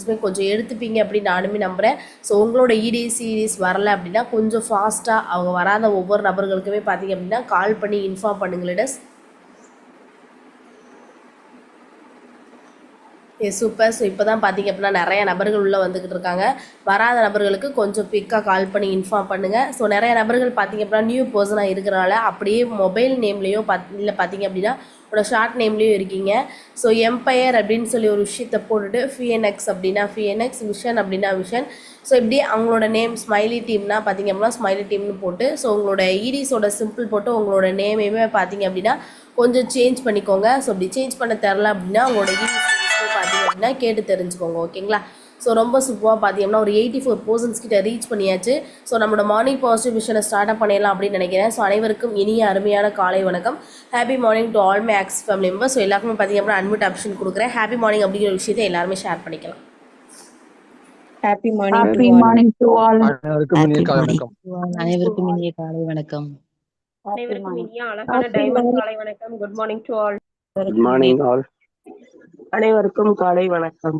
போர்ஷன்ஸுமே கொஞ்சம் எடுத்துப்பீங்க அப்படின்னு நானுமே நம்புகிறேன். ஸோ உங்களோட இடி சீரீஸ் வரலை அப்படின்னா கொஞ்சம் ஃபாஸ்ட்டாக அவங்க வராத ஒவ்வொரு நபர்களுக்குமே பார்த்தீங்க அப்படின்னா கால் பண்ணி இன்ஃபார்ம் பண்ணுங்க லீடர்ஸ். சூப்பர். ஸோ இப்போ தான் பார்த்தீங்க அப்படின்னா நிறைய நபர்கள் உள்ளே வந்துக்கிட்டு இருக்காங்க. வராத நபர்களுக்கு கொஞ்சம் குயிக்காக கால் பண்ணி இன்ஃபார்ம் பண்ணுங்கள். ஸோ நிறைய நபர்கள் பார்த்தீங்க அப்படின்னா நியூ பர்சனாக இருக்கிறனால அப்படியே மொபைல் நேம்லேயோ இல்லை பார்த்தீங்க அப்படின்னா உங்களோட ஷார்ட் நேம்லேயும் இருக்கீங்க. ஸோ எம்பையர் அப்படின்னு சொல்லி ஒரு விஷயத்தை போட்டுட்டு ஃபிஎன்எக்ஸ் அப்படின்னா ஃபிஎன்எக்ஸ், விஷன் அப்படின்னா விஷன். ஸோ இப்படி அவங்களோட நேம் ஸ்மைலி டீம்னா பார்த்தீங்க அப்படின்னா ஸ்மைலி டீம்னு போட்டு ஸோ உங்களோட ஈடிஸோட சிம்பிள் போட்டு உங்களோட நேமையுமே பார்த்தீங்க அப்படின்னா கொஞ்சம் சேஞ்ச் பண்ணிக்கோங்க. ஸோ இப்படி சேஞ்ச் பண்ண தெரில அப்படின்னா உங்களோட ஈடிஸ் பார்த்தீங்க அப்படின்னா கேட்டு தெரிஞ்சுக்கோங்க. ஓகேங்களா? ஸோ ரொம்ப சூப்பராக பார்த்தீங்கன்னா ஒரு 84% கிட்ட ரீச் பண்ணியாச்சு. ஸோ நம்மளோட மார்னிங் பாசிட்டிவ் விஷனை ஸ்டார்ட் அப் பண்ணிடலாம் அப்படின்னு நினைக்கிறேன். ஸோ அனைவருக்கும் இனிய அருமையான காலை வணக்கம். Happy morning to all my ox family members. So எல்லாருக்குமே பார்த்தீங்க அப்படின்னா அன்மிட் ஆப்ஷன் கொடுக்குறேன். ஹாப்பி மார்னிங் அப்படிங்கிற விஷயத்தை எல்லாருமே ஷேர் பண்ணிக்கலாம். Happy morning to all. அனைவருக்கும் இனிய காலை வணக்கம். அனைவருக்கும் இனிய காலை வணக்கம். அனைவருக்கும் இனிய அழகான டைமண்ட் காலை வணக்கம். Good morning to all. Good morning all. அனைவருக்கும் காலை வணக்கம்.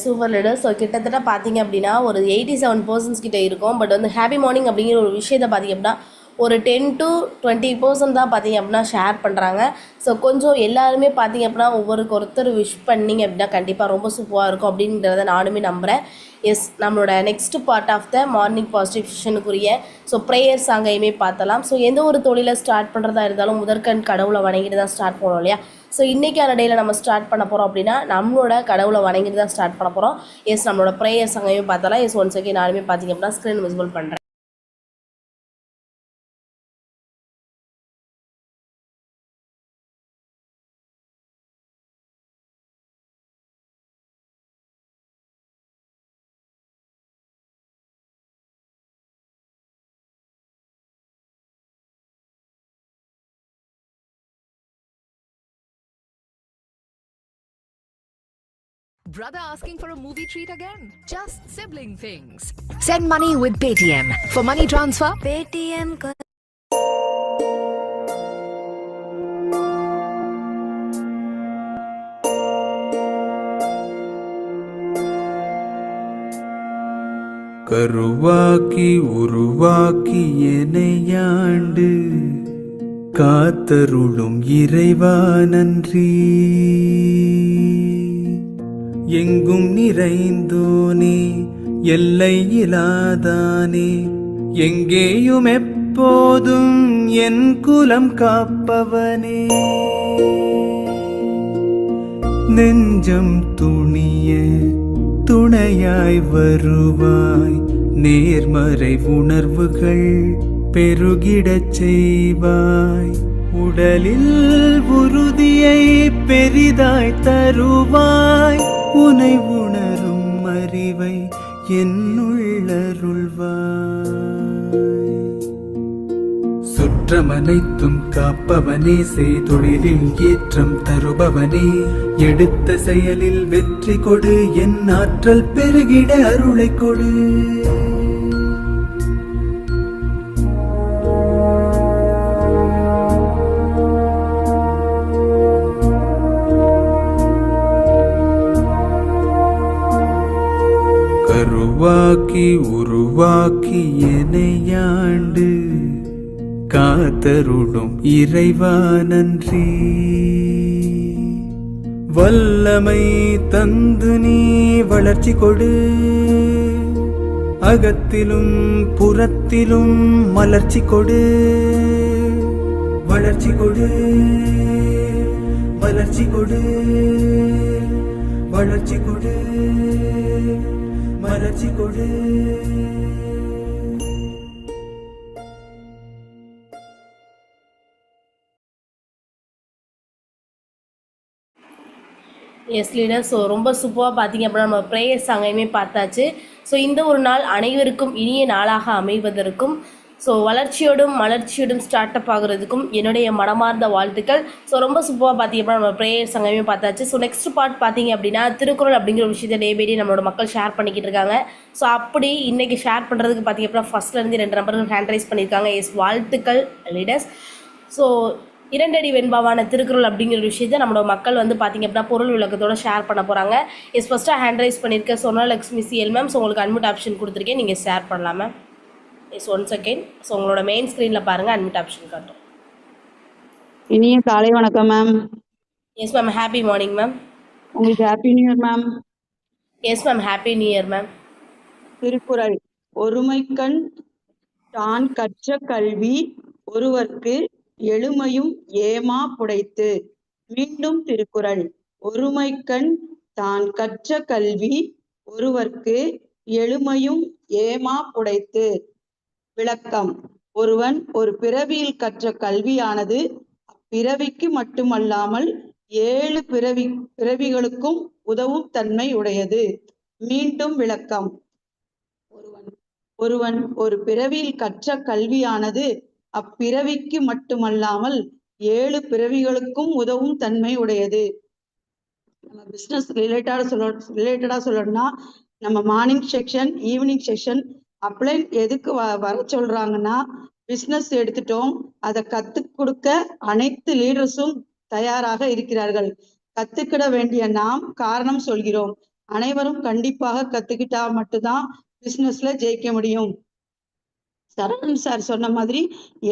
Super leader. ஸோ கிட்டத்தட்ட பார்த்தீங்க அப்படின்னா ஒரு 87% கிட்ட இருக்கும். பட் வந்து ஹாப்பி மார்னிங் அப்படிங்கிற ஒரு விஷயத்தை பார்த்தீங்க அப்படின்னா ஒரு 10 to 20% தான் பார்த்தீங்க அப்படின்னா ஷேர் பண்ணுறாங்க. ஸோ கொஞ்சம் எல்லாருமே பார்த்தீங்க அப்படின்னா ஒருத்தர் விஷ் பண்ணிங்க அப்படின்னா கண்டிப்பாக ரொம்ப சூப்பராக இருக்கும் அப்படின்றத நானுமே நம்புகிறேன். எஸ், நம்மளோட next part of the morning positive விஷனுக்குரிய ஸோ ப்ரேயர் சாங்கையுமே பார்த்தலாம். ஸோ எந்த ஒரு தொழிலை ஸ்டார்ட் பண்ணுறதா இருந்தாலும் முதற்கண் கடவுளை வணங்கிட்டு தான் ஸ்டார்ட் பண்ணோம் இல்லையா? ஸோ இன்றைக்கான டேயில் நம்ம ஸ்டார்ட் பண்ண போகிறோம் அப்படின்னா நம்மளோட கடவுளை வணங்கிட்டு தான் ஸ்டார்ட் பண்ண போகிறோம். எஸ், நம்மளோட ப்ரேயர் சாங்கையும் பார்த்தலாம். எஸ், ஒன் செகண்ட் நானுமே பார்த்தீங்க அப்படின்னா ஸ்க்ரீன் விசிபிள் பண்ணுறேன். Brother asking for a movie treat again? Just sibling things. Send money with Paytm. For money transfer, Paytm. கருவாக்கி உருவாக்கி எனையாண்டு காத்தருளும் இறைவா நன்றி. எங்கும் நிறைந்தோனே எல்லை இலாதானே எங்கேயும் எப்போதும் என் குலம் காப்பவனே. நெஞ்சம் துணிய துணையாய் வருவாய், நேர்மறை உணர்வுகள் பெருகிடச் செய்வாய். உடலில் உறுதியை பெரிதாய் தருவாய், உனை உணரும் அறிவை என்னுள்ளருள்வாய். சுற்றமனைத்தும் காப்பவனே, செய்தொழிலில் ஏற்றம் தருபவனே, எடுத்த செயலில் வெற்றி கொடு, என் ஆற்றல் பெருகிட அருளை கொடு. கருவாக்கி உருவாக்கி எனையாண்டு காத்தருளும் இறைவா நன்றி. வல்லமை தந்து நீ வளர்ச்சி கொடு, அகத்திலும் புறத்திலும் மலர்ச்சி கொடு. வளர்ச்சி கொடு, வளர்ச்சி கொடு, வளர்ச்சி கொடு, மலர்ச்சி கொடு. S leader. ஸோ ரொம்ப சூப்பராக பார்த்தீங்க அப்படின்னா நம்ம ப்ரேயர் சாங்கையுமே பார்த்தாச்சு. ஸோ இந்த ஒரு நாள் அனைவருக்கும் இனிய நாளாக அமைவதற்கும் ஸோ வளர்ச்சியோடும் மலர்ச்சியோடும் ஸ்டார்ட் அப் ஆகுறதுக்கும் என்னுடைய மனமார்ந்த வாழ்த்துக்கள். ஸோ ரொம்ப சூப்பராக பார்த்தீங்க அப்படின்னா நம்ம ப்ரேயர் சங்கமே பார்த்தாச்சு. ஸோ நெக்ஸ்ட் பார்ட் பார்த்தீங்க அப்படின்னா திருக்குறள் அப்படிங்கிற ஒரு விஷயத்தை டே பை டே நம்மளோட மக்கள் ஷேர் பண்ணிக்கிட்டு இருக்காங்க. ஸோ அப்படி இன்றைக்கி ஷேர் பண்ணுறதுக்கு பார்த்தீங்க அப்படின்னா ஃபஸ்ட்லேருந்து 2 நம்பர்கள் ஹேண்ட் ரைஸ் பண்ணியிருக்காங்க. எஸ் வாழ்த்துக்கள் லீடர்ஸ். ஸோ 2 அடி வெண்பாவான திருக்குறள் அப்படிங்கிற விஷயத்தை நம்மளோட மக்கள் வந்து பார்த்திங்க அப்படின்னா பொருள் விளக்கத்தோட ஷேர் பண்ண போகிறாங்க. எஸ் ஃபஸ்ட்டாக ஹேண்ட் ரைஸ் பண்ணியிருக்க சொர்ணலக்ஷ்மி சிஎல் மேம். ஸோ உங்களுக்கு அன்மிட் ஆப்ஷன் கொடுத்துருக்கேன், நீங்கள் ஷேர் பண்ணலாம் மேம். Yes 1 second. ஸோ உங்களோட மெயின் ஸ்க்ரீனில் பாருங்கள், அன்மிட் ஆப்ஷன் காட்டும். இனிய காலை வணக்கம் ma'am. Yes ma'am, happy morning ma'am. உங்களுக்கு happy new year ma'am. Yes ma'am, happy new year ma'am. Thirukkural ஒருமைக்கண் தான் கற்ற கல்வி ஒருவர்க்கு எழுமையும் ஏமா புடைத்து. மீண்டும் திருக்குறள் ஒருமைக்கண் தான் கற்ற கல்வி ஒருவர்க்கு எழுமையும் ஏமா புடைத்து. விளக்கம்: ஒருவன் ஒரு பிறவியில் கற்ற கல்வியானது அப்பிறவிக்கு மட்டுமல்லாமல் 7 பிறவிகளுக்கும் உதவும் தன்மை உடையது. மீண்டும் விளக்கம்: ஒருவன் ஒரு பிறவியில் கற்ற கல்வியானது அப்பிறவிக்கு மட்டுமல்லாமல் 7 பிறவிகளுக்கும் உதவும் தன்மை உடையது. நம்ம பிஸ்னஸ் ரிலேட்டடா சொல்லணும்னா நம்ம மார்னிங் செக்ஷன், ஈவினிங் செக்ஷன் அப்ளைன் எதுக்கு வர சொல்றாங்கன்னா, பிஸ்னஸ் எடுத்துட்டோம், அதை கற்றுக் கொடுக்க அனைத்து லீடர்ஸும் தயாராக இருக்கிறார்கள். கத்துக்கிட வேண்டிய நாம் காரணம் சொல்கிறோம். அனைவரும் கண்டிப்பாக கத்துக்கிட்டா மட்டும்தான் பிஸ்னஸ்ல ஜெயிக்க முடியும். சரவணன் சார் சொன்ன மாதிரி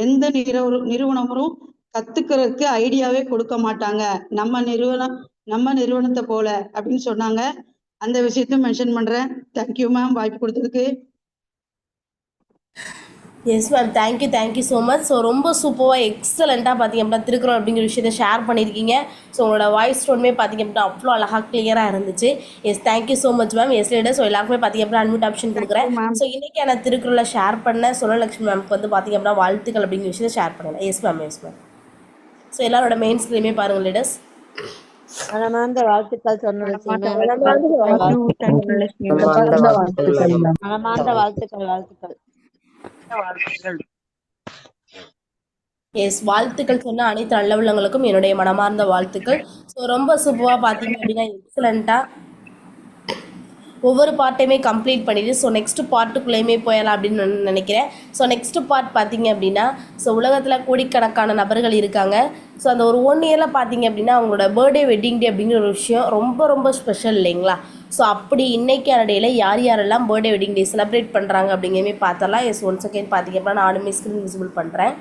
எந்த நிறுவனமும் கத்துக்கிறதுக்கு ஐடியாவே கொடுக்க மாட்டாங்க, நம்ம நிறுவனத்தை போல அப்படின்னு சொன்னாங்க. அந்த விஷயத்தையும் மென்ஷன் பண்றேன். தேங்க்யூ மேம், வாய்ப்பு கொடுத்ததுக்கு. S ma'am, thank you so much. So ரொம்ப சூப்பராக எக்ஸலண்ட்டாக பார்த்திங்க அப்படின்னா திருக்குறள் அப்படிங்கிற விஷயத்தை ஷேர் பண்ணியிருக்கீங்க. ஸோ உங்களோட வாய்ஸ் டோனுமே பார்த்திங்க அப்படின்னா அவ்வளோ அழகாக கிளியராக இருந்துச்சு. Yes thank you so much ma'am. Yes leader. So எல்லாருக்குமே பார்த்திங்க அப்படின்னா அன்மிட் ஆப்ஷன் கொடுக்குறேன். ஸோ இன்றைக்கான திருக்குறளை ஷேர் பண்ண சொர்ணலக்ஷ்மி மேம்க்கு வந்து பார்த்திங்க அப்படின்னா வாழ்த்துக்கள் அப்படிங்கிற விஷயத்தை ஷேர் பண்ணலாம். S ma'am. ஸோ எல்லாரோட மெயின் ஸ்க்ரீமே பாருங்கள் லீடர்ஸ். மனமார்ந்த வாழ்த்துக்கள் சொர்ணலக்ஷ்மி. மனமார்ந்த வாழ்த்துக்கள். எஸ் வாழ்த்துக்கள் சொன்ன அனைத்து நல்ல உள்ளங்களுக்கும் என்னுடைய மனமார்ந்த வாழ்த்துக்கள். ஸோ ரொம்ப சூப்பராக பார்த்தீங்க அப்படின்னா எக்ஸலண்ட்டாக ஒவ்வொரு பார்ட்டையுமே கம்ப்ளீட் பண்ணிவிட்டு ஸோ நெக்ஸ்ட் பார்ட்டுக்குள்ளேயுமே போயிடலாம் அப்படின்னு நினைக்கிறேன். ஸோ நெக்ஸ்ட் பார்ட் பார்த்தீங்க அப்படின்னா ஸோ உலகத்தில் கோடிக்கணக்கான நபர்கள் இருக்காங்க. ஸோ அந்த ஒரு 1 இயரில் பார்த்தீங்க அப்படின்னா அவங்களோட பர்த்டே வெட்டிங் டே அப்படிங்கிற ஒரு விஷயம் ரொம்ப ரொம்ப ஸ்பெஷல் இல்லைங்களா? ஸோ அப்படி இன்றைக்கான டேயில் யாரெல்லாம் பர்த்டே வெட்டிங் டே செலிப்ரேட் பண்ணுறாங்க அப்படிங்கிறமே பார்த்தலாம். எஸ் 1 செகண்ட் பார்த்தீங்க அப்படின்னா நானுமே ஸ்க்ரீன் விசிபிள் பண்ணுறேன்.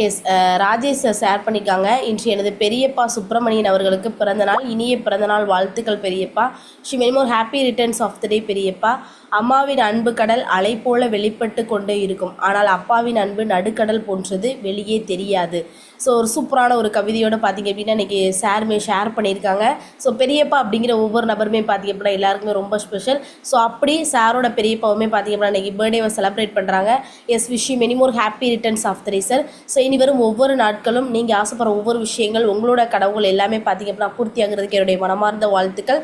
எஸ் ராஜேஷ் ஷேர் பண்ணிக்காங்க. இன்று எனது பெரியப்பா சுப்பிரமணியன் அவர்களுக்கு பிறந்தநாள். இனிய பிறந்தநாள் வாழ்த்துக்கள் பெரியப்பா. Wish many more happy returns of the day பெரியப்பா. அம்மாவின் அன்பு கடல் அலை போல வெளிப்பட்டு கொண்டே இருக்கும், ஆனால் அப்பாவின் அன்பு நடுக்கடல் போன்றது, வெளியே தெரியாது. ஸோ ஒரு சூப்பரான ஒரு கவிதையோடு பார்த்திங்க அப்படின்னா இன்றைக்கி சாருமே ஷேர் பண்ணியிருக்காங்க. ஸோ பெரியப்பா அப்படிங்கிற ஒவ்வொரு நபருமே பார்த்திங்க அப்படின்னா எல்லாருக்குமே ரொம்ப ஸ்பெஷல். ஸோ அப்படி சாரோட பெரியப்பாவுமே பார்த்திங்க அப்படின்னா இன்றைக்கி பர்த்டேவை செலிப்ரேட் பண்ணுறாங்க. Yes wish you many more happy returns of the day sir. So இனி வரும் ஒவ்வொரு நாட்களும் நீங்கள் ஆசைப்படுற ஒவ்வொரு விஷயங்கள் உங்களோட கனவுகள் எல்லாமே பார்த்திங்க அப்படின்னா பூர்த்தி ஆகிறதுக்கு என்னுடைய மனமார்ந்த வாழ்த்துக்கள்.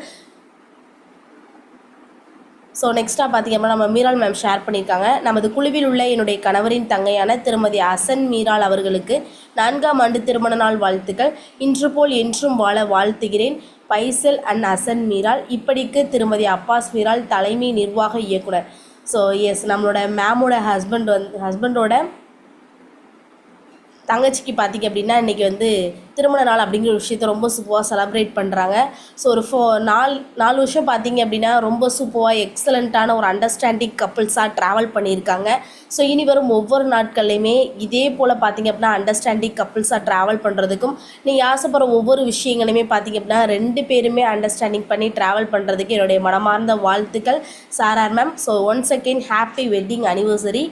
ஸோ நெக்ஸ்ட்டாக பார்த்திங்க அப்படின்னா நம்ம மீரால் மேம் ஷேர் பண்ணியிருக்காங்க. நமது குழுவில் உள்ள என்னுடைய கணவரின் தங்கையான திருமதி அசன் மீரால் அவர்களுக்கு 4ஆம் ஆண்டு திருமண நாள் வாழ்த்துக்கள். இன்று போல் என்றும் வாழ வாழ்த்துகிறேன். பைசல் அண்ட் அசன் மீரால். இப்படிக்கு திருமதி அப்பாஸ் மீரால், தலைமை நிர்வாக இயக்குனர். ஸோ எஸ் நம்மளோட மேமோட ஹஸ்பண்டோட தங்கச்சிக்கு பார்த்திங்க அப்படின்னா இன்றைக்கி வந்து திருமண நாள் அப்படிங்கிற ஒரு விஷயத்த ரொம்ப சூப்பராக செலிப்ரேட் பண்ணுறாங்க. ஸோ ஒரு 4 வருஷம் பார்த்திங்க அப்படின்னா ரொம்ப சூப்பராக எக்ஸலண்ட்டான ஒரு அண்டர்ஸ்டாண்டிங் கப்புள்ஸாக ட்ராவல் பண்ணியிருக்காங்க. ஸோ இனி வரும் ஒவ்வொரு நாட்கள்லையுமே இதே போல் பார்த்திங்க அப்படின்னா அண்டர்ஸ்டாண்டிங் கப்புள்ஸாக ட்ராவல் பண்ணுறதுக்கும் நீங்கள் ஆசைப்படுற ஒவ்வொரு விஷயங்களையுமே பார்த்திங்க அப்படின்னா 2 பேருமே அண்டர்ஸ்டாண்டிங் பண்ணி ட்ராவல் பண்ணுறதுக்கு என்னுடைய மனமார்ந்த வாழ்த்துக்கள் சாரார் ma'am. So 1 second happy wedding anniversary.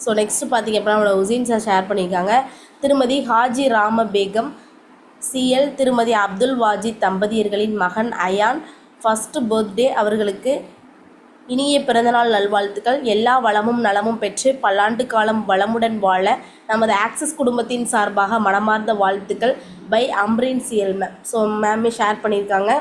So next பார்த்திங்க அப்படின்னா நம்மளோட உசைன் சார் ஷேர் பண்ணியிருக்காங்க. திருமதி ஹாஜி ராம பேகம் சிஎல், திருமதி அப்துல் வாஜித் தம்பதியர்களின் மகன் அயான் ஃபஸ்ட்டு பர்த்டே அவர்களுக்கு இனிய பிறந்தநாள் நல்வாழ்த்துக்கள். எல்லா வளமும் நலமும் பெற்று பல்லாண்டு காலம் வளமுடன் வாழ நமது ஆக்சிஸ் குடும்பத்தின் சார்பாக மனமார்ந்த வாழ்த்துக்கள் by Amreen CL ma'am. So மேமே ஷேர் பண்ணியிருக்காங்க.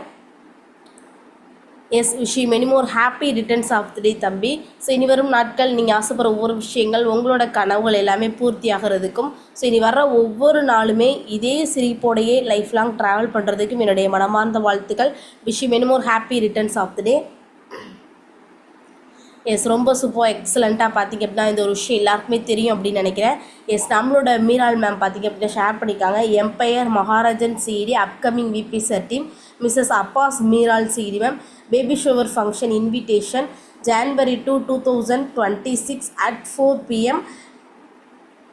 Yes wish many more happy returns of the day தம்பி. ஸோ இனி வரும் நாட்கள் நீங்கள் ஆசைப்படுற ஒவ்வொரு விஷயங்கள் உங்களோட கனவுகள் எல்லாமே பூர்த்தி ஆகிறதுக்கும், ஸோ இனி வர்ற ஒவ்வொரு நாளுமே இதே சிரிப்போடையே லைஃப் லாங் ட்ராவல் பண்ணுறதுக்கும் என்னுடைய மனமார்ந்த வாழ்த்துக்கள். Wish many more happy returns of the day. Yes ரொம்ப சூப்பர் எக்ஸலண்ட்டாக பார்த்திங்க அப்படின்னா இந்த ஒரு விஷயம் எல்லாருக்குமே தெரியும் அப்படின்னு நினைக்கிறேன். எஸ் நம்மளோட மீரால் மேம் பார்த்திங்க அப்படின்னா ஷேர் பண்ணியிருக்காங்க. Empire Maharajan CD upcoming VP sir team Mrs Abbas Miral CD ma'am baby shower function invitation January 2, 2026 at 4 PM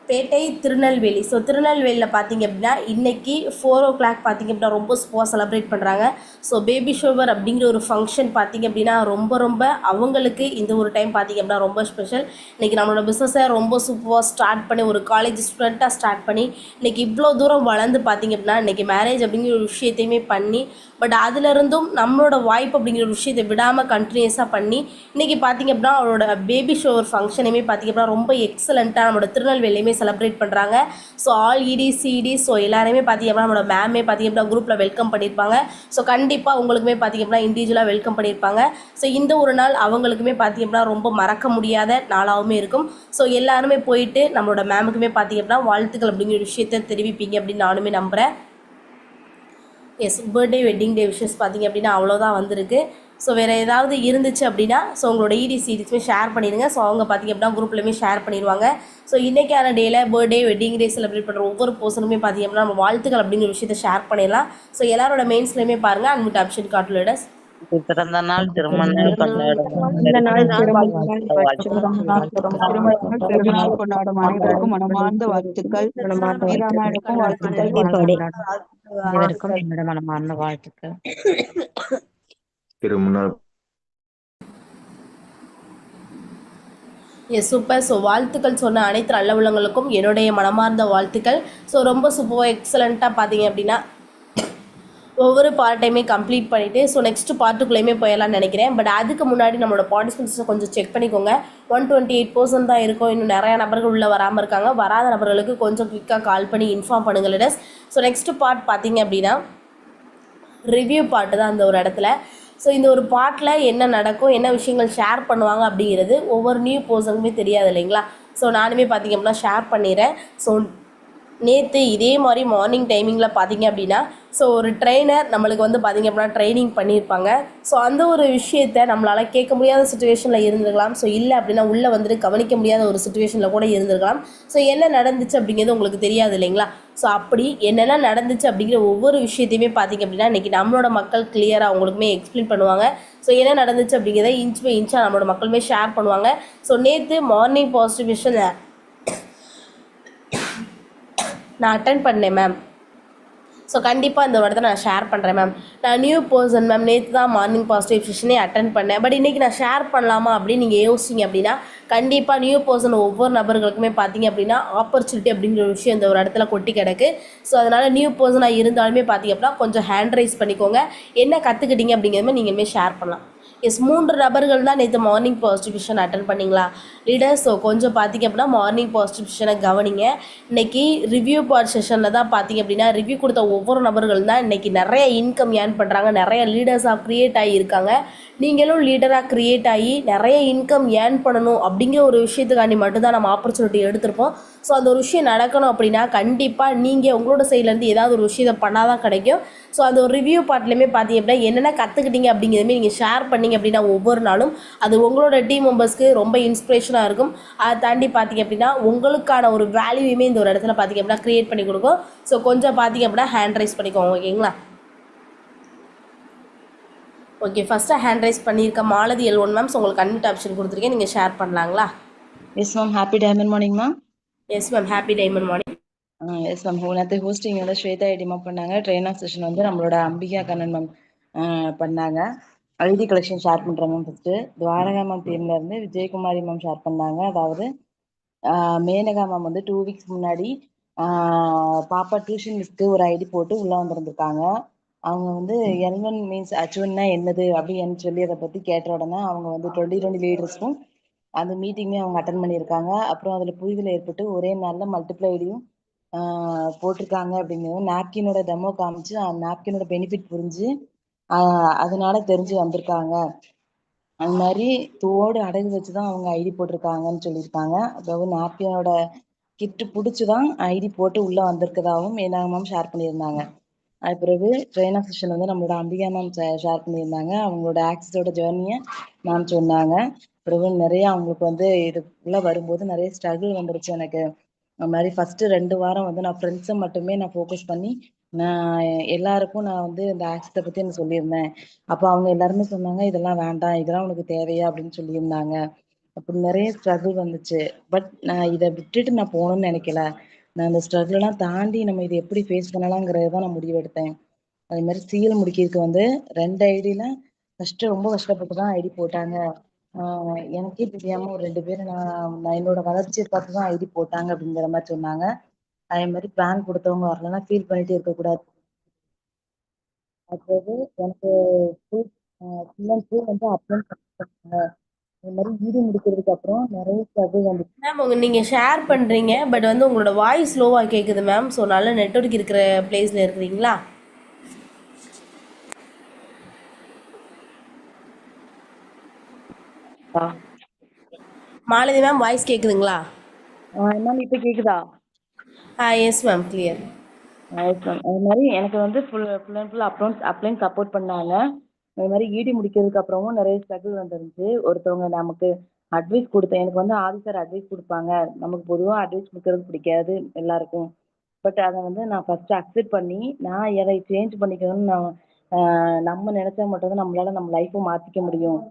Pettai Tirunelveli. So திருநெல்வேலியில் பார்த்திங்க அப்படின்னா இன்றைக்கி 4 o'clock பார்த்திங்க அப்படின்னா ரொம்ப சூப்பராக செலிப்ரேட் பண்ணுறாங்க. ஸோ பேபி ஷோவர் அப்படிங்கிற ஒரு ஃபங்க்ஷன் பார்த்திங்க அப்படின்னா ரொம்ப அவங்களுக்கு இந்த ஒரு டைம் பார்த்திங்க அப்படின்னா ரொம்ப ஸ்பெஷல். இன்றைக்கி நம்மளோட பிஸ்னஸை ரொம்ப சூப்பராக ஸ்டார்ட் பண்ணி ஒரு காலேஜ் ஸ்டூடெண்ட்டாக ஸ்டார்ட் பண்ணி இன்றைக்கி இவ்வளோ தூரம் வளர்ந்து பார்த்திங்க அப்படின்னா இன்றைக்கி மேரேஜ் அப்படிங்கிற ஒரு விஷயத்தையுமே பண்ணி, பட் அதிலிருந்தும் நம்மளோட வாய்ப்பு அப்படிங்கிற ஒரு விஷயத்தை விடாமல் கண்டினியூஸாக பண்ணி இன்றைக்கி பார்த்திங்க அப்படின்னா அவரோட பேபி ஷோவர் ஃபங்க்ஷனையுமே பார்த்திங்க அப்படின்னா ரொம்ப எக்ஸலண்ட்டாக நம்மளோட திருநெல்வேலியுமே செலிப்ரேட் பண்ணுறாங்க. ஸோ ஆல் இடி சிடி ஸோ எல்லாருமே பார்த்திங்க அப்படின்னா நம்மளோட மேமே பார்த்திங்க அப்படின்னா குரூப்பில் வெல்கம் பண்ணியிருப்பாங்க. ஸோ கண்டிப்பாக உங்களுக்குமே பார்த்திங்க அப்படின்னா இண்டிவிஜுவலாக வெல்கம் பண்ணியிருப்பாங்க. ஸோ இந்த ஒரு நாள் அவங்களுக்குமே பார்த்திங்க அப்படின்னா ரொம்ப மறக்க முடியாத நாளாகவுமே இருக்கும். ஸோ எல்லாருமே போயிட்டு நம்மளோட மேமுக்குமே பார்த்திங்க அப்படின்னா வாழ்த்துக்கள் அப்படிங்கிற ஒரு விஷயத்தை தெரிவிப்பீங்க அப்படின்னு நானுமே நம்புகிறேன். Yes birthday wedding day wishes பார்த்திங்க அப்படின்னா அவ்வளோதான் வந்திருக்கு. ஸோ வேறு ஏதாவது இருந்துச்சு அப்படின்னா ஸோ உங்களோட இடிசிடிஸுமே ஷேர் பண்ணிடுங்க. ஸோ அவங்க பார்த்திங்க அப்படின்னா குரூப்லேயுமே ஷேர் பண்ணிடுவாங்க. ஸோ இன்றைக்கான டேயில் பர்த்டே வெட்டிங் டே செலிப்ரேட் பண்ணுற ஒவ்வொரு பர்சனுமே பார்த்திங்க அப்படின்னா நம்ம வாழ்த்துக்கள் அப்படிங்கிற விஷயத்தை ஷேர் பண்ணிடலாம். ஸோ எல்லாரோட மெயின்ஸ்லையுமே பாருங்கள் அன்மிட் ஆப்ஷன் கார்டுலேடஸ் பிறந்த நாள் திருமணம் கொண்டாடும் அனைவருக்கும் மனமார்ந்த வாழ்த்துக்கள். அனைவருக்கும் என்னோட மனமார்ந்த வாழ்த்துக்கள். திருமணம் எஸ் சூப்பர். ஸோ வாழ்த்துக்கள் சொன்ன அனைத்து நல்ல உள்ளங்களுக்கும் என்னுடைய மனமார்ந்த வாழ்த்துக்கள். ஸோ ரொம்ப சூப்பர் எக்ஸலண்ட்டாக பார்த்தீங்க அப்படின்னா ஒவ்வொரு பார்ட்டையுமே கம்ப்ளீட் பண்ணிவிட்டு ஸோ நெக்ஸ்ட்டு பார்ட்டுக்குள்ளேயுமே போயிடலாம்னு நினைக்கிறேன். பட் அதுக்கு முன்னாடி நம்மளோட பார்ட்டிசிபென்ட்ஸை கொஞ்சம் செக் பண்ணிக்கோங்க. 128% தான் இருக்கும். இன்னும் நிறையா நபர்கள் உள்ளே வராமல் இருக்காங்க. வராத நபர்களுக்கு கொஞ்சம் குயிக்காக கால் பண்ணி இன்ஃபார்ம் பண்ணுங்கள் லீடர்ஸ். ஸோ நெக்ஸ்ட்டு பார்ட் பார்த்தீங்க அப்படின்னா ரிவ்யூ பார்ட்டு தான் அந்த ஒரு இடத்துல. ஸோ இந்த ஒரு பார்ட்டில் என்ன நடக்கும், என்ன விஷயங்கள் ஷேர் பண்ணுவாங்க அப்படிங்கிறது ஒவ்வொரு நியூ பர்சனுக்குமே தெரியாது இல்லைங்களா. ஸோ நானுமே பார்த்திங்க அப்படின்னா ஷேர் பண்ணிடுறேன். ஸோ நேற்று இதே மாதிரி மார்னிங் டைமிங்கில் பார்த்திங்க அப்படின்னா ஸோ ஒரு ட்ரெயினர் நம்மளுக்கு வந்து பார்த்திங்க அப்படின்னா ட்ரைனிங் பண்ணியிருப்பாங்க. ஸோ அந்த ஒரு விஷயத்தை நம்மளால் கேட்க முடியாத சுச்சுவேஷனில் இருந்திருக்கலாம். ஸோ இல்லை அப்படின்னா உள்ளே வந்துட்டு கவனிக்க முடியாத ஒரு சுச்சுவேஷனில் கூட இருந்திருக்கலாம். ஸோ என்ன நடந்துச்சு அப்படிங்கிறது உங்களுக்கு தெரியாது இல்லைங்களா. ஸோ அப்படி என்னென்ன நடந்துச்சு அப்படிங்கிற ஒவ்வொரு விஷயத்தையுமே பார்த்திங்க அப்படின்னா இன்றைக்கி நம்மளோட மக்கள் கிளியராக அவங்களுக்குமே எக்ஸ்பிளைன் பண்ணுவாங்க. ஸோ என்ன நடந்துச்சு அப்படிங்கிறத இன்ச் பை இன்ச்சாக நம்மளோட மக்களுமே ஷேர் பண்ணுவாங்க. ஸோ நேற்று மார்னிங் பாசிட்டிவ் விஷயம் நான் அட்டன் பண்ணேன் மேம். ஸோ கண்டிப்பாக இந்த இடத்த நான் ஷேர் பண்ணுறேன் மேம். நான் நியூ பர்சன் மேம். நேற்று தான் மார்னிங் பாசிட்டிவ் செஷனே அட்டன் பண்ணேன். பட் இன்றைக்கி நான் ஷேர் பண்ணலாமா அப்படின்னு நீங்கள் யோசிச்சிங்க அப்படின்னா கண்டிப்பாக நியூ பர்சன் ஒவ்வொரு நபர்களுக்குமே பார்த்திங்க அப்படின்னா ஆப்பர்ச்சுனிட்டி அப்படிங்கிற ஒரு விஷயம் இந்த ஒரு இடத்துல கொட்டி கிடக்கு. ஸோ அதனால் நியூ பர்சனாக இருந்தாலுமே பார்த்திங்க அப்படின்னா கொஞ்சம் ஹேண்ட் ரைஸ் பண்ணிக்கோங்க. என்ன கற்றுக்கிட்டீங்க அப்படிங்கிறத மாதிரி நீங்களுமே ஷேர் பண்ணலாம். எஸ் 3 நபர்கள் தான் நேற்று மார்னிங் பாசிட்டிவ் விஷன் அட்டன் பண்ணிங்களா லீடர். ஸோ கொஞ்சம் பார்த்திங்க அப்படின்னா மார்னிங் பாசிட்டிவ் விஷனை கவனிங்க. இன்றைக்கி ரிவ்யூ பார்ட் செஷனில் தான் பார்த்திங்க அப்படின்னா ரிவ்யூ கொடுத்த ஒவ்வொரு நபர்கள் தான் இன்றைக்கி நிறைய இன்கம் ஏர்ன் பண்ணுறாங்க. நிறைய லீடர்ஸாக க்ரியேட் ஆகியிருக்காங்க. நீங்களும் லீடராக க்ரியேட் ஆகி நிறைய இன்கம் ஏர்ன் பண்ணணும் அப்படிங்கிற ஒரு விஷயத்துக்காண்டி மட்டும்தான் நம்ம ஆப்பர்ச்சுனிட்டி எடுத்திருப்போம். ஸோ அந்த ஒரு விஷயம் நடக்கணும் அப்படின்னா கண்டிப்பாக நீங்கள் உங்களோட சைட்லேருந்து ஏதாவது ஒரு விஷயத்தை பண்ணால் தான் கிடைக்கும். ஸோ அந்த ஒரு ரிவ்யூ பார்ட்லேயுமே பார்த்திங்க அப்படின்னா என்னென்ன கற்றுக்கிட்டீங்க அப்படிங்கிறதுமே நீங்கள் ஷேர் பண்ணிங்க அப்படின்னா ஒவ்வொரு நாளும் அது உங்களோட டீம் மெம்பர்ஸ்க்கு ரொம்ப இன்ஸ்பிரேஷனாக இருக்கும். அதை தாண்டி பார்த்திங்க அப்படின்னா உங்களுக்கான ஒரு வேல்யூயுமே இந்த ஒரு இடத்துல பார்த்திங்க அப்படின்னா க்ரியேட் பண்ணி கொடுக்கும். ஸோ கொஞ்சம் பார்த்திங்க அப்படின்னா ஹேண்ட் ரைஸ் பண்ணிக்கோங்க. ஓகேங்களா. ஓகே ஃபஸ்ட்டு ஹேண்ட் ரைஸ் பண்ணியிருக்க மாலதி L1 மேம். ஸோ உங்களுக்கு அன்மிட் ஆப்ஷன் கொடுத்துருக்கேன். நீங்கள் ஷேர் பண்ணலாங்களா. Yes ma'am. Happy diamond morning ma'am. Yes ma'am. Happy diamond morning. Yes ma'am. நேற்று ஹோஸ்டிங் வந்து ஸ்வேதா ஐடிமா பண்ணாங்க. ட்ரெயினர் செஷன் வந்து நம்மளோட அம்பிகா கண்ணன் மேம் பண்ணாங்க. ஐடி கலெக்ஷன் ஷேர் பண்ணுறாங்க மேம். ஃபஸ்ட்டு துவாரகா மேம் டீம்ல இருந்து விஜயகுமாரி மேம் ஷேர் பண்ணாங்க. அதாவது மேனகா மேம் வந்து 2 வீக்ஸ் முன்னாடி பாப்பா டியூஷன் மிஸ்க்கு ஒரு ஐடி போட்டு உள்ளே வந்திருந்துருக்காங்க. அவங்க வந்து L1 மீன்ஸ் H1னா என்னது அப்படின்னு சொல்லி அதை பத்தி கேட்ட உடனே அவங்க வந்து 2020 லீடர்ஸ்க்கும் அந்த மீட்டிங்குமே அவங்க அட்டன் பண்ணியிருக்காங்க. அப்புறம் அதுல புரிதல் ஏற்பட்டு ஒரே நாள்ல மல்டிப்ளை ஐடியும் போட்டிருக்காங்க அப்படிங்கிறது நாப்கினோட டெமோ காமிச்சு அந்த நாப்கினோட பெனிஃபிட் புரிஞ்சு அதனால தெரிஞ்சு வந்திருக்காங்க. அது மாதிரி தோடு அடகு வச்சுதான் அவங்க ஐடி போட்டிருக்காங்கன்னு சொல்லியிருக்காங்க. அதாவது நாப்கினோட கிஃப்ட் பிடிச்சுதான் ஐடி போட்டு உள்ள வந்திருக்கதாகவும் மேனாக மேம் ஷேர் பண்ணியிருந்தாங்க. அது பிறகு ட்ரெயின் ஆஃப் செஷன் வந்து நம்மளோட அம்பிகா மேம் ஷேர் பண்ணியிருந்தாங்க. அவங்களோட ஆக்சஸோட ஜேர்னியை மேம் சொன்னாங்க. பிறகு நிறைய அவங்களுக்கு வந்து இது உள்ள வரும்போது நிறைய ஸ்ட்ரகிள் வந்துருச்சு எனக்கு. அது மாதிரி ஃபர்ஸ்ட் 2 வாரம் வந்து நான் ஃப்ரெண்ட்ஸை மட்டுமே நான் ஃபோக்கஸ் பண்ணி நான் எல்லாருக்கும் நான் வந்து இந்த ஆக்சஸை பத்தி எனக்கு சொல்லியிருந்தேன். அப்போ அவங்க எல்லாருமே சொன்னாங்க இதெல்லாம் வேண்டாம், இதெல்லாம் உனக்கு தேவையா அப்படின்னு சொல்லியிருந்தாங்க. அப்படி நிறைய ஸ்ட்ரகிள் வந்துச்சு. பட் நான் இதை விட்டுட்டு நான் போகணும்னு நினைக்கல. நான் அந்த ஸ்ட்ரகிள் எல்லாம் தாண்டி நம்ம இதை எப்படி ஃபேஸ் பண்ணலாங்கிறத தான் நான் முடிவெடுத்தேன். அதே மாதிரி சீல் முடிக்கிறதுக்கு வந்து 2 ஐடியில ரொம்ப கஷ்டப்பட்டு தான் ஐடி போட்டாங்க. எனக்கே தெரியாம ஒரு 2 பேர் நான் என்னோட வளர்ச்சியை பார்த்து தான் ஐடி போட்டாங்க அப்படிங்கிற மாதிரி சொன்னாங்க. அதே மாதிரி பிளான் கொடுத்தவங்க வரலன்னா ஃபீல் பண்ணிட்டு இருக்கக்கூடாது. அதாவது எனக்கு ஃபுல் அண்ட் ஃபுல் வந்து அப்ளை பண்ணாங்க. அது மாதிரி ஈடு முடிக்கிறதுக்கு அப்புறம் நிறைய ஸ்ட்ரகிள் வந்து மேம் நீங்கள் ஷேர் பண்ணுறீங்க, பட் வந்து உங்களோட வாய்ஸ் ஸ்லோவாக கேட்குது மேம். ஸோ நல்ல நெட்வொர்க் இருக்கிற பிளேஸில் இருக்கிறீங்களா? மாலதி மேம் வாய்ஸ் கேட்குதுங்களா? மேம் இப்போ கேக்குதா? S ma'am, clear. அது மாதிரி எனக்கு வந்து ஃபுல் அண்ட் ஃபுல் அப்ளைன் சப்போர்ட் பண்ணாங்க. அது மாதிரி ஈடி முடிக்கிறதுக்கு அப்புறமும் நிறைய ஸ்ட்ரகிள் வந்துருந்துச்சு. ஒருத்தவங்க நமக்கு அட்வைஸ் கொடுத்தேன். எனக்கு வந்து ஆதி சார் அட்வைஸ் கொடுப்பாங்க. நமக்கு பொதுவாக அட்வைஸ் கொடுக்கறது பிடிக்காது எல்லாருக்கும். பட் அதை வந்து நான் ஃபர்ஸ்ட் அக்செப்ட் பண்ணி நான் எதை சேஞ்ச் பண்ணிக்கணும்னு நான் நம்ம நினைச்சா மட்டும்தான் நம்மளால நம்ம லைஃப்பை மாற்றிக்க முடியும்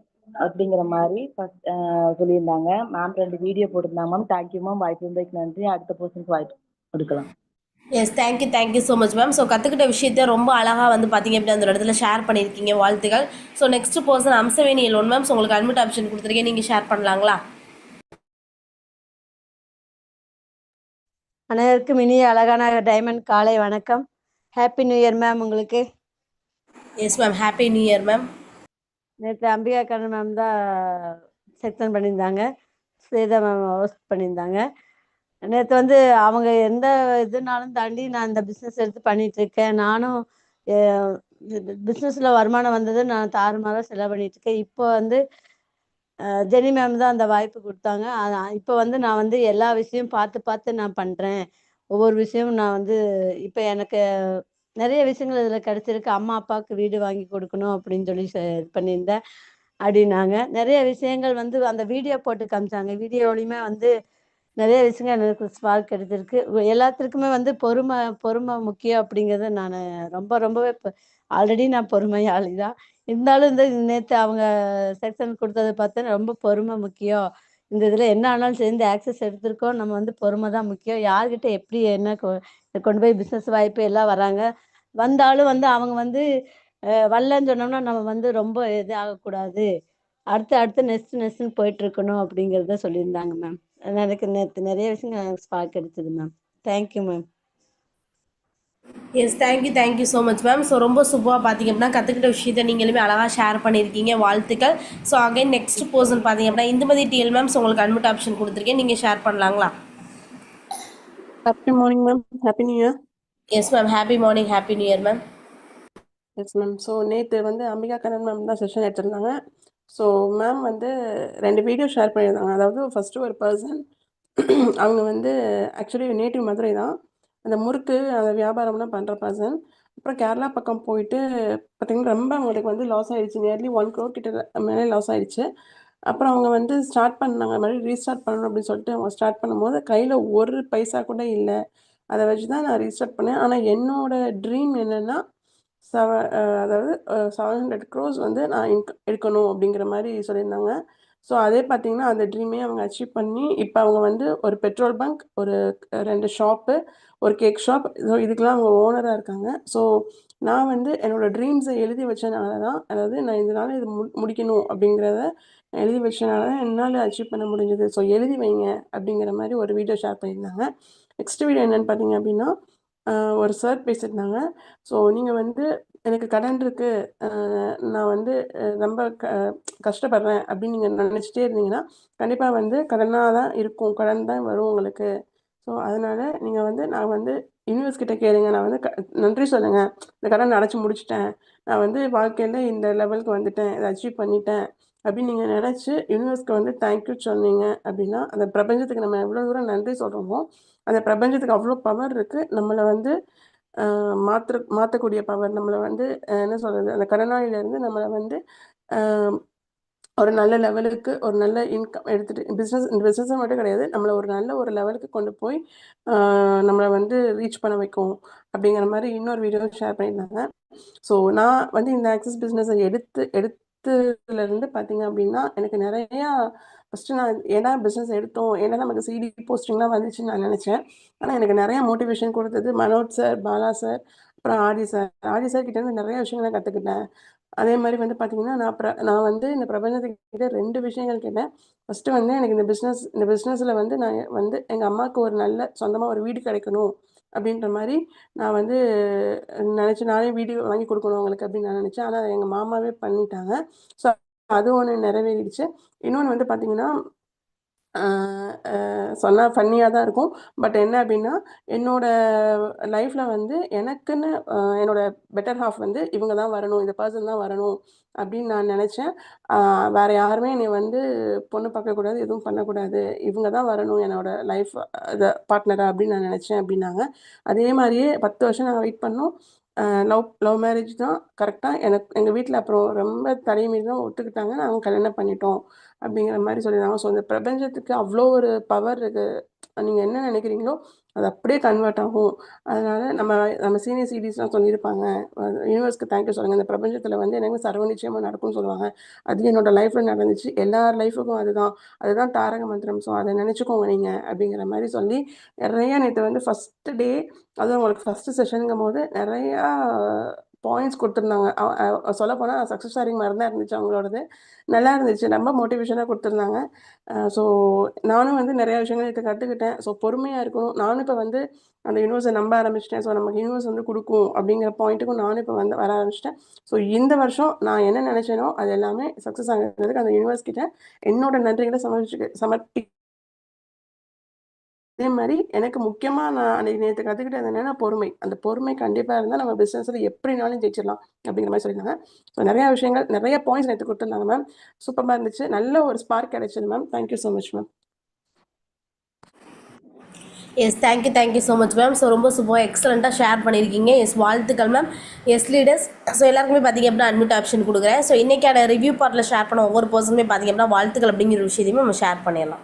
அப்படிங்கிற மாதிரி ஃபர்ஸ்ட் சொல்லியிருந்தாங்க. மேம் 2 வீடியோ போட்டிருந்தாங்க மேம். Thank you ma'am. வாய்ப்பு இருந்ததுக்கு நன்றி. அடுத்த பர்சனுக்கு வாய்ப்பு கொடுக்கலாம். Yes, thank you so much ma'am. So கற்றுக்கிட்ட விஷயத்த ரொம்ப அழகாக வந்து பார்த்தீங்க அப்படின்னா அந்த இடத்துல ஷேர் பண்ணியிருக்கீங்க, வாழ்த்துக்கள். So next person Amsaveni L1 ma'am. So உங்களுக்கு அட்மிட் ஆப்ஷன் கொடுத்துருக்கேன், நீங்கள் ஷேர் பண்ணலாங்களா? அனைவருக்கும் இனிய அழகான டைமண்ட் காலை வணக்கம். ஹாப்பி நியூ இயர் மேம் உங்களுக்கு. S ma'am, happy new year ma'am. நேற்று அம்பிகா கண்ணன் மேம் தான் செக்ஷன் பண்ணியிருந்தாங்க, ஸ்வேதா மேம் ஹோஸ்ட் பண்ணியிருந்தாங்க. நேற்று வந்து அவங்க எந்த இதுனாலும் தாண்டி நான் இந்த பிஸ்னஸ் எடுத்து பண்ணிகிட்ருக்கேன். நானும் பிஸ்னஸில் வருமானம் வந்தது நான் தாறுமாறாக செலவு பண்ணிகிட்ருக்கேன். இப்போ வந்து ஜெனி மேம் தான் அந்த வாய்ப்பு கொடுத்தாங்க. இப்போ வந்து நான் வந்து எல்லா விஷயமும் பார்த்து நான் பண்ணுறேன். ஒவ்வொரு விஷயமும் நான் வந்து இப்போ எனக்கு நிறைய விஷயங்கள் இதில் கிடச்சிருக்கு. அம்மா அப்பாவுக்கு வீடு வாங்கி கொடுக்கணும் அப்படின்னு சொல்லி இது பண்ணியிருந்தேன் அப்படின்னாங்க. நிறைய விஷயங்கள் வந்து அந்த வீடியோ போட்டு காமிச்சாங்க. வீடியோலையுமே வந்து நிறைய விஷயங்கள் எனக்கு ஸ்பார்க் கிடைச்சிருக்கு. எல்லாத்துக்குமே வந்து பொறுமை முக்கியம் அப்படிங்கிறத நான் ரொம்பவே இப்போ ஆல்ரெடி நான் பொறுமையாளி தான். இருந்தாலும் இந்த நேற்று அவங்க செக்ஷன் கொடுத்ததை பார்த்தா ரொம்ப பொறுமை முக்கியம். இந்த இதில் என்ன ஆனாலும் சரி இந்த ஆக்சஸ் எடுத்திருக்கோம், நம்ம வந்து பொறுமை தான் முக்கியம். யார்கிட்ட எப்படி என்ன கொண்டு போய் பிஸ்னஸ் வாய்ப்பு எல்லாம் வராங்க. வந்தாலும் வந்து அவங்க வந்து வரலன்னு சொன்னோம்னா நம்ம வந்து ரொம்ப இது ஆகக்கூடாது. அடுத்து நெக்ஸ்ட்னு போயிட்டு இருக்கணும் அப்படிங்கிறத சொல்லியிருந்தாங்க மேம். எனக்கு நேற்று நிறைய விஷயங்கள் எனக்கு ஸ்பார்க் கிடைச்சது ma'am. Thank you ma'am. Yes, thank you so much ma'am. So ரொம்ப சூப்பராக பார்த்தீங்க அப்படின்னா கற்றுக்கிட்ட விஷயத்தை நீங்களுமே அழகாக ஷேர் பண்ணியிருக்கீங்க, வாழ்த்துக்கள். ஸோ அகைன் நெக்ஸ்ட் பர்சன் பார்த்தீங்க அப்படின்னா இந்துமதி TL மேம். ஸோ உங்களுக்கு அட்மிட் ஆப்ஷன் கொடுத்துருக்கேன், நீங்கள் ஷேர் பண்ணலாங்களா? Happy morning ma'am. Happy new year. Yes ma'am, happy morning, happy new year ma'am. Yes ma'am. So நேற்று வந்து அம்பிகா கண்ணன் மேம் தான் செஷன் எடுத்திருந்தாங்க. ஸோ மேம் வந்து 2 வீடியோ ஷேர் பண்ணியிருந்தாங்க. அதாவது ஃபஸ்ட்டு ஒரு பர்சன் அவங்க வந்து ஆக்சுவலி நேட்டிவ் மதுரை தான். அந்த முறுக்கு அந்த வியாபாரம்லாம் பண்ணுற பர்சன். அப்புறம் கேரளா பக்கம் போயிட்டு பார்த்தீங்கன்னா ரொம்ப அவங்களுக்கு வந்து லாஸ் ஆகிடுச்சு. நியர்லி 1 crore கிட்ட மேலே லாஸ் ஆகிடுச்சு. அப்புறம் அவங்க வந்து ஸ்டார்ட் பண்ணாங்க, மறுபடியும் ரீஸ்டார்ட் பண்ணணும் அப்படின்னு சொல்லிட்டு அவங்க ஸ்டார்ட் பண்ணும்போது கையில் 1 பைசா கூட இல்லை. அதை வச்சு தான் நான் ரீஸ்டார்ட் பண்ணேன். ஆனால் என்னோட ட்ரீம் என்னென்னா அதாவது 700 crores வந்து நான் எடுக்கணும் அப்படிங்கிற மாதிரி சொல்லியிருந்தாங்க. ஸோ அதே பார்த்தீங்கன்னா அந்த ட்ரீமே அவங்க அச்சீவ் பண்ணி இப்போ அவங்க வந்து ஒரு பெட்ரோல் பங்க், ஒரு 2 ஷாப்பு, ஒரு கேக் ஷாப், ஸோ இதுக்கெல்லாம் அவங்க ஓனராக இருக்காங்க. ஸோ நான் வந்து என்னோடய ட்ரீம்ஸை எழுதி வச்சனால தான், அதாவது நான் இதனால் இது முடிக்கணும் அப்படிங்கிறத எழுதி வச்சனால தான் என்னால் அச்சீவ் பண்ண முடிஞ்சது. ஸோ எழுதி வைங்க அப்படிங்கிற மாதிரி ஒரு வீடியோ ஷேர் பண்ணியிருந்தாங்க. நெக்ஸ்ட் வீடியோ என்னென்னு பார்த்தீங்க அப்படின்னா ஒரு சார் பேசியிருந்தாங்க. ஸோ நீங்கள் வந்து எனக்கு கடன் இருக்கு, நான் வந்து ரொம்ப கஷ்டப்படுறேன் அப்படின்னு நீங்கள் நினச்சிட்டே இருந்தீங்கன்னா கண்டிப்பாக வந்து கடனாக தான் இருக்கும், கடன் தான் வரும் உங்களுக்கு. ஸோ அதனால் நீங்கள் வந்து நான் வந்து யூனிவர்ஸ் கிட்ட கேளுங்க, நான் வந்து நன்றி சொல்லுங்கள், இந்த கடன் அடைச்சி முடிச்சிட்டேன், நான் வந்து வாழ்க்கையில் இந்த லெவலுக்கு வந்துட்டேன், இதை அச்சீவ் பண்ணிட்டேன் அப்படின்னு நீங்கள் நினச்சி யூனிவர்ஸ்க்கு வந்து தேங்க்யூ சொன்னீங்க அப்படின்னா அந்த பிரபஞ்சத்துக்கு நம்ம எவ்வளோ தூரம் நன்றி சொல்கிறோமோ அந்த பிரபஞ்சத்துக்கு அவ்வளோ பவர் இருக்குது. நம்மளை வந்து மாற்றக்கூடிய பவர், நம்மளை வந்து என்ன சொல்கிறது, அந்த கடனாளியிலேருந்து நம்மளை வந்து ஒரு நல்ல லெவலுக்கு ஒரு நல்ல இன்கம் எடுத்துகிட்டு இந்த பிஸ்னஸை மட்டும் கிடையாது, நம்மளை ஒரு நல்ல ஒரு லெவலுக்கு கொண்டு போய் நம்மளை வந்து ரீச் பண்ண வைக்கும் அப்படிங்கிற மாதிரி இன்னொரு வீடியோ ஷேர் பண்ணியிருந்தாங்க. ஸோ நான் வந்து இந்த ஆக்சஸ் பிஸ்னஸை எடுத்துலேருந்து பார்த்தீங்க அப்படின்னா எனக்கு நிறையா ஃபஸ்ட்டு நான் ஏன்னா பிஸ்னஸ் எடுத்தோம், ஏன்னா நமக்கு சிடி போஸ்டிங்லாம் வந்துச்சுன்னு நான் நினச்சேன். ஆனால் எனக்கு நிறையா மோட்டிவேஷன் கொடுத்தது மனோஜ் சார், பாலா சார், அப்புறம் ஆதி சார் கிட்டேருந்து நிறைய விஷயங்களை கற்றுக்கிட்டேன். அதே மாதிரி வந்து பார்த்தீங்கன்னா நான் வந்து இந்த பிரபஞ்சத்துக்கிட்ட 2 விஷயங்கள் கேட்டேன். ஃபஸ்ட்டு வந்து எனக்கு இந்த பிஸ்னஸில் வந்து நான் வந்து எங்கள் அம்மாவுக்கு ஒரு நல்ல சொந்தமாக ஒரு வீடு கிடைக்கணும் அப்படின்ற மாதிரி நான் வந்து நினச்சேன். நானே வீடு வாங்கி கொடுக்கணும் அவங்களுக்கு அப்படின்னு நான் நினச்சேன். ஆனால் எங்கள் மாமாவே பண்ணிட்டாங்க. ஸோ அது ஒன்று நிறைவேறிடுச்சு. இன்னொன்று வந்து பார்த்தீங்கன்னா சொன்னால் ஃபன்னியாக தான் இருக்கும். பட் என்ன அப்படின்னா என்னோட லைஃப்பில் வந்து எனக்குன்னு என்னோட பெட்டர் ஹாஃப் வந்து இவங்க தான் வரணும், இந்த பர்சன் தான் வரணும் அப்படின்னு நான் நினச்சேன். வேறு யாருமே என்னை வந்து பொண்ணு பார்க்கக்கூடாது, எதுவும் பண்ணக்கூடாது, இவங்க தான் வரணும் என்னோட லைஃப் இதை பார்ட்னராக அப்படின்னு நான் நினச்சேன் அப்படின்னாங்க. அதே மாதிரியே 10 வருஷம் நாங்கள் வெயிட் பண்ணோம். லவ் மேரேஜ் தான் கரெக்டாக எங்கள் வீட்டில் அப்புறம் ரொம்ப தலைமீறி தான் ஒத்துக்கிட்டாங்க. நாங்கள் கல்யாணம் பண்ணிட்டோம் அப்படிங்கிற மாதிரி சொல்லியிருந்தாங்க. ஸோ இந்த பிரபஞ்சத்துக்கு அவ்வளோ ஒரு பவர் இருக்குது. நீங்கள் என்ன நினைக்கிறீங்களோ அது அப்படியே கன்வெர்ட் ஆகும். அதனால் நம்ம சீனியர் சிடிஸ்லாம் சொல்லியிருப்பாங்க, யூனிவர்ஸ்க்கு தேங்க்யூ சொல்லுங்கள், இந்த பிரபஞ்சத்தில் வந்து எனக்கு சர்வ நிச்சயமாக நடக்கும்னு சொல்லுவாங்க. அது என்னோடய லைஃப்பில் நடந்துச்சு, எல்லார் லைஃபுக்கும் அதுதான் தாரக மந்திரம். ஸோ அதை நினச்சிக்கோங்க நீங்கள் அப்படிங்கிற மாதிரி சொல்லி நிறையா நேற்று வந்து ஃபஸ்ட்டு டே, அதுவும் உங்களுக்கு ஃபஸ்ட்டு செஷனுங்கும் போது நிறையா பாயிண்ட்ஸ் கொடுத்துருந்தாங்க. சொல்லப்போனால் சக்ஸஸ் ஷேரிங் மாதிரி தான் இருந்துச்சு அவங்களோடது. நல்லா இருந்துச்சு, ரொம்ப மோட்டிவேஷனாக கொடுத்துருந்தாங்க. ஸோ நானும் வந்து நிறையா விஷயங்கள் இதை கற்றுக்கிட்டேன். ஸோ பொறுமையாக இருக்கணும். நானும் இப்போ வந்து அந்த யூனிவர்ஸை நம்ப ஆரம்பிச்சிட்டேன். ஸோ நமக்கு யூனிவர்ஸ் வந்து கொடுக்கும் அப்படிங்கிற பாயிண்ட்டுக்கும் நானும் இப்போ வந்து வர ஆரம்பிச்சிட்டேன். ஸோ இந்த வருஷம் நான் என்ன நினச்சேனோ அது எல்லாமே சக்ஸஸ் ஆகிறதுக்கு அந்த யூனிவர்ஸ் கிட்ட என்னோட நன்றிகளை சமர்ப்பி அதே மாதிரி எனக்கு முக்கியமாக நான் அன்றைக்கி நேற்று கற்றுக்கிட்டது என்னென்னா பொறுமை. அந்த பொறுமை கண்டிப்பாக இருந்தால் நம்ம பிஸ்னஸில் எப்படினாலும் ஜெயிச்சிடலாம் அப்படிங்கிற மாதிரி சொல்லியிருந்தாங்க. ஸோ நிறையா விஷயங்கள் நிறைய பாயிண்ட்ஸ் நேற்று கொடுத்துருந்தாங்க மேம். சூப்பராக இருந்துச்சு, நல்ல ஒரு ஸ்பார்க் கிடைச்சது ma'am. Thank you so much ma'am. Yes, thank you so much ma'am. So ரொம்ப சூப்பராக எக்ஸலண்ட்டாக ஷேர் பண்ணியிருக்கீங்க. எஸ், வாழ்த்துக்கள் மேம். எஸ் லீடர்ஸ், ஸோ எல்லாருக்குமே பார்த்திங்க அப்படின்னா அட்மிட் ஆப்ஷன் கொடுக்குறேன். ஸோ இன்றைக்கான ரிவ்யூ பார்ட்டில் ஷேர் பண்ண ஒவ்வொரு பர்சனுமே பார்த்திங்க அப்படின்னா வாழ்த்துக்கள் அப்படிங்கிற விஷயத்தையுமே நம்ம ஷேர் பண்ணிடலாம்.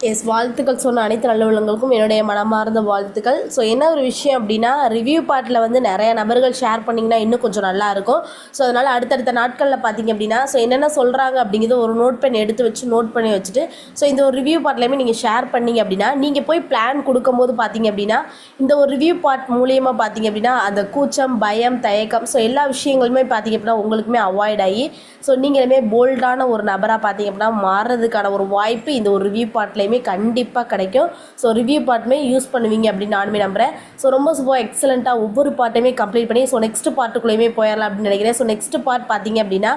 எஸ், வாழ்த்துக்கள் சொன்ன அனைத்து நல்ல உள்ளங்களுக்கும் என்னுடைய மனமார்ந்த வாழ்த்துக்கள். ஸோ என்ன ஒரு விஷயம் அப்படின்னா ரிவ்யூ பார்ட்டில் வந்து நிறைய நபர்கள் ஷேர் பண்ணிங்கன்னா இன்னும் கொஞ்சம் நல்லாயிருக்கும். ஸோ அதனால் அடுத்தடுத்த நாட்களில் பார்த்திங்க அப்படின்னா ஸோ என்னென்ன சொல்கிறாங்க அப்படிங்கிறத ஒரு நோட் பண்ணி வச்சுட்டு ஸோ இந்த ஒரு ரிவ்யூ பார்ட்லேயுமே நீங்கள் ஷேர் பண்ணிங்க அப்படின்னா நீங்கள் போய் பிளான் கொடுக்கும்போது பார்த்திங்க அப்படின்னா இந்த ஒரு ரிவ்யூ பார்ட் மூலியமாக பார்த்திங்க அப்படின்னா அந்த கூச்சம், பயம், தயக்கம் ஸோ எல்லா விஷயங்களுமே பார்த்திங்க அப்படின்னா உங்களுக்குமே அவாய்ட் ஆகி ஸோ நீங்களுமே போல்டான ஒரு நபராக பார்த்திங்க அப்படின்னா மாறுறதுக்கான ஒரு வாய்ப்பு இந்த ஒரு ரிவ்யூ பார்ட்லேயுமே கண்டிப்பாக கிடைக்கும். ஸோ ரிவ்யூ பார்ட்டுமே யூஸ் பண்ணுவீங்க அப்படின்னு நானுமே நம்புகிறேன். ஸோ ரொம்ப சூப்பராக எக்ஸலண்ட்டாக ஒவ்வொரு பார்ட்டுமே கம்ப்ளீட் பண்ணி ஸோ நெக்ஸ்ட் பார்ட்டுக்குள்ளேயுமே போயிடலாம் அப்படின்னு நினைக்கிறேன். ஸோ நெக்ஸ்ட் பார்ட் பார்த்திங்க அப்படின்னா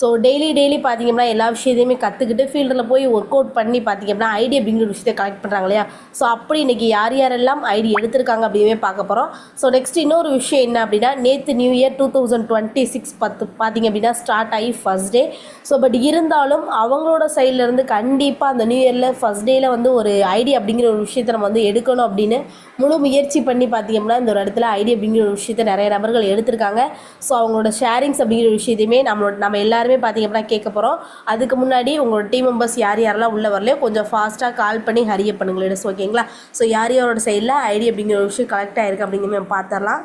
ஸோ டெய்லி பார்த்திங்கன்னா எல்லா விஷயத்தையுமே கற்றுக்கிட்டு ஃபீல்டில் போய் ஒர்க் அவுட் பண்ணி பார்த்திங்க அப்படின்னா ஐடி அப்படிங்கிற விஷயத்தை கலெக்ட் பண்ணுறாங்க இல்லையா. ஸோ அப்படி இன்றைக்கி யாரெல்லாம் ஐடி எடுத்திருக்காங்க அப்படியே பார்க்க போகிறோம். ஸோ நெக்ஸ்ட் இன்னொரு விஷயம் என்ன அப்படின்னா நேற்று நியூ இயர் 2026 பார்த்திங்க அப்படின்னா ஸ்டார்ட் ஆகி ஃபஸ்ட் டே. ஸோ பட் இருந்தாலும் அவங்களோட சைட்லேருந்து கண்டிப்பாக அந்த நியூ இயரில் ஃபஸ்ட் டேயில் வந்து ஒரு ஐடி அப்படிங்கிற ஒரு விஷயத்தை நம்ம வந்து எடுக்கணும் அப்படின்னு முழு முயற்சி பண்ணி பார்த்திங்க அப்படின்னா இந்த ஒரு இடத்துல ஐடி அப்படிங்கிற ஒரு விஷயத்தை நிறைய நபர்கள் எடுத்திருக்காங்க. ஸோ அவங்களோட ஷேரிங்ஸ் அப்படிங்கிற விஷயத்தையுமே நம்ம எல்லாருமே பார்த்திங்க அப்படின்னா கேட்க போகிறோம். அதுக்கு முன்னாடி உங்களோட டீம் மெம்பர்ஸ் யாரெல்லாம் உள்ள வரலையோ கொஞ்சம் ஃபாஸ்ட்டாக கால் பண்ணி ஹரிய பண்ணுங்களேன். ஓகேங்களா. ஸோ யாரோட சைடில் ஐடி அப்படிங்கிற ஒரு விஷயம் கலெக்ட் ஆகிருக்கு அப்படிங்கிற நம்ம பார்த்துடலாம்.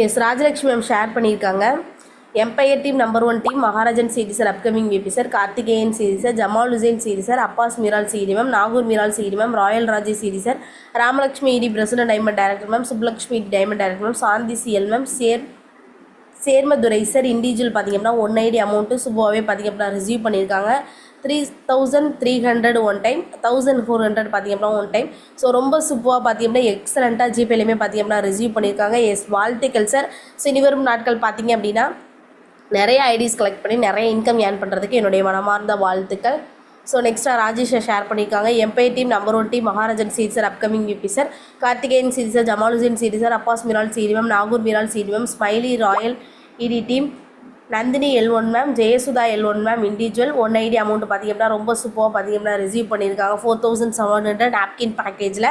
எஸ் ராஜலக்ஷ்மி மேம் ஷேர் பண்ணியிருக்காங்க. Empire team number 1 team Maharajan CD sir, upcoming VP sir, Karthikeyan CD sir, Jamal Hussain CD sir, Abbas Miral CD ma'am, Nagoor Miral CD ma'am, royal Raji CD sir, Ramalakshmi ED president diamond director ma'am, Subbulakshmi ED diamond director ma'am, Shanthi CL ma'am, Chermadurai sir individual பார்த்தீங்கன்னா 190 amount சுபாவே பார்த்தீங்கன்னா receive பண்ணியிருக்காங்க. 3300 one time, 1400 பார்த்தீங்கன்னா one time. So ரொம்ப சூப்பராக பார்த்தீங்கன்னா எக்ஸலண்ட்டாக ஜிபேலையுமே பார்த்தீங்கன்னா receive பண்ணியிருக்காங்க. எஸ் வாழ்த்துக்கள் சார். ஸோ இனிவரும் நாட்கள் பார்த்தீங்க அப்படின்னா நிறைய ஐடிஸ் கலெக்ட் பண்ணி நிறைய இன்கம் ஏர்ன் பண்ணுறதுக்கு என்னுடைய மனமார்ந்த வாழ்த்துக்கள். ஸோ நெக்ஸ்ட்டாக ராஜேஷை ஷேர் பண்ணியிருக்காங்க. Empire team number 1 team Maharajan CD sir, upcoming VP sir, Karthikeyan CD sir, Jamal Hussain CD sir, Abbas Miral CD ma'am, Nagoor Miral CD ma'am, smiley royal ED team, Nandini L1 ma'am, Jayasudha L1 ma'am individual 190 amount பார்த்தீங்கன்னா ரொம்ப சூப்பராக பார்த்தீங்கன்னா ரிசீவ் பண்ணியிருக்காங்க 4700 நாப்கின் பேக்கேஜில்.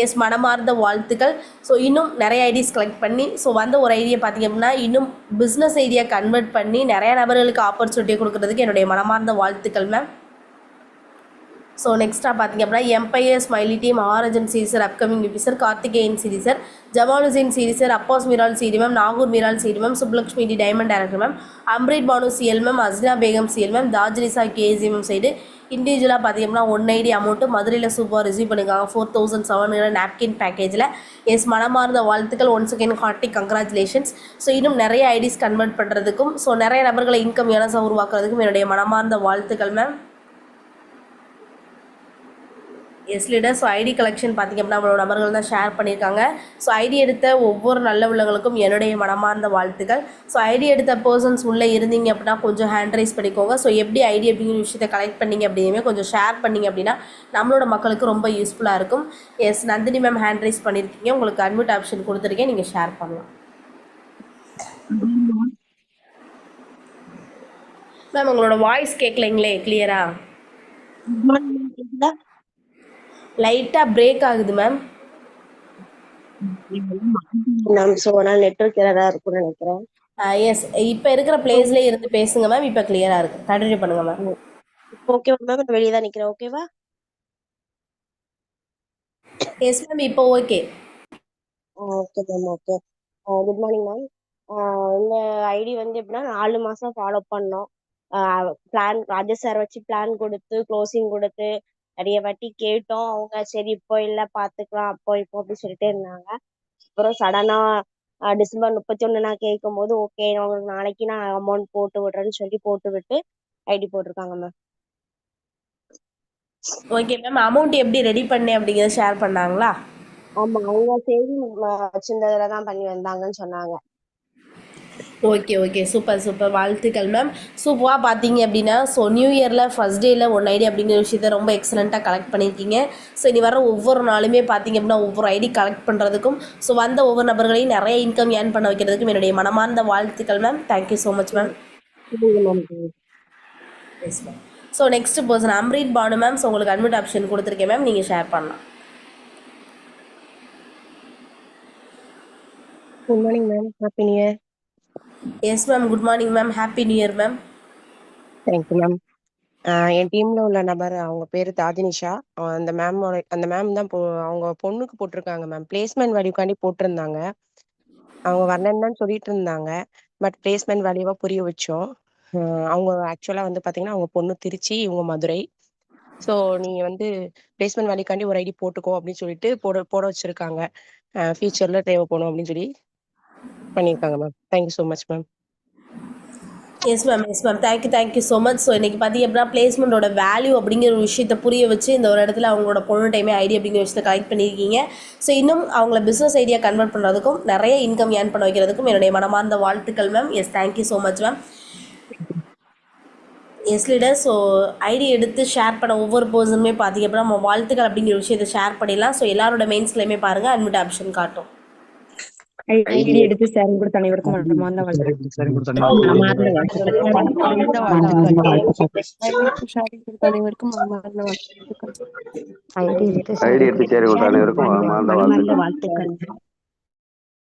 எஸ் மனமார்ந்த வாழ்த்துக்கள். So இன்னும் நிறைய IDs collect பண்ணி ஸோ வந்த ஒரு ஐடியா பார்த்திங்க அப்படின்னா இன்னும் பிஸ்னஸ் ஐடியா கன்வெர்ட் பண்ணி நிறைய நபர்களுக்கு ஆப்பர்ச்சுனிட்டி கொடுக்குறதுக்கு என்னுடைய மனமார்ந்த வாழ்த்துக்கள் மேம். ஸோ நெக்ஸ்ட்டாக பார்த்திங்க அப்படின்னா empire smiley team Maharajan CD sir, upcoming VP sir, Karthikeyan CD sir, Jamal Hussain CD sir, Abbas Miral CD ma'am, Nagoor Miral CD ma'am, Subbulakshmi D diamond director ma'am, Amrit Banu CL ma'am, Asna Begum CL ma'am, Tajrisa KG ma'am side இண்டிவிஜுவலாக பார்த்தீங்கன்னா 190 அமௌண்ட்டு மதுரையில் சூப்பராக ரிசீவ் பண்ணியிருக்காங்க 4700 napkin பேக்கேஜில். S மனமார்ந்த வாழ்த்துக்கள். Once again hearty congratulations. So இன்னும் நிறைய IDs convert பண்ணுறதுக்கும் ஸோ நிறைய நபர்களை இன்கம் ஏனஸாக உருவாக்குறதுக்கும் என்னுடைய மனமார்ந்த வாழ்த்துக்கள் ma'am. Yes leader. So ID collection பார்த்திங்க அப்படின்னா நம்மளோட நபர்கள் தான் ஷேர் பண்ணியிருக்காங்க. ஸோ ஐடி எடுத்த ஒவ்வொரு நல்ல உள்ளவங்களுக்கும் என்னுடைய மனமார்ந்த வாழ்த்துக்கள். ஸோ ஐடி எடுத்த பர்சன்ஸ் உள்ளே இருந்தீங்க அப்படின்னா கொஞ்சம் ஹேண்ட் ரைஸ் பண்ணிக்கோங்க. ஸோ எப்படி ஐடி அப்படிங்கிற விஷயத்தை கலெக்ட் பண்ணிங்க அப்படியுமே கொஞ்சம் ஷேர் பண்ணிங்க அப்படின்னா நம்மளோட மக்களுக்கு ரொம்ப யூஸ்ஃபுல்லாக இருக்கும். Yes Nandini ma'am hand raise பண்ணியிருக்கீங்க, உங்களுக்கு அன்மியூட் ஆப்ஷன் கொடுத்துருக்கேன், நீங்கள் ஷேர் பண்ணலாம் மேம். உங்களோட வாய்ஸ் கேட்கலைங்களே கிளியரா? லைட்டாக பிரேக் ஆகுது மேம். நெட்வொர்க் எரரா இருக்கும்னு நினைக்கிறேன். எஸ் இப்போ இருக்கிற பிளேஸ்லேயே இருந்து பேசுங்க மேம். இப்போ கிளியராக இருக்குது, கண்டினியூ பண்ணுங்க மேம். ஓகேவா மேம்? நான் வெளியே தான் நிற்கிறேன். ஓகேவா? எஸ் மேம் இப்போ okay. Okay ma'am. Okay. Good morning ma'am. இந்த ஐடி வந்து எப்படின்னா 4 மாதம் ஃபாலோ பண்ணோம். பிளான் ராஜேஷ் சார் வச்சு பிளான் கொடுத்து க்ளோசிங் கொடுத்து நிறைய வாட்டி கேட்டோம். அவங்க சரி இப்போ இல்லை பார்த்துக்கலாம் அப்போ இப்போ அப்படின்னு சொல்லிட்டே இருந்தாங்க. அப்புறம் சடனாக டிசம்பர் 31 நான் கேட்கும் போது ஓகே உங்களுக்கு நாளைக்கு நான் அமௌண்ட் போட்டு விடுறேன்னு சொல்லி போட்டு விட்டு ஐடி போட்டிருக்காங்க மேம். Okay ma'am. அமௌண்ட் எப்படி ரெடி பண்ணேன் அப்படிங்கிறத ஷேர் பண்ணாங்களா? ஆமாம், அவங்க சேவிங் வச்சிருந்ததுல தான் பண்ணி வந்தாங்கன்னு சொன்னாங்க. ஓகே ஓகே சூப்பர் சூப்பர் வாழ்த்துக்கள் மேம். சூப்பராக பார்த்தீங்க அப்படின்னா ஸோ நியூ இயரில் ஃபஸ்ட் டேயில் 190 அப்படிங்கிற விஷயத்த ரொம்ப எக்ஸலண்ட்டாக கலெக்ட் பண்ணியிருக்கீங்க. ஸோ இனி வர ஒவ்வொரு நாளுமே பார்த்தீங்க அப்படின்னா ஒவ்வொரு ஐடி கலெக்ட் பண்ணுறதுக்கும் ஸோ வந்த ஒவ்வொரு நபர்களையும் நிறைய இன்கம் ஏர்ன் பண்ண வைக்கிறதுக்கும் என்னுடைய மனமார்ந்த வாழ்த்துக்கள் ma'am. Thank you so much ma'am. Yes ma'am. So next person Amrit Banu ma'am. So உங்களுக்கு அட்மிட் ஆப்ஷன் கொடுத்துருக்கேன் மேம், நீங்கள் ஷேர் பண்ணலாம். Good morning ma'am. Happy new year. Yes ma'am. Good morning ma'am. Happy new year ma'am. Thank you ma'am. என் டீம்ல உள்ள நபர் அவங்க பேரு தாஜினிஷா. அந்த மேம் தான் அவங்க பொண்ணுக்கு போட்டிருக்காங்க மேம். பிளேஸ்மெண்ட் வேல்யூக்காண்டி போட்டிருந்தாங்க. அவங்க வரலன்னு தான் சொல்லிட்டு இருந்தாங்க. பட் பிளேஸ்மெண்ட் வேல்யூவா புரிய வச்சோம். அவங்க ஆக்சுவலா வந்து பாத்தீங்கன்னா அவங்க பொண்ணு திருச்சி, இவங்க மதுரை. ஸோ நீங்க வந்து பிளேஸ்மெண்ட் வேல்யூக்காண்டி ஒரு ஐடி போட்டுக்கோ அப்படின்னு சொல்லிட்டு போட வச்சிருக்காங்க. ஃபியூச்சர்ல தேவைப்படும் அப்படின்னு சொல்லி பண்ணியிருக்காங்க ma'am. Thank you so much ma'am. Yes ma'am. Yes ma'am. Thank you so much. So இன்றைக்கி பார்த்தீங்க அப்படின்னா பிளேஸ்மெண்ட்டோட வேல்யூ அப்படிங்கிற ஒரு விஷயத்தை புரிய வச்சு இந்த ஒரு இடத்துல அவங்களோட பொண்ணு டைமே ஐடி அப்படிங்கிற விஷயத்தை கலெக்ட் பண்ணியிருக்கீங்க. ஸோ இன்னும் அவங்கள பிஸ்னஸ் ஐடியா கன்வெர்ட் பண்ணுறதுக்கும் நிறைய இன்கம் ஏர்ன் பண்ண வைக்கிறதுக்கும் என்னுடைய மனமார்ந்த வாழ்த்துக்கள் ma'am. Yes thank you so much ma'am. Yes leader. So ID எடுத்து ஷேர் பண்ண ஒவ்வொரு பர்சனுமே பார்த்தீங்க அப்படின்னா நம்ம வாழ்த்துக்கள் அப்படிங்கிற விஷயத்தை ஷேர் பண்ணிடலாம். ஸோ எல்லாரோட மெயின்ஸ்லையுமே பாருங்கள் அட்மிட் ஆப்ஷன் காட்டும். ஐடி எடுத்து ஷேர் கொடுத்த அனைவருக்கும் மனமார்ந்த வாழ்த்துக்கள்.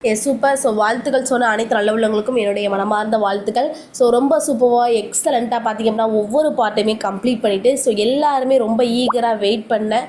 Yes super. ஸோ வாழ்த்துக்கள் சொன்ன அனைத்து நல்ல உள்ளவங்களுக்கும் என்னுடைய மனமார்ந்த வாழ்த்துக்கள். ஸோ ரொம்ப சூப்பராக எக்ஸலண்ட்டாக பார்த்தீங்க அப்படின்னா ஒவ்வொரு பார்ட்டையுமே கம்ப்ளீட் பண்ணிவிட்டு ஸோ எல்லாருமே ரொம்ப ஈகராக வெயிட் பண்ண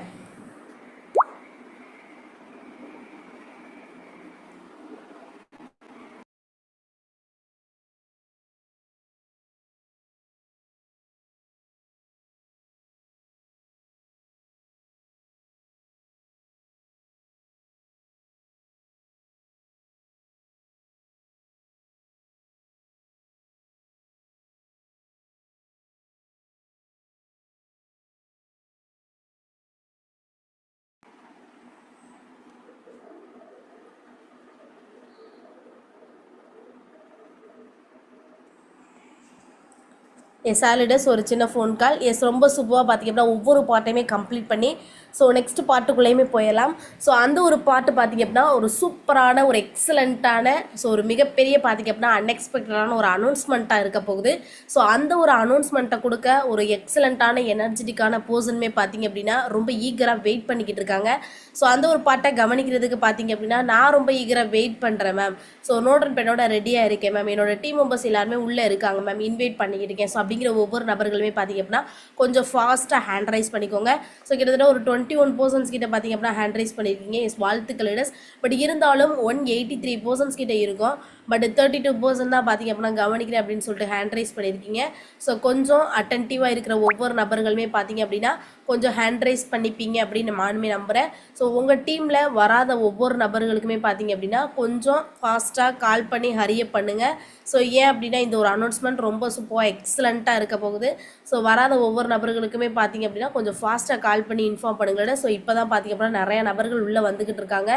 எஸ் ஆல்ரெடஸ் ஒரு சின்ன ஃபோன் கால். எஸ் ரொம்ப சூப்பராக பார்த்திங்க அப்படின்னா ஒவ்வொரு பார்ட்டையுமே கம்ப்ளீட் பண்ணி ஸோ நெக்ஸ்ட் பார்ட்டுக்குள்ளேயுமே போயிடலாம். ஸோ அந்த ஒரு பார்ட்டு பார்த்திங்க அப்படின்னா ஒரு சூப்பரான ஒரு எக்ஸலண்ட்டான ஸோ ஒரு மிகப்பெரிய பார்த்திங்க அப்படின்னா அன்எக்ஸ்பெக்டடான ஒரு அனௌன்ஸ்மெண்ட்டாக இருக்க போகுது. ஸோ அந்த ஒரு அனௌன்ஸ்மெண்ட்டை கொடுக்க ஒரு எக்ஸலண்ட்டான எனர்ஜெட்டிக்கான பர்சனுமே பார்த்திங்க அப்படின்னா ரொம்ப ஈகராக வெயிட் பண்ணிக்கிட்டு இருக்காங்க. ஸோ அந்த ஒரு பார்ட்டை கவனிக்கிறதுக்கு பார்த்திங்க அப்படின்னா நான் ரொம்ப ஈகராக வெயிட் பண்ணுறேன் மேம். ஸோ நோட் அண்ட் பெண்ணோட ரெடியாக இருக்கேன் மேம். என்னோட டீம் மெம்பர்ஸ் எல்லாருமே உள்ளே இருக்காங்க மேம், இன்வைட் பண்ணிக்கிட்டு இருக்கேன். ஸோ அப்படிங்கிற ஒவ்வொரு நபர்களுமே பார்த்திங்க அப்படின்னா கொஞ்சம் ஃபாஸ்ட்டாக ஹேண்ட் ரைஸ் பண்ணிக்கோங்க. ஸோ கிட்டத்தட்ட ஒரு 21 பர்சன்ஸ் கிட்ட பார்த்திங்க அப்படின்னா ஹேண்ட் ரைஸ் பண்ணியிருக்கீங்க. எஸ் வாழ்த்துக்கள் இடஸ். பட் இருந்தாலும் 183 பர்சன்ஸ் கிட்ட இருக்கும். பட் 32% தான் பார்த்திங்க அப்படின்னா கவனிக்கிறேன் அப்படின்னு சொல்லிட்டு ஹேண்ட் ரைஸ் பண்ணியிருக்கீங்க. ஸோ கொஞ்சம் அட்டன்டிவாக இருக்கிற ஒவ்வொரு நபர்களுமே பார்த்திங்க அப்படின்னா கொஞ்சம் ஹேண்ட் ரைஸ் பண்ணிப்பீங்க அப்படின்னு நானுமே நம்புகிறேன். ஸோ உங்கள் டீமில் வராத ஒவ்வொரு நபர்களுக்குமே பார்த்திங்க அப்படின்னா கொஞ்சம் ஃபாஸ்ட்டாக கால் பண்ணி ஹரிய பண்ணுங்கள். ஸோ ஏன் அப்படின்னா இந்த ஒரு அனௌன்ஸ்மெண்ட் ரொம்ப சூப்பராக எக்ஸலண்ட்டாக இருக்க போகுது. ஸோ வராத ஒவ்வொரு நபர்களுக்குமே பார்த்திங்க அப்படின்னா கொஞ்சம் ஃபாஸ்ட்டாக கால் பண்ணி இன்ஃபார்ம் பண்ணுங்களேன். ஸோ இப்போ தான் பார்த்திங்க அப்படின்னா நிறையா நபர்கள் உள்ளே வந்துக்கிட்டு இருக்காங்க.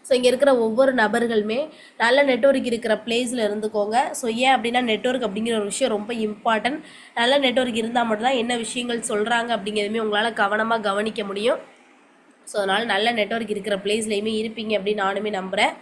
ஸோ இங்கே இருக்கிற ஒவ்வொரு நபர்களுமே நல்ல நெட்வொர்க் இருக்கிற பிளேஸில் இருந்துக்கோங்க. ஸோ ஏன் அப்படின்னா நெட்வொர்க் அப்படிங்கிற ஒரு விஷயம் ரொம்ப இம்பார்ட்டன்ட். நல்ல நெட்வொர்க் இருந்தால் மட்டும்தான் என்ன விஷயங்கள் சொல்கிறாங்க அப்படிங்கிறதுமே உங்களால் கவனமாக கவனிக்க முடியும். ஸோ அதனால் நல்ல நெட்வொர்க் இருக்கிற பிளேஸ்லையுமே இருப்பீங்க அப்படின்னு நானுமே நம்புகிறேன்.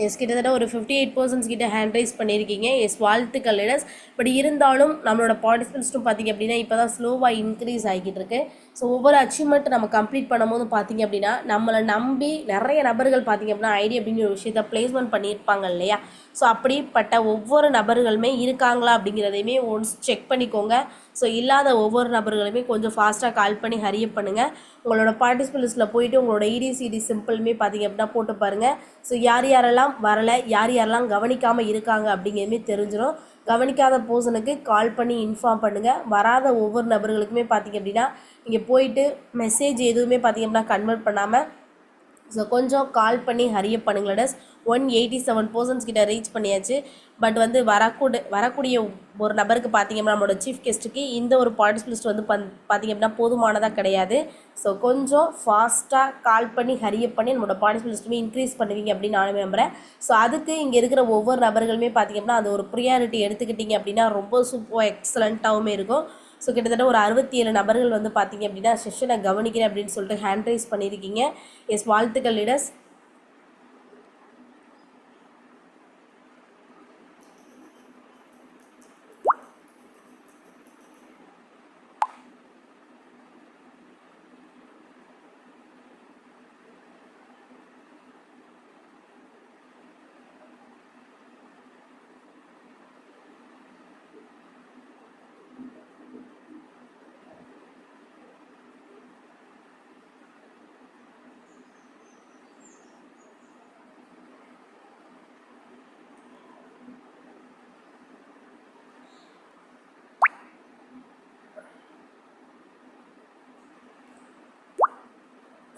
எஸ் கிட்டத்தட்ட ஒரு 58% கிட்ட ஹேண்ட் ரைஸ் பண்ணியிருக்கீங்க. எஸ் வாழ்த்துக்கள் இடஸ். பட் இருந்தாலும் நம்மளோட பார்ட்டிசிபென்ட்ஸும் பார்த்திங்க அப்படின்னா இப்போ தான் ஸ்லோவாக இன்க்ரீஸ் ஆகிக்கிட்டு இருக்கு. ஸோ ஒவ்வொரு அச்சீவ்மெண்ட் நம்ம கம்ப்ளீட் பண்ணும்போது பார்த்திங்க அப்படின்னா நம்மளை நம்பி நிறைய நபர்கள் பார்த்திங்க அப்படின்னா ஐடி அப்படிங்கிற ஒரு விஷயத்த பிளேஸ்மெண்ட் பண்ணியிருப்பாங்க இல்லையா. ஸோ அப்படிப்பட்ட ஒவ்வொரு நபர்களுமே இருக்காங்களா அப்படிங்கிறதையுமே ஒன்ஸ் செக் பண்ணிக்கோங்க. ஸோ இல்லாத ஒவ்வொரு நபர்களுமே கொஞ்சம் ஃபாஸ்ட்டாக கால் பண்ணி ஹரிய பண்ணுங்கள். உங்களோட பார்ட்டிசிபென்ட் லிஸ்ட்டில் போயிட்டு உங்களோட EDCD சிம்பிளுமே பார்த்திங்க அப்படின்னா போட்டு பாருங்கள். ஸோ யார் யாரெல்லாம் வரலை, யார் யாரெல்லாம் கவனிக்காமல் இருக்காங்க அப்படிங்கிறதுமே தெரிஞ்சிடும். கவனிக்காத பர்சனுக்கு கால் பண்ணி இன்ஃபார்ம் பண்ணுங்கள். வராத ஒவ்வொரு நபர்களுக்குமே பார்த்திங்க அப்படின்னா நீங்கள் போயிட்டு மெசேஜ் எதுவுமே பார்த்திங்க அப்படின்னா கன்வெர்ட் பண்ணாமல் ஸோ கொஞ்சம் கால் பண்ணி ஹரிய பண்ணுங்களேன். 187% கிட்ட ரீச் பண்ணியாச்சு. பட் வந்து வரக்கூடிய ஒரு நபருக்கு பார்த்திங்க அப்படின்னா நம்மளோட சீஃப் கெஸ்ட்டுக்கு இந்த ஒரு பார்ட்டிசிபென்ட் லிஸ்ட் வந்து பார்த்திங்க அப்படின்னா போதுமானதாக கிடையாது. ஸோ கொஞ்சம் ஃபாஸ்ட்டாக கால் பண்ணி ஹரிய பண்ணி நம்மளோட பார்ட்டிசிபென்ட் லிஸ்ட்டுமே இன்க்ரீஸ் பண்ணுவீங்க அப்படின்னு நானுமே நம்புகிறேன். ஸோ அதுக்கு இங்கே இருக்கிற ஒவ்வொரு நபர்களுமே பார்த்திங்க அப்படின்னா அது ஒரு ப்ரியாரிட்டி எடுத்துக்கிட்டிங்க அப்படின்னா ரொம்ப சூப்பராக எக்ஸலண்ட்டாகவுமே இருக்கும். ஸோ கிட்டத்தட்ட ஒரு 67 நபர்கள் வந்து பார்த்திங்க அப்படின்னா செஷனை கவனிக்கிறேன் அப்படின்னு சொல்லிட்டு ஹேண்ட் ரைஸ் பண்ணியிருக்கீங்க. எஸ் வாழ்த்துக்கள் leaders.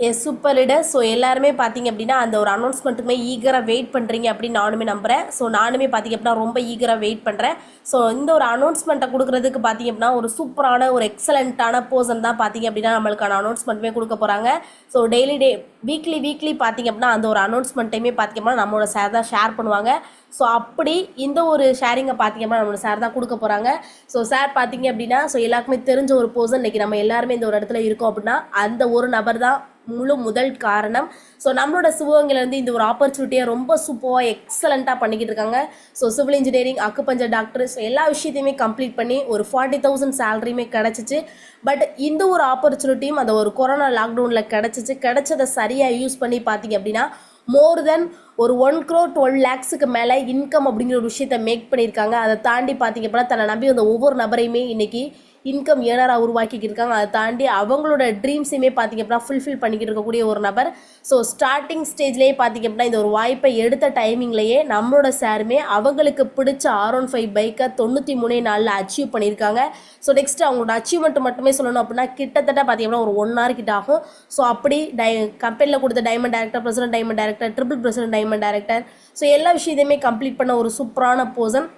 Yes super leader. So எல்லாருமே பார்த்திங்க அப்படின்னா அந்த ஒரு அனௌன்ஸ்மெண்ட்டுக்குமே ஈகராக வெயிட் பண்ணுறீங்க அப்படின்னு நானுமே நம்புகிறேன். ஸோ நானுமே பார்த்திங்க அப்படின்னா ரொம்ப ஈகராக வெயிட் பண்ணுறேன். ஸோ இந்த ஒரு அனௌன்ஸ்மெண்ட்டை கொடுக்குறதுக்கு பார்த்திங்க அப்படின்னா ஒரு சூப்பரான ஒரு எக்ஸலண்ட்டான பர்சன் தான் பார்த்திங்க அப்படின்னா நம்மளுக்கான அனௌன்ஸ்மெண்ட்டுமே கொடுக்க போகிறாங்க. ஸோ வீக்லி பார்த்திங்க அப்படின்னா அந்த ஒரு அனௌன்ஸ்மெண்ட்டையுமே பார்த்திங்க அப்படின்னா நம்மளோட சார் தான் ஷேர் பண்ணுவாங்க. ஸோ அப்படி இந்த ஒரு ஷேரிங்கை பார்த்திங்க அப்படின்னா நம்மளோட சார் தான் கொடுக்க போகிறாங்க. ஸோ சார் பார்த்திங்க அப்படின்னா ஸோ எல்லாருக்குமே தெரிஞ்ச ஒரு பர்சன் இன்றைக்கி நம்ம எல்லாருமே இந்த ஒரு இடத்துல இருக்கோம் அப்படின்னா அந்த ஒரு நபர் தான் முதல் காரணம். ஸோ நம்மளோட சிவகங்கையிலேருந்து இந்த ஒரு ஆப்பர்ச்சுனிட்டியை ரொம்ப சூப்பராக எக்ஸலண்ட்டாக பண்ணிக்கிட்டு இருக்காங்க. So civil engineering, acupuncture doctor, so எல்லா விஷயத்தையுமே கம்ப்ளீட் பண்ணி ஒரு 40,000 சேலரியுமே கிடச்சிச்சு. பட் இந்த ஒரு ஆப்பர்ச்சுனிட்டியும் அந்த ஒரு கொரோனா லாக்டவுனில் கிடச்சிச்சு. கிடைச்சதை சரியாக யூஸ் பண்ணி பார்த்திங்க அப்படின்னா மோர் தென் ஒரு 1 crore 12 lakhs மேலே இன்கம் அப்படிங்கிற ஒரு விஷயத்தை மேக் பண்ணியிருக்காங்க. அதை தாண்டி பார்த்திங்க அப்படின்னா தன்னை நம்பி வந்த ஒவ்வொரு நபரையுமே இன்றைக்கி இன்கம் ஏர்னராக உருவாக்கிட்டு இருக்காங்க. அதை தாண்டி அவங்களோட ட்ரீம்ஸையுமே பார்த்திங்க அப்படின்னா ஃபுல்ஃபில் பண்ணிக்கிட்டு இருக்கக்கூடிய ஒரு நபர். ஸோ ஸ்டார்டிங் ஸ்டேஜ்லேயே பார்த்திங்க அப்படின்னா இந்த ஒரு வாய்ப்பை எடுத்த டைமிங்லேயே நம்மளோட சாருமே அவங்களுக்கு பிடிச்ச R15 பைக்கை 93 நாளில் அச்சீவ் பண்ணியிருக்காங்க. ஸோ நெக்ஸ்ட் அவங்களோட அச்சீவ்மெண்ட் மட்டுமே சொல்லணும் அப்படின்னா கிட்டத்தட்ட பார்த்திங்க அப்படின்னா ஒரு 1 hour கிட்ட ஆகும். ஸோ அப்படி கம்பெனியில் கொடுத்த diamond director, president diamond director, triple president diamond director, so எல்லா விஷயத்தையுமே கம்ப்ளீட் பண்ண ஒரு சூப்பரான பர்சன்.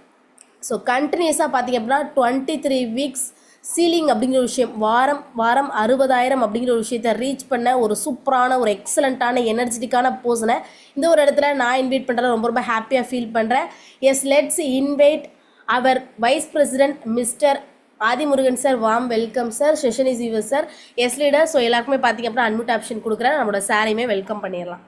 ஸோ கண்டினியூஸாக பார்த்திங்க அப்படின்னா 23 weeks சீலிங் அப்படிங்கிற ஒரு விஷயம், வாரம் வாரம் 60,000 அப்படிங்கிற ஒரு விஷயத்தை ரீச் பண்ண ஒரு சூப்பரான ஒரு எக்ஸலண்ட்டான எனர்ஜெட்டிக்கான பர்சனை இந்த ஒரு இடத்துல நான் இன்வைட் பண்ணுறேன். ரொம்ப ரொம்ப ஹாப்பியாக ஃபீல் பண்ணுறேன். Yes, let's invite our vice president mister Adimurugan sir. Warm welcome sir. Session is your sir. Yes leader. So எல்லாருக்குமே பார்த்தீங்க அப்படின்னா அன்மியூட் ஆப்ஷன் கொடுக்குறேன். நம்மளோட சாரையுமே வெல்கம் பண்ணிடலாம்.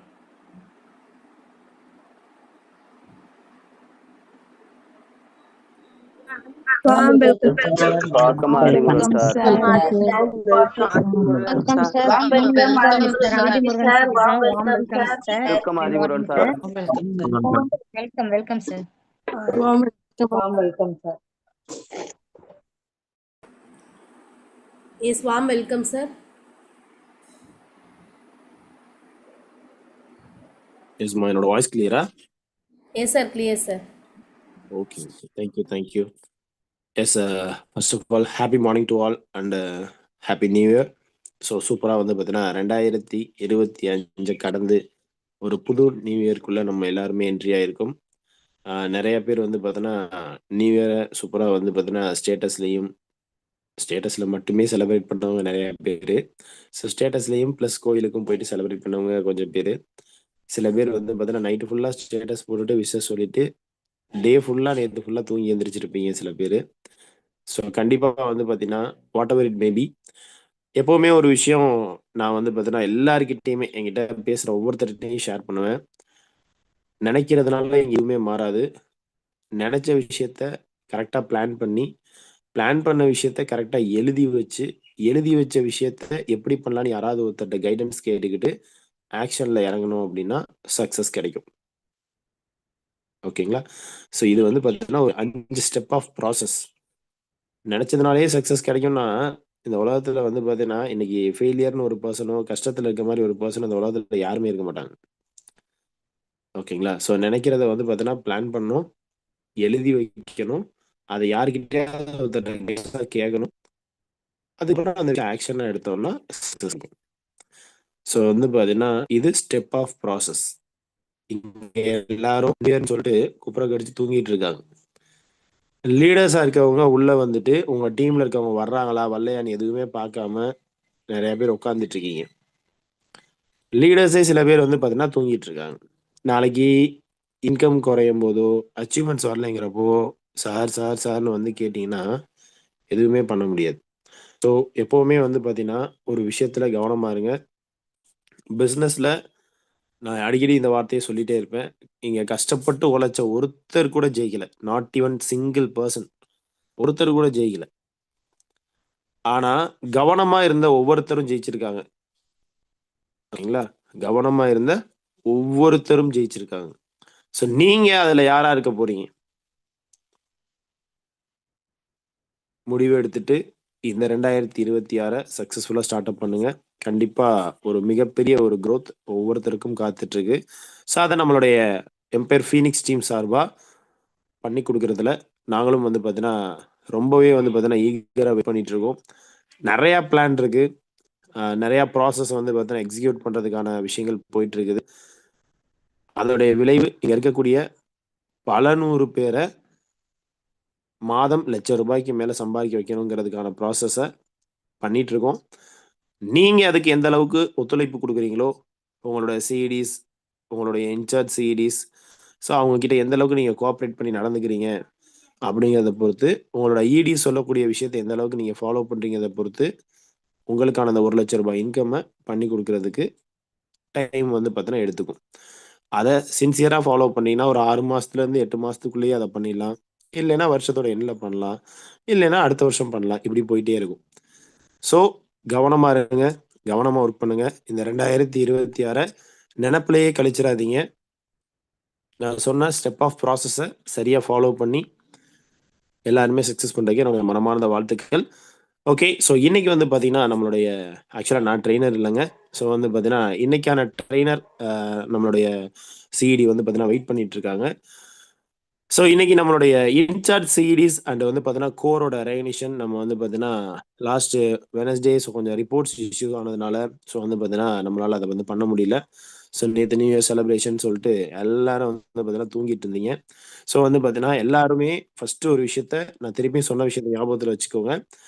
welcome Adimurugan sir. Welcome Adimurugan sir. Welcome sir. Welcome sir. Yes, warm welcome sir. என்னோட voice கிளியரா? Yes sir, clear sir. Okay, thank you. Yes, first of all happy morning to all and happy new year. So சூப்பராக வந்து பார்த்தீங்கன்னா 2025 கடந்து ஒரு புது new இயர்க்குள்ளே நம்ம எல்லாருமே என்ட்ரி ஆகிருக்கோம். நிறைய பேர் வந்து பார்த்தோன்னா நியூ இயரை சூப்பராக வந்து பார்த்தீங்கன்னா ஸ்டேட்டஸில் மட்டுமே செலிப்ரேட் பண்ணவங்க நிறைய பேர். ஸோ ஸ்டேட்டஸ்லேயும் ப்ளஸ் கோயிலுக்கும் போயிட்டு செலிப்ரேட் பண்ணவங்க கொஞ்சம் பேர். சில பேர் வந்து பார்த்தீங்கன்னா நைட்டு ஃபுல்லாக ஸ்டேட்டஸ் போட்டுட்டு விஷஸ் சொல்லிட்டு டே ஃபுல்லாக நேற்று ஃபுல்லாக தூங்கி எழுந்திரிச்சிருப்பீங்க சில பேர். ஸோ கண்டிப்பாக வந்து பார்த்தீங்கன்னா வாட் எவர் இட் மேபி, எப்போவுமே ஒரு விஷயம் நான் வந்து பார்த்தீங்கன்னா எல்லாருக்கிட்டேயுமே என்கிட்ட பேசுகிற ஒவ்வொருத்தர்கிட்டையும் ஷேர் பண்ணுவேன். நினைக்கிறதுனால எங்கேயுமே மாறாது. நினச்ச விஷயத்த கரெக்டாக பிளான் பண்ண விஷயத்த கரெக்டாக எழுதி வச்ச விஷயத்த எப்படி பண்ணலான்னு யாராவது ஒருத்தர்கிட்ட கைடன்ஸ் கேட்டுக்கிட்டு ஆக்ஷனில் இறங்கணும் அப்படின்னா சக்ஸஸ் கிடைக்கும். ஓகேங்களா? ஸோ இது வந்து பார்த்தீங்கன்னா ஒரு 5 ஸ்டெப் ஆஃப் ப்ராசஸ். நினச்சதுனாலே சக்ஸஸ் கிடைக்கும்னா இந்த உலகத்தில் வந்து பார்த்தீங்கன்னா இன்னைக்கு ஃபெயிலியர்னு ஒரு பர்சனோ கஷ்டத்தில் இருக்க மாதிரி ஒரு பர்சனோ இந்த உலகத்தில் யாருமே இருக்க மாட்டாங்க. ஓகேங்களா? ஸோ நினைக்கிறத வந்து பார்த்தீங்கன்னா பிளான் பண்ணணும், எழுதி வைக்கணும், அதை யாருக்கிட்டே கேட்கணும், அதுக்கப்புறம் அந்த ஆக்ஷனாக எடுத்தோம்னா சக்ஸஸ். ஸோ வந்து பார்த்தீங்கன்னா இது ஸ்டெப் ஆஃப் ப்ராசஸ். இங்கே எல்லாரும் சொல்லிட்டு குப்புற கடிச்சு தூங்கிட்டு இருக்காங்க. லீடர்ஸாக இருக்கவங்க உள்ள வந்துட்டு உங்கள் டீமில் இருக்கவங்க வர்றாங்களா வரலையான்னு எதுவுமே பார்க்காம நிறைய பேர் உட்காந்துட்டு இருக்கீங்க. லீடர்ஸே சில பேர் வந்து பார்த்தீங்கன்னா தூங்கிட்டு இருக்காங்க. நாளைக்கு இன்கம் குறையும் போதோ அச்சீவ்மெண்ட்ஸ் வரலைங்கிறப்போ சார்னு வந்து கேட்டிங்கன்னா எதுவுமே பண்ண முடியாது. ஸோ எப்போவுமே வந்து பார்த்தீங்கன்னா ஒரு விஷயத்தில் கவனமாக இருங்க. பிஸ்னஸில் நான் அடிக்கடி இந்த வார்த்தையை சொல்லிகிட்டே இருப்பேன். இங்கே கஷ்டப்பட்டு உழைச்ச ஒருத்தர் கூட ஜெயிக்கலை. நாட் ஈவன் சிங்கிள் பர்சன், ஒருத்தர் கூட ஜெயிக்கலை. ஆனால் கவனமாக இருந்த ஒவ்வொருத்தரும் ஜெயிச்சிருக்காங்க. ஓகேங்களா? கவனமாக இருந்த ஒவ்வொருத்தரும் ஜெயிச்சிருக்காங்க. ஸோ நீங்கள் அதில் யாராக இருக்க போகிறீங்க? முடிவு எடுத்துட்டு இந்த 2026 சக்ஸஸ்ஃபுல்லாக ஸ்டார்ட் அப் பண்ணுங்க. கண்டிப்பாக ஒரு மிகப்பெரிய ஒரு க்ரோத் ஒவ்வொருத்தருக்கும் காத்துட்ருக்கு. ஸோ அதை நம்மளுடைய எம்பையர் ஃபீனிக்ஸ் டீம் சார்பாக பண்ணி கொடுக்குறதுல நாங்களும் வந்து பார்த்தீங்கன்னா ரொம்பவே வந்து பார்த்தீங்கன்னா ஈகராக வெயிட் பண்ணிட்டு இருக்கோம். நிறையா பிளான் இருக்குது, நிறையா ப்ராசஸ் வந்து பார்த்தீங்கன்னா எக்ஸிக்யூட் பண்ணுறதுக்கான விஷயங்கள் போயிட்டு இருக்குது. அதோடைய விளைவு இங்கே இருக்கக்கூடிய பல 100 பேரை மாதம் ₹1,00,000 மேலே சம்பாதிக்க வைக்கணுங்கிறதுக்கான ப்ராசஸை பண்ணிட்டு இருக்கோம். நீங்கள் அதுக்கு எந்த அளவுக்கு ஒத்துழைப்பு கொடுக்குறீங்களோ, உங்களோட சிஇடிஸ், உங்களுடைய இன்சார்ஜ் சிஇடிஸ், ஸோ அவங்கக்கிட்ட எந்த அளவுக்கு நீங்கள் கோஆப்ரேட் பண்ணி நடந்துக்கிறீங்க அப்படிங்கிறத பொறுத்து, உங்களோட இடி சொல்லக்கூடிய விஷயத்தை எந்த அளவுக்கு நீங்கள் ஃபாலோ பண்ணுறீங்கிறத பொறுத்து உங்களுக்கான அந்த ₹1,00,000 இன்கம்மை பண்ணி கொடுக்குறதுக்கு டைம் வந்து பார்த்தீங்கன்னா எடுத்துக்கும். அதை சின்சியராக ஃபாலோ பண்ணிங்கன்னா ஒரு 6 மாதத்துலேருந்து 8 மாதத்துக்குள்ளேயே அதை பண்ணிடலாம். இல்லைன்னா வருஷத்தோட எண்ணில் பண்ணலாம், இல்லைன்னா அடுத்த வருஷம் பண்ணலாம். இப்படி போயிட்டே இருக்கும். ஸோ கவனமாக இருங்க, கவனமாக ஒர்க் பண்ணுங்க. இந்த 2026 நினப்பிலேயே கழிச்சிடாதீங்க. நான் சொன்ன ஸ்டெப் ஆஃப் ப்ராசஸை சரியாக ஃபாலோ பண்ணி எல்லாருமே சக்ஸஸ் பண்ணுறதுக்கு என்னோட மனமார்ந்த வாழ்த்துக்கள். ஓகே, ஸோ இன்னைக்கு வந்து பார்த்தீங்கன்னா நம்மளுடைய ஆக்சுவலாக நான் ட்ரெயினர் இல்லைங்க. ஸோ வந்து பார்த்தீங்கன்னா இன்னைக்கான ட்ரெயினர் நம்மளுடைய சிஇடி வந்து பார்த்தீங்கன்னா வெயிட் பண்ணிட்டு இருக்காங்க. ஸோ இன்னைக்கு நம்மளுடைய இன்சார்ஜ் சிஇடிஸ் அண்ட் வந்து பார்த்தீங்கன்னா கோரோட ரெகனிஷன் நம்ம வந்து பார்த்தீங்கன்னா லாஸ்ட் வெனஸ்டே ஸோ கொஞ்சம் ரிப்போர்ட்ஸ் இஷ்யூ ஆனதுனால ஸோ வந்து பார்த்தீங்கன்னா நம்மளால் அதை வந்து பண்ண முடியல. ஸோ நேற்று நியூ இயர் செலிப்ரேஷன் சொல்லிட்டு எல்லாரும் வந்து பார்த்தீங்கன்னா தூங்கிட்டு இருந்தீங்க. ஸோ வந்து பார்த்தீங்கன்னா எல்லாருமே ஃபர்ஸ்ட் ஒரு விஷயத்த நான் திருப்பி சொன்ன விஷயத்த ஞாபகத்தில் வச்சுக்கோங்க.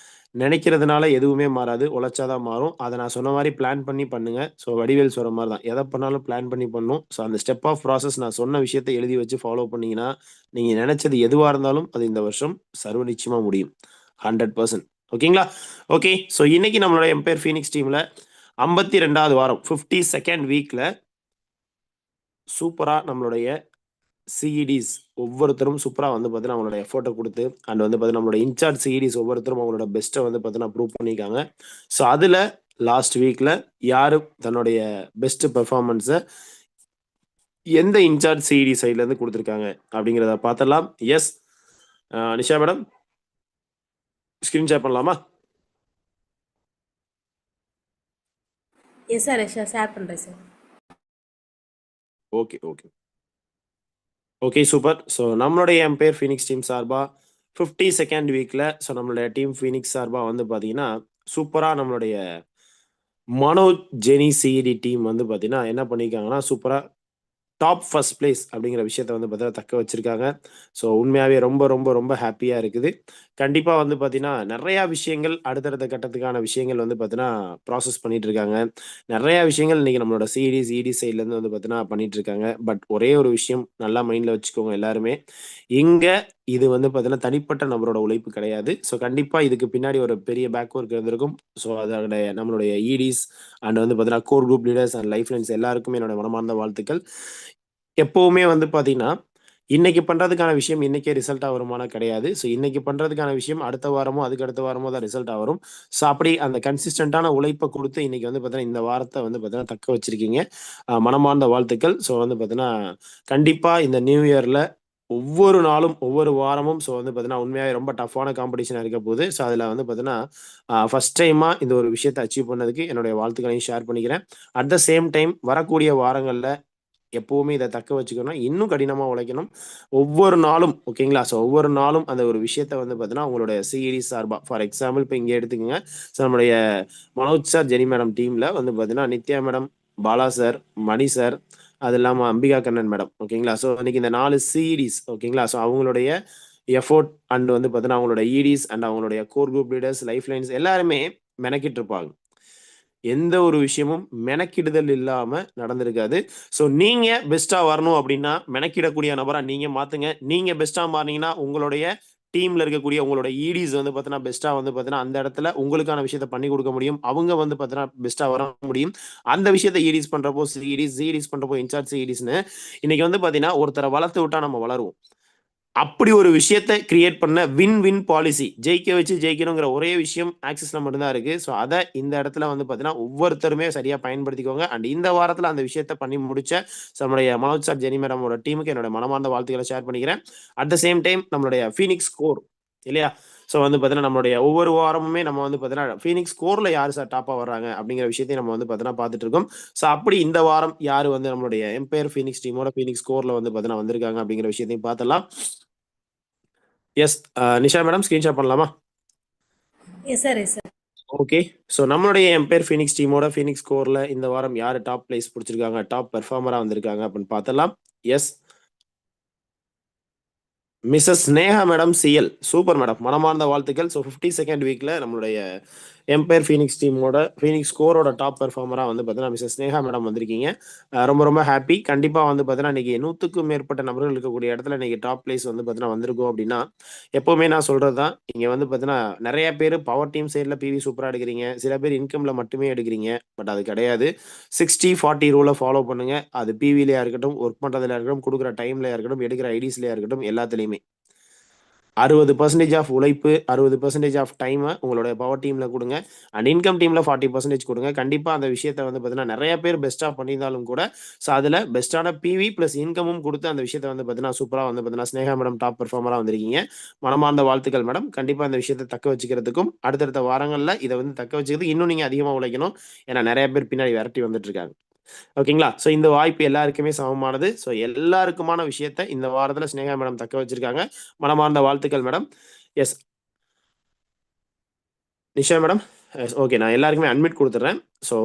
நினைக்கிறதுனால எதுவுமே மாறாது. உழைச்சாதான் மாறும். அத நான் சொன்ன மாரி பிளான் பண்ணி பண்ணுங்க. ஸோ வடிவேல் சொல்ற மாரி தான். எத பண்ணாலும் பிளான் பண்ணி பண்ணணும். ஸோ அந்த ஸ்டெப் ஆஃப் ப்ராசஸ் நான் சொன்ன விஷயத்த எழுதி வச்சு ஃபாலோ பண்ணீங்கன்னா, நீங்க நினைச்சது எதுவா இருந்தாலும் அது இந்த வருஷம் சர்வ நிச்சயமா முடியும். 100%. ஓகேங்களா? ஓகே. ஸோ இன்னைக்கு நம்மளோட எம்பயர் ஃபீனிக்ஸ் டீம்ல 52வது வாரம் 52nd வீக்ல சூப்பரா நம்மளுடைய சிஇடிஸ் ஒவ்வொருத்தரும் சூப்பரா வந்து பார்த்தீங்கன்னா, அவங்களோட எஃபோர்ட்ட குடுத்து அண்ட் வந்து பார்த்தீங்கன்னா, நம்மளோட இன்சார்ஜ் சிஇடிஸ் ஒவ்வொருத்தரும் அவங்களோட பெஸ்ட்ட வந்து பார்த்தீங்கன்னா, ப்ரூவ் பண்ணியிருக்காங்க. ஸோ அதுல லாஸ்ட் வீக்ல யாரு தன்னுடைய பெஸ்ட் பெர்ஃபார்மன்ஸ எந்த இன்சார்ஜ் சிஇடி சைட்ல இருந்து குடுத்துருக்காங்க அப்படிங்கிறத பார்த்துடலாம். Yes Nisha madam screen share பண்ணலாமா? Yes sir, yes sir, share பண்ணுறேன் sir. Okay, okay. Okay super. So நம்மளுடைய எம்பயர் ஃபீனிக்ஸ் டீம் சார்பா 52nd வீக்ல ஸோ நம்மளுடைய டீம் ஃபீனிக்ஸ் சார்பா வந்து பார்த்தீங்கன்னா, சூப்பரா நம்மளுடைய மனோஜ் ஜெனி சிஇடி டீம் வந்து பார்த்தீங்கன்னா, என்ன பண்ணியிருக்காங்கன்னா, சூப்பரா டாப் ஃபர்ஸ்ட் பிளேஸ் அப்படிங்கிற விஷயத்த வந்து பார்த்தீங்கன்னா தக்க வச்சிருக்காங்க. ஸோ உண்மையாவே ரொம்ப ரொம்ப ரொம்ப ஹாப்பியா இருக்குது. கண்டிப்பா வந்து பார்த்தீங்கன்னா, நெறையா விஷயங்கள் அடுத்தடுத்த கட்டத்துக்கான விஷயங்கள் வந்து பார்த்தீங்கன்னா, ப்ராசஸ் பண்ணிட்டு இருக்காங்க. நெறையா விஷயங்கள் இன்னைக்கு நம்மளோட சிஇடிஸ், இடி சைட்லேருந்து வந்து பார்த்தீங்கன்னா பண்ணிட்டு இருக்காங்க. பட் ஒரே ஒரு விஷயம் நல்லா மைண்ட்ல வச்சுக்கோங்க எல்லாருமே. இங்க இது வந்து பார்த்தீங்கன்னா, தனிப்பட்ட நபரோட உழைப்பு கிடையாது. ஸோ கண்டிப்பா இதுக்கு பின்னாடி ஒரு பெரிய பேக் ஒர்க் இருந்திருக்கும். ஸோ அதோட நம்மளுடைய இடிஸ் அண்ட் வந்து பார்த்தீங்கன்னா, core group leaders and life lines எல்லாருக்குமே என்னோட மனமார்ந்த வாழ்த்துக்கள். எப்பவுமே வந்து பார்த்தீங்கன்னா, இன்னைக்கு பண்றதுக்கான விஷயம் இன்னைக்கே ரிசல்ட்டா வருமானா கிடையாது. ஸோ இன்னைக்கு பண்றதுக்கான விஷயம் அடுத்த வாரமோ, அதுக்கு அடுத்த வாரமோ தான் ரிசல்ட்டா வரும். ஸோ அப்படி அந்த கன்சிஸ்டன்ட்டான உழைப்ப குடுத்து இன்னைக்கு வந்து பார்த்தீங்கன்னா, இந்த வாரத்த வந்து பார்த்தீங்கன்னா தக்க வச்சிருக்கீங்க. மனமார்ந்த வாழ்த்துக்கள். ஸோ வந்து பார்த்தீங்கன்னா, கண்டிப்பா இந்த நியூ இயர்ல ஒவ்வொரு நாளும், ஒவ்வொரு வாரமும் ஸோ வந்து பார்த்தீங்கன்னா, உண்மையாவே ரொம்ப டஃப்பான காம்படிஷனா இருக்க போகுது. ஸோ அதுல வந்து பார்த்தீங்கன்னா, ஃபர்ஸ்ட் டைமா இந்த ஒரு விஷயத்த அச்சீவ் பண்ணதுக்கு என்னுடைய வாழ்த்துக்களையும் ஷேர் பண்ணிக்கிறேன். அட் த சேம் டைம் வரக்கூடிய வாரங்கள்ல எப்பவுமே இத தக்க வச்சுக்கணும். இன்னும் கடினமா உழைக்கணும். ஒவ்வொரு நாளும் ஓகேங்களா? ஸோ ஒவ்வொரு நாளும் அந்த ஒரு விஷயத்த வந்து பார்த்தீங்கன்னா, உங்களுடைய சிஇடி சார்பா ஃபார் எக்ஸாம்பிள் இப்ப இங்க எடுத்துக்கங்க. ஸோ நம்முடைய மனோஜ் சார், ஜெனி மேடம் டீம்ல வந்து பார்த்தீங்கன்னா, நித்யா மேடம், பாலா சார், மணி சார், அது இல்லாம அம்பிகா கண்ணன் மேடம் ஓகேங்களா? ஸோ இன்னைக்கு இந்த 4 சிஇடிஸ் ஓகேங்களா? ஸோ அவங்களுடைய எஃபோர்ட் அண்ட் வந்து பார்த்தீங்கன்னா, அவங்களோட இடிஸ் அண்ட் அவங்களுடைய core group leaders, life lines எல்லாருமே மெனக்கிட்டு இருப்பாங்க. எந்த ஒரு விஷயமும் மெனக்கிடுதல் இல்லாம நடந்திருக்காது. ஸோ நீங்க பெஸ்ட்டா வரணும் அப்படின்னா, மெனக்கிடக்கூடிய நபரா நீங்க மாத்துங்க. நீங்க பெஸ்ட்டா மாறுனீங்கன்னா, உங்களுடைய டீம்ல இருக்கக்கூடிய உங்களோட இடிஸ் வந்து பார்த்தீங்கன்னா, பெஸ்ட்டா வந்து பார்த்தீங்கன்னா, அந்த இடத்துல உங்களுக்கான விஷயத்த பண்ணி குடுக்க முடியும். அவங்க வந்து பார்த்தீங்கன்னா, பெஸ்ட்டா வர முடியும். அந்த விஷயத்த இடிஸ் பண்றப்போ சிஇடிஸ், சிஇடிஸ் பண்றப்போ இன்சார்ஜ் சிஇடிஸ்ன்னு இன்னைக்கு வந்து பார்த்தீங்கன்னா, ஒருத்தர வளர்த்து விட்டா நம்ம வளருவோம். அப்படி ஒரு விஷயத்த கிரியேட் பண்ண வின் வின் பாலிசி ஜெயிக்க வச்சு ஜெயிக்கணுங்கிற ஒரே விஷயம் ஆக்சிஸ்ல மட்டும்தான் இருக்கு. ஸோ அத இந்த இடத்துல வந்து பார்த்தீங்கன்னா, ஒவ்வொருத்தருமே சரியா பயன்படுத்திக்கோங்க. அண்ட் இந்த வாரத்துல அந்த விஷயத்த பண்ணி முடிச்ச நம்மளுடைய மனோஜ் சார், ஜெனி மேடமோட டீமுக்கு என்னோட மனமார்ந்த வாழ்த்துக்களை ஷேர் பண்ணிக்கிறேன். அட் த சேம் டைம் நம்மளுடைய ஃபீனிக்ஸ் ஸ்கோர் இல்லையா? ஸோ வந்து பார்த்தீங்கன்னா, நம்மளுடைய ஒவ்வொரு வாரமுமே நம்ம வந்து பார்த்தீங்கன்னா, ஃபீனிக்ஸ் ஸ்கோர்ல யார் சார் டாப்பா வர்றாங்க அப்படிங்கிற விஷயத்தையும் நம்ம வந்து பார்த்தீங்கன்னா பார்த்துட்டு இருக்கோம். ஸோ அப்படி இந்த வாரம் யாரு வந்து நம்மளுடைய எம்பயர் ஃபீனிக்ஸ் டீமோட ஃபீனிக்ஸ் ஸ்கோர்ல வந்து பார்த்தீங்கன்னா வந்திருக்காங்க அப்படிங்கிற விஷயத்தையும் பார்த்துடலாம். Yes Nisha madam screen share பண்ணலாமா? Yes sir, yes sir. Okay. So நம்மளுடைய எம்பயர் ஃபீனிக்ஸ் டீமோட ஃபீனிக்ஸ் ஸ்கோர்ல இந்த வாரம் யாரு டாப் பிளேஸ் பிடிச்சிருக்காங்க, டாப் பெர்ஃபார்மரா வந்திருக்காங்க அப்படின்னு பார்த்தலாம். Yes Mrs Sneha madam CL super madam, மனமார்ந்த வாழ்த்துக்கள். ஸோ 52nd வீக்ல நம்மளுடைய எம்பயர் ஃபீனிக்ஸ் டீமோட ஃபீனிக்ஸ் ஸ்கோரோட டாப் பெர்ஃபார்மரா வந்து பார்த்தீங்கன்னா மிஸ்ஸஸ் ஸ்னேகா மேடம் வந்திருக்கீங்க. ரொம்ப ரொம்ப ஹாப்பி. கண்டிப்பா வந்து பார்த்தீங்கன்னா, இன்னைக்கு 100க்கும் மேற்பட்ட நபர்கள் இருக்கக்கூடிய இடத்துல இன்னைக்கு டாப் பிளேஸ் வந்து பார்த்தீங்கன்னா வந்திருக்கோம் அப்படின்னா, எப்பவுமே நான் சொல்றது தான். இங்க வந்து பார்த்தீங்கன்னா, நெறைய பேரு பவர் டீம் சைட்ல பிவி சூப்பரா எடுக்கிறீங்க. சில பேர் இன்கம்ல மட்டுமே எடுக்கிறீங்க. பட் அது கிடையாது. 60-40 ரூல ஃபாலோ பண்ணுங்க. அது பிவிலயா இருக்கட்டும், ஒர்க் பண்றதுலயா இருக்கட்டும், குடுக்குற டைம்லயா இருக்கட்டும், எடுக்கிற ஐடிஸ்லயா இருக்கட்டும், எல்லாத்துலயுமே 60% ஆஃப் உழைப்பு, 60% ஆஃப் டைம உங்களுடைய பவர் டீம்ல குடுங்க. அண்ட் இன்கம் டீம்ல 40% குடுங்க. கண்டிப்பா அந்த விஷயத்த வந்து பார்த்தீங்கன்னா, நெறைய பேர் பெஸ்ட்டா பண்ணியிருந்தாலும் கூட, ஸோ அதுல பெஸ்ட்டான பிவி பிளஸ் இன்கமும் குடுத்து அந்த விஷயத்த வந்து பார்த்தீங்கன்னா, சூப்பரா வந்து பார்த்தீங்கன்னா, ஸ்னேகா மேடம் டாப் பெர்ஃபார்மரா வந்திருக்கீங்க. மனமார்ந்த வாழ்த்துக்கள் மேடம். கண்டிப்பா இந்த விஷயத்த தக்க வச்சுக்கிறதுக்கும், அடுத்தடுத்த வாரங்கள்ல இத வந்து தக்க வச்சுக்கிறதுக்கு இன்னும் நீங்க அதிகமா உழைக்கணும். ஏன்னா நெறைய பேர் பின்னாடி விரட்டி வந்துட்டு இருக்காங்க. ஓகேங்களா? ஸோ இந்த வாய்ப்பு எல்லாருக்குமே சமமானது. ஸோ எல்லாருக்குமான விஷயத்த இந்த வாரத்துல ஸ்னேகா மேடம் தக்க வச்சிருக்காங்க. மனமார்ந்த வாழ்த்துக்கள் madam. Yes Nisha madam. Yes okay. நான் எல்லாருக்குமே அட்மிட் குடுத்துடுறேன். ஸோ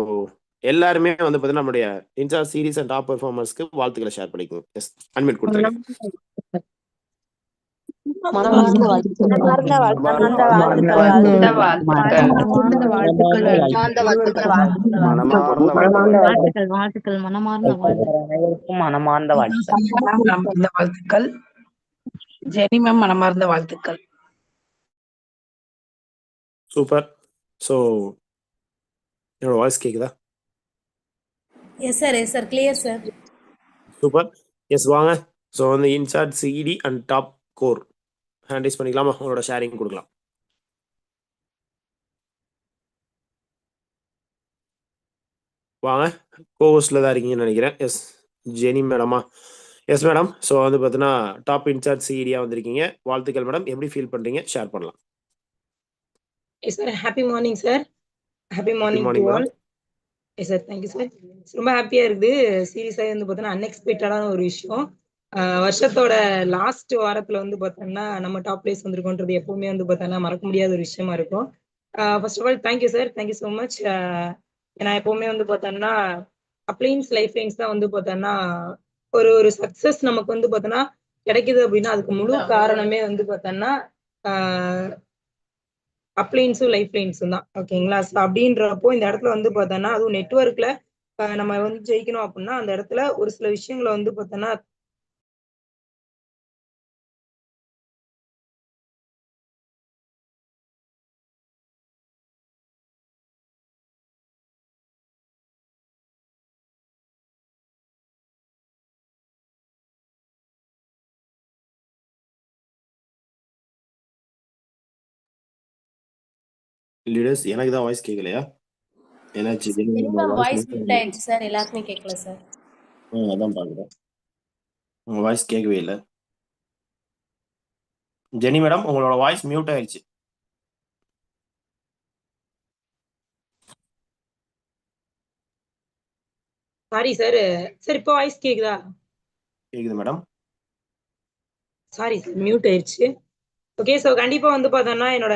எல்லாருமே வந்து பார்த்தீங்கன்னா, நம்முடைய இன்சார்ஜ் சீரிஸ் அண்ட் டாப் பெர்ஃபார்மர்ஸ்க்கு வாழ்த்துக்களை ஷேர் பண்ணிக்கோங்க. எஸ் அட்மிட் குடுத்துருங்க. மனமார்ந்த வாழ்த்துக்கள். மனமார்ந்த மனமார்ந்த வாழ்த்துக்கள். மனமார்ந்த மனமார்ந்த வாழ்த்துக்கள். வாழ்த்துக்கள். மனமார்ந்த வாழ்த்துக்கள். அனைவருக்கும் மனமார்ந்த வாழ்த்துக்கள். மனமார்ந்த வாழ்த்துக்கள். ஜெனி மேம் மனமார்ந்த வாழ்த்துக்கள். சூப்பர். ஸோ என்னோட வாய்ஸ் கேக்குதா? Yes sir clear sir. Super. Yes வாங்க. ஸோ வந்து incharge CET and top core hand raise பண்ணிக்கலாமா? உங்களோட ஷேரிங் கொடுக்கலாம். வாங்க. கோஹோஸ்டில் தான் இருக்கீங்கன்னு நினைக்கிறேன். எஸ் ஜெனி மேடமா? Yes madam. ஸோ வந்து பார்த்தீங்கன்னா டாப் இன்சார்ஜ் சிஇடியாக வந்திருக்கீங்க. வாழ்த்துக்கள் மேடம். எப்படி ஃபீல் பண்ணுறீங்க? ஷேர் பண்ணலாம். Yes sir, happy morning sir. Happy morning to morning all. Madam. Yes sir, thank you sir. ரொம்ப ஹாப்பியா இருக்குது. சீரியஸாக வந்து பார்த்தோன்னா அன்எக்ஸ்பெக்டடான ஒரு விஷயம். வருஷத்தோட லாஸ்ட் வாரத்துல வந்து பார்த்தோம்னா நம்ம டாப் பிளேஸ் வந்திருக்கோன்றது எப்பவுமே வந்து பார்த்தோன்னா மறக்க முடியாத ஒரு விஷயமா இருக்கும். First of all thank you sir, thank you so much. ஏன்னா எப்பவுமே வந்து பார்த்தோம்னா அப்ளைன்ஸ் லைஃப் லைன்ஸ் தான் வந்து பார்த்தோம்னா ஒரு ஒரு சக்சஸ் நமக்கு வந்து பார்த்தோன்னா கிடைக்குது அப்படின்னா அதுக்கு முழு காரணமே வந்து பார்த்தோம்னா அப்ளைன்ஸும் லைஃப் லைன்ஸும் தான். ஓகேங்களா? ஸோ அப்படின்றப்போ இந்த இடத்துல வந்து பார்த்தோன்னா அதுவும் நெட்ஒர்க்ல நம்ம வந்து ஜெயிக்கணும் அப்படின்னா அந்த இடத்துல ஒரு சில விஷயங்களை வந்து பார்த்தோன்னா லீடர்ஸ் எனக்கு தான் வாய்ஸ் கேட்கலையா? என்னாச்சு? வாய்ஸ் மியூட் ஆயிடுச்சு சார். எல்லாருக்குமே கேட்கல சார். அதான் பார்க்குறேன். உங்கள் வாய்ஸ் கேட்கவே இல்லை. ஜெனி மேடம் உங்களோட வாய்ஸ் மியூட் ஆயிடுச்சு. Sorry sir. சார் இப்போ வாய்ஸ் கேக்குதா? கேக்குது மேடம். சாரி சார், மியூட் ஆயிடுச்சு. ஓகே, ஸோ கண்டிப்பா வந்து பார்த்தோன்னா என்னோட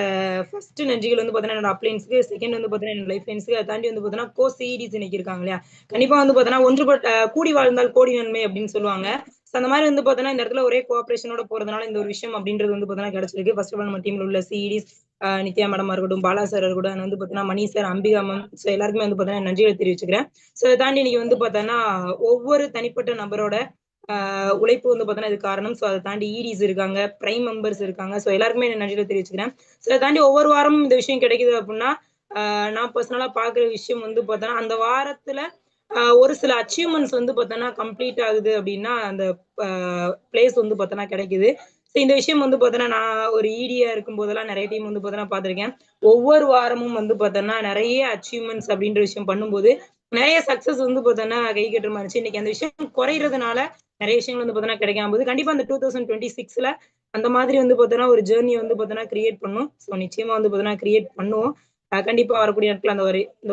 ஃபர்ஸ்ட் நன்றிகள் வந்து பார்த்தோன்னா என்னோட அப்ளைன்ஸ்க்கு, செகண்ட் வந்து பார்த்தோன்னா என்னோட லைஃப் லைன்ஸ்க்கு, அதை தாண்டி வந்து பார்த்தோன்னா கோ சிஇடிஸ் இன்னைக்கு இருக்காங்க இல்லையா? கண்டிப்பா வந்து பார்த்தோன்னா ஒன்றுபட்ட கூடி வாழ்ந்தால் கோடி நன்மை அப்படின்னு சொல்லுவாங்க. ஸோ அந்த மாதிரி வந்து பார்த்தோன்னா இந்த இடத்துல ஒரே கோஆபரேஷனோட போறதுனால இந்த ஒரு விஷயம் அப்படின்றது வந்து பார்த்தோன்னா கிடைச்சிருக்கு. ஃபர்ஸ்ட் ஆஃப் ஆல் நம்ம டீம்ல உள்ள சிஇடிஸ் நித்யா மேடமா இருக்கட்டும், பாலா சார் இருக்கட்டும், வந்து பார்த்தோன்னா மணி சார், அம்பிகா மேம், ஸோ எல்லாருக்குமே வந்து பார்த்தோன்னா நன்றிகளை தெரிவிச்சுக்கிறேன். ஸோ அதை தாண்டி இன்னைக்கு வந்து பார்த்தோன்னா ஒவ்வொரு தனிப்பட்ட நபரோட உழைப்பு வந்து பார்த்தோன்னா இது காரணம். ஸோ அதை தாண்டி இடிஸ் இருக்காங்க, பிரைம் மெம்பர்ஸ் இருக்காங்க. ஸோ எல்லாருக்குமே நன்றிகளை தெரிவிச்சுக்கிறேன். ஸோ அதை தாண்டி ஒவ்வொரு வாரமும் இந்த விஷயம் கிடைக்குது அப்படின்னா நான் பர்சனலா பார்க்குற விஷயம் வந்து பார்த்தோன்னா அந்த வாரத்துல ஒரு சில அச்சீவ்மெண்ட்ஸ் வந்து பார்த்தோன்னா கம்ப்ளீட் ஆகுது அப்படின்னா அந்த பிளேஸ் வந்து பார்த்தோன்னா கிடைக்குது. ஸோ இந்த விஷயம் வந்து பார்த்தோன்னா நான் ஒரு இடியா இருக்கும் போதெல்லாம் நிறைய டீம் வந்து பார்த்தோன்னா பார்த்துருக்கேன். ஒவ்வொரு வாரமும் வந்து பார்த்தோன்னா நிறைய அச்சீவ்மெண்ட்ஸ் அப்படின்ற விஷயம் பண்ணும்போது நிறைய சக்சஸ் வந்து பார்த்தோன்னா கை கட்டுற மாதிரி இருந்துச்சு. இன்னைக்கு அந்த விஷயம் குறையிறதுனால நிறைய விஷயங்கள் வந்து பார்த்தோன்னா கிடைக்காம போது. கண்டிப்பா அந்த 2026ல அந்த மாதிரி வந்து பார்த்தோன்னா ஒரு ஜேர்னி வந்து பார்த்தோன்னா கிரியேட் பண்ணும். ஸோ நிச்சயமா வந்து பார்த்தோன்னா கிரியேட் பண்ணுவோம். கண்டிப்பா வரக்கூடிய நாட்கள் அந்த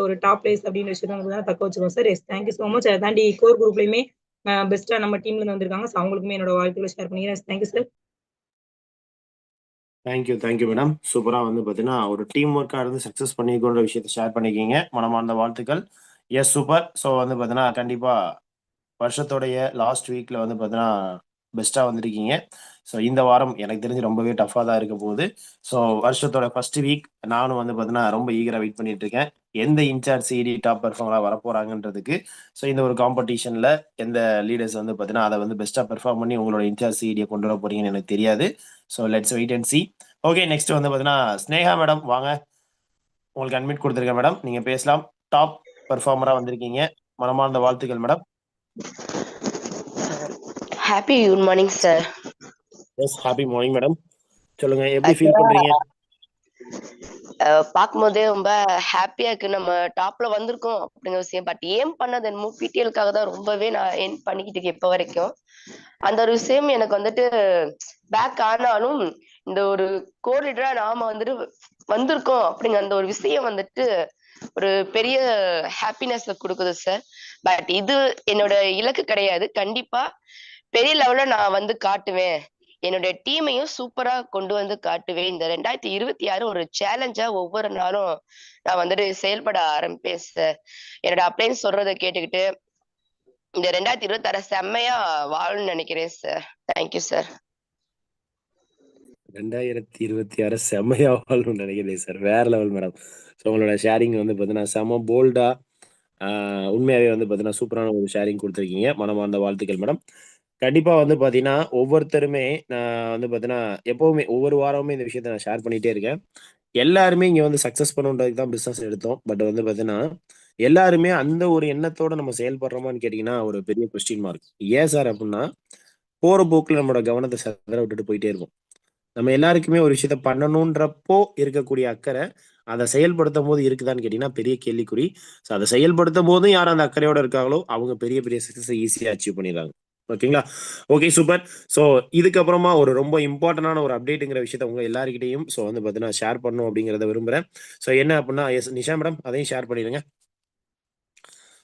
ஒரு டாப் பிளேஸ் அப்படின்ற விஷயத்த வந்து தக்க வச்சுக்கோம் sir. Yes, thank you so much. அதை தாண்டி கோர் குரூப்லயுமே பெஸ்டா நம்ம டீம்ல இருந்து வந்திருக்காங்க. ஸோ அவங்களுக்குமே என்னோட வாழ்த்துக்களை ஷேர் பண்ணிக்கிறேன். Thank you sir. Thank you madam. சூப்பராக வந்து பார்த்தீங்கன்னா ஒரு டீம் ஒர்க்காக இருந்து சக்ஸஸ் பண்ணிக்கோன்ற விஷயத்தை ஷேர் பண்ணிக்கிங்க. மனமார்ந்த வாழ்த்துக்கள். S, super. ஸோ வந்து பார்த்தீங்கன்னா கண்டிப்பாக வருஷத்தோடைய லாஸ்ட் வீக்கில் வந்து பார்த்தீங்கன்னா பெஸ்ட்டாக வந்திருக்கீங்க. ஸோ இந்த வாரம் எனக்கு தெரிஞ்சு ரொம்பவே டஃப்பாக தான் இருக்க போகுது. ஸோ வருஷத்தோட ஃபர்ஸ்ட் வீக் நானும் வந்து பார்த்தீங்கன்னா ரொம்ப ஈகராக வெயிட் பண்ணிட்டு இருக்கேன். எந்த இன்சார்ஜ் சிஇடி டாப் பெர்ஃபார்மராக வரப்போகிறாங்கன்றதுக்கு. ஸோ இந்த ஒரு காம்படிஷனில் எந்த லீடர்ஸ் வந்து பார்த்தீங்கன்னா அதை வந்து பெஸ்ட்டாக பெர்ஃபார்ம் பண்ணி உங்களோட இன்சார்ஜ் சிஇடியை கொண்டு வர போறீங்கன்னு எனக்கு தெரியாது. So let's wait and see. Okay, next வந்து பார்த்தீங்கன்னா ஸ்னேகா மேடம் வாங்க. உங்களுக்கு அட்மிட் கொடுத்துருக்கேன் மேடம், நீங்கள் பேசலாம். டாப் பெர்ஃபார்மராக வந்திருக்கீங்க. மனமார்ந்த வாழ்த்துக்கள் madam. Happy good morning sir. Yes, happy morning madam. சொல்லுங்க, எப்படி ஃபீல் பண்றீங்க? பார்க்கும்போதே ரொம்ப ஹாப்பியா இருக்கு. நம்ம டாப்ல வந்திருக்கோம் அப்படிங்கிற விஷயம். பட் ஏம் பண்ணது என்னமோ பிடிஎல்காக தான் ரொம்பவே நான் ஏம் பண்ணிக்கிட்டு இருக்கேன் இப்போ வரைக்கும். அந்த ஒரு விஷயம் எனக்கு வந்துட்டு பேக் ஆனாலும் இந்த ஒரு கோர் லீடரா நாம வந்துட்டு வந்திருக்கோம் அப்படிங்கிற அந்த ஒரு விஷயம் வந்துட்டு ஒரு பெரிய ஹாப்பினஸ் கொடுக்குது சார். பட் இது என்னோட இலக்கு கிடையாது. கண்டிப்பா பெரிய லெவல்ல நான் வந்து காட்டுவேன். என்னுடைய டீமையும் சூப்பரா கொண்டு வந்து காட்டுவேன். இந்த 2026 ஒரு சேலஞ்சா ஒவ்வொரு நாளும் நான் வந்துட்டு செயல்பட ஆரம்பிப்பேன் சார். என்னோட அப்ளைன்ஸ் சொல்றதை கேட்டுக்கிட்டு இந்த 2026 செம்மையா வாழணும்னு நினைக்கிறேன் சார். Thank you sir. 2026 செம்மையா வாழணும்னு நினைக்கிறேன் சார். வேற லெவல் மேடம். ஸோ உங்களோட ஷேரிங் வந்து பார்த்தீங்கன்னா செம்ம போல்டா உண்மையாவே வந்து பார்த்தீங்கன்னா சூப்பரான ஒரு ஷேரிங் கொடுத்துருக்கீங்க. மனமார்ந்த வாழ்த்துக்கள் மேடம். கண்டிப்பா வந்து பார்த்தீங்கன்னா ஒவ்வொருத்தருமே நான் வந்து பார்த்தீங்கன்னா எப்பவுமே ஒவ்வொரு வாரமுமே இந்த விஷயத்த நான் ஷேர் பண்ணிட்டே இருக்கேன். எல்லாருமே இங்க வந்து சக்சஸ் பண்ணணுன்றதுக்கு தான் பிசினஸ் எடுத்தோம். பட் வந்து பார்த்தீங்கன்னா எல்லாருமே அந்த ஒரு எண்ணத்தோட நம்ம செயல்படுறோமான்னு கேட்டீங்கன்னா ஒரு பெரிய கொஸ்டின் மார்க். ஏன் சார் அப்படின்னா போற போக்குல நம்மளோட கவனத்தை சிதற விட்டுட்டு போயிட்டே இருக்கும். நம்ம எல்லாருக்குமே ஒரு விஷயத்த பண்ணணுன்றப்போ இருக்கக்கூடிய அக்கறை, அத செயல்படுத்தும்போது இருக்குதான்னு கேட்டீங்கன்னா, பெரிய கேள்விக்குறி. ஸோ அத செயல்படுத்தும்போதும் யார் அந்த அக்கறையோட இருக்காங்களோ, அவங்க பெரிய பெரிய சக்சஸ ஈஸியா அச்சீவ் பண்ணிடுறாங்க. ஓகேங்களா? Okay super. ஸோ இதுக்கப்புறமா ஒரு ரொம்ப இம்பார்ட்டன்டான ஒரு அப்டேட்ங்கிற விஷயத்த உங்க எல்லார்கிட்டயும் வந்து பார்த்தீங்கன்னா, ஷேர் பண்ணணும் அப்படிங்கிறத விரும்புறேன். ஸோ என்ன அப்படின்னா, எஸ் நிஷா மேடம் அதையும் ஷேர் பண்ணிடுங்க.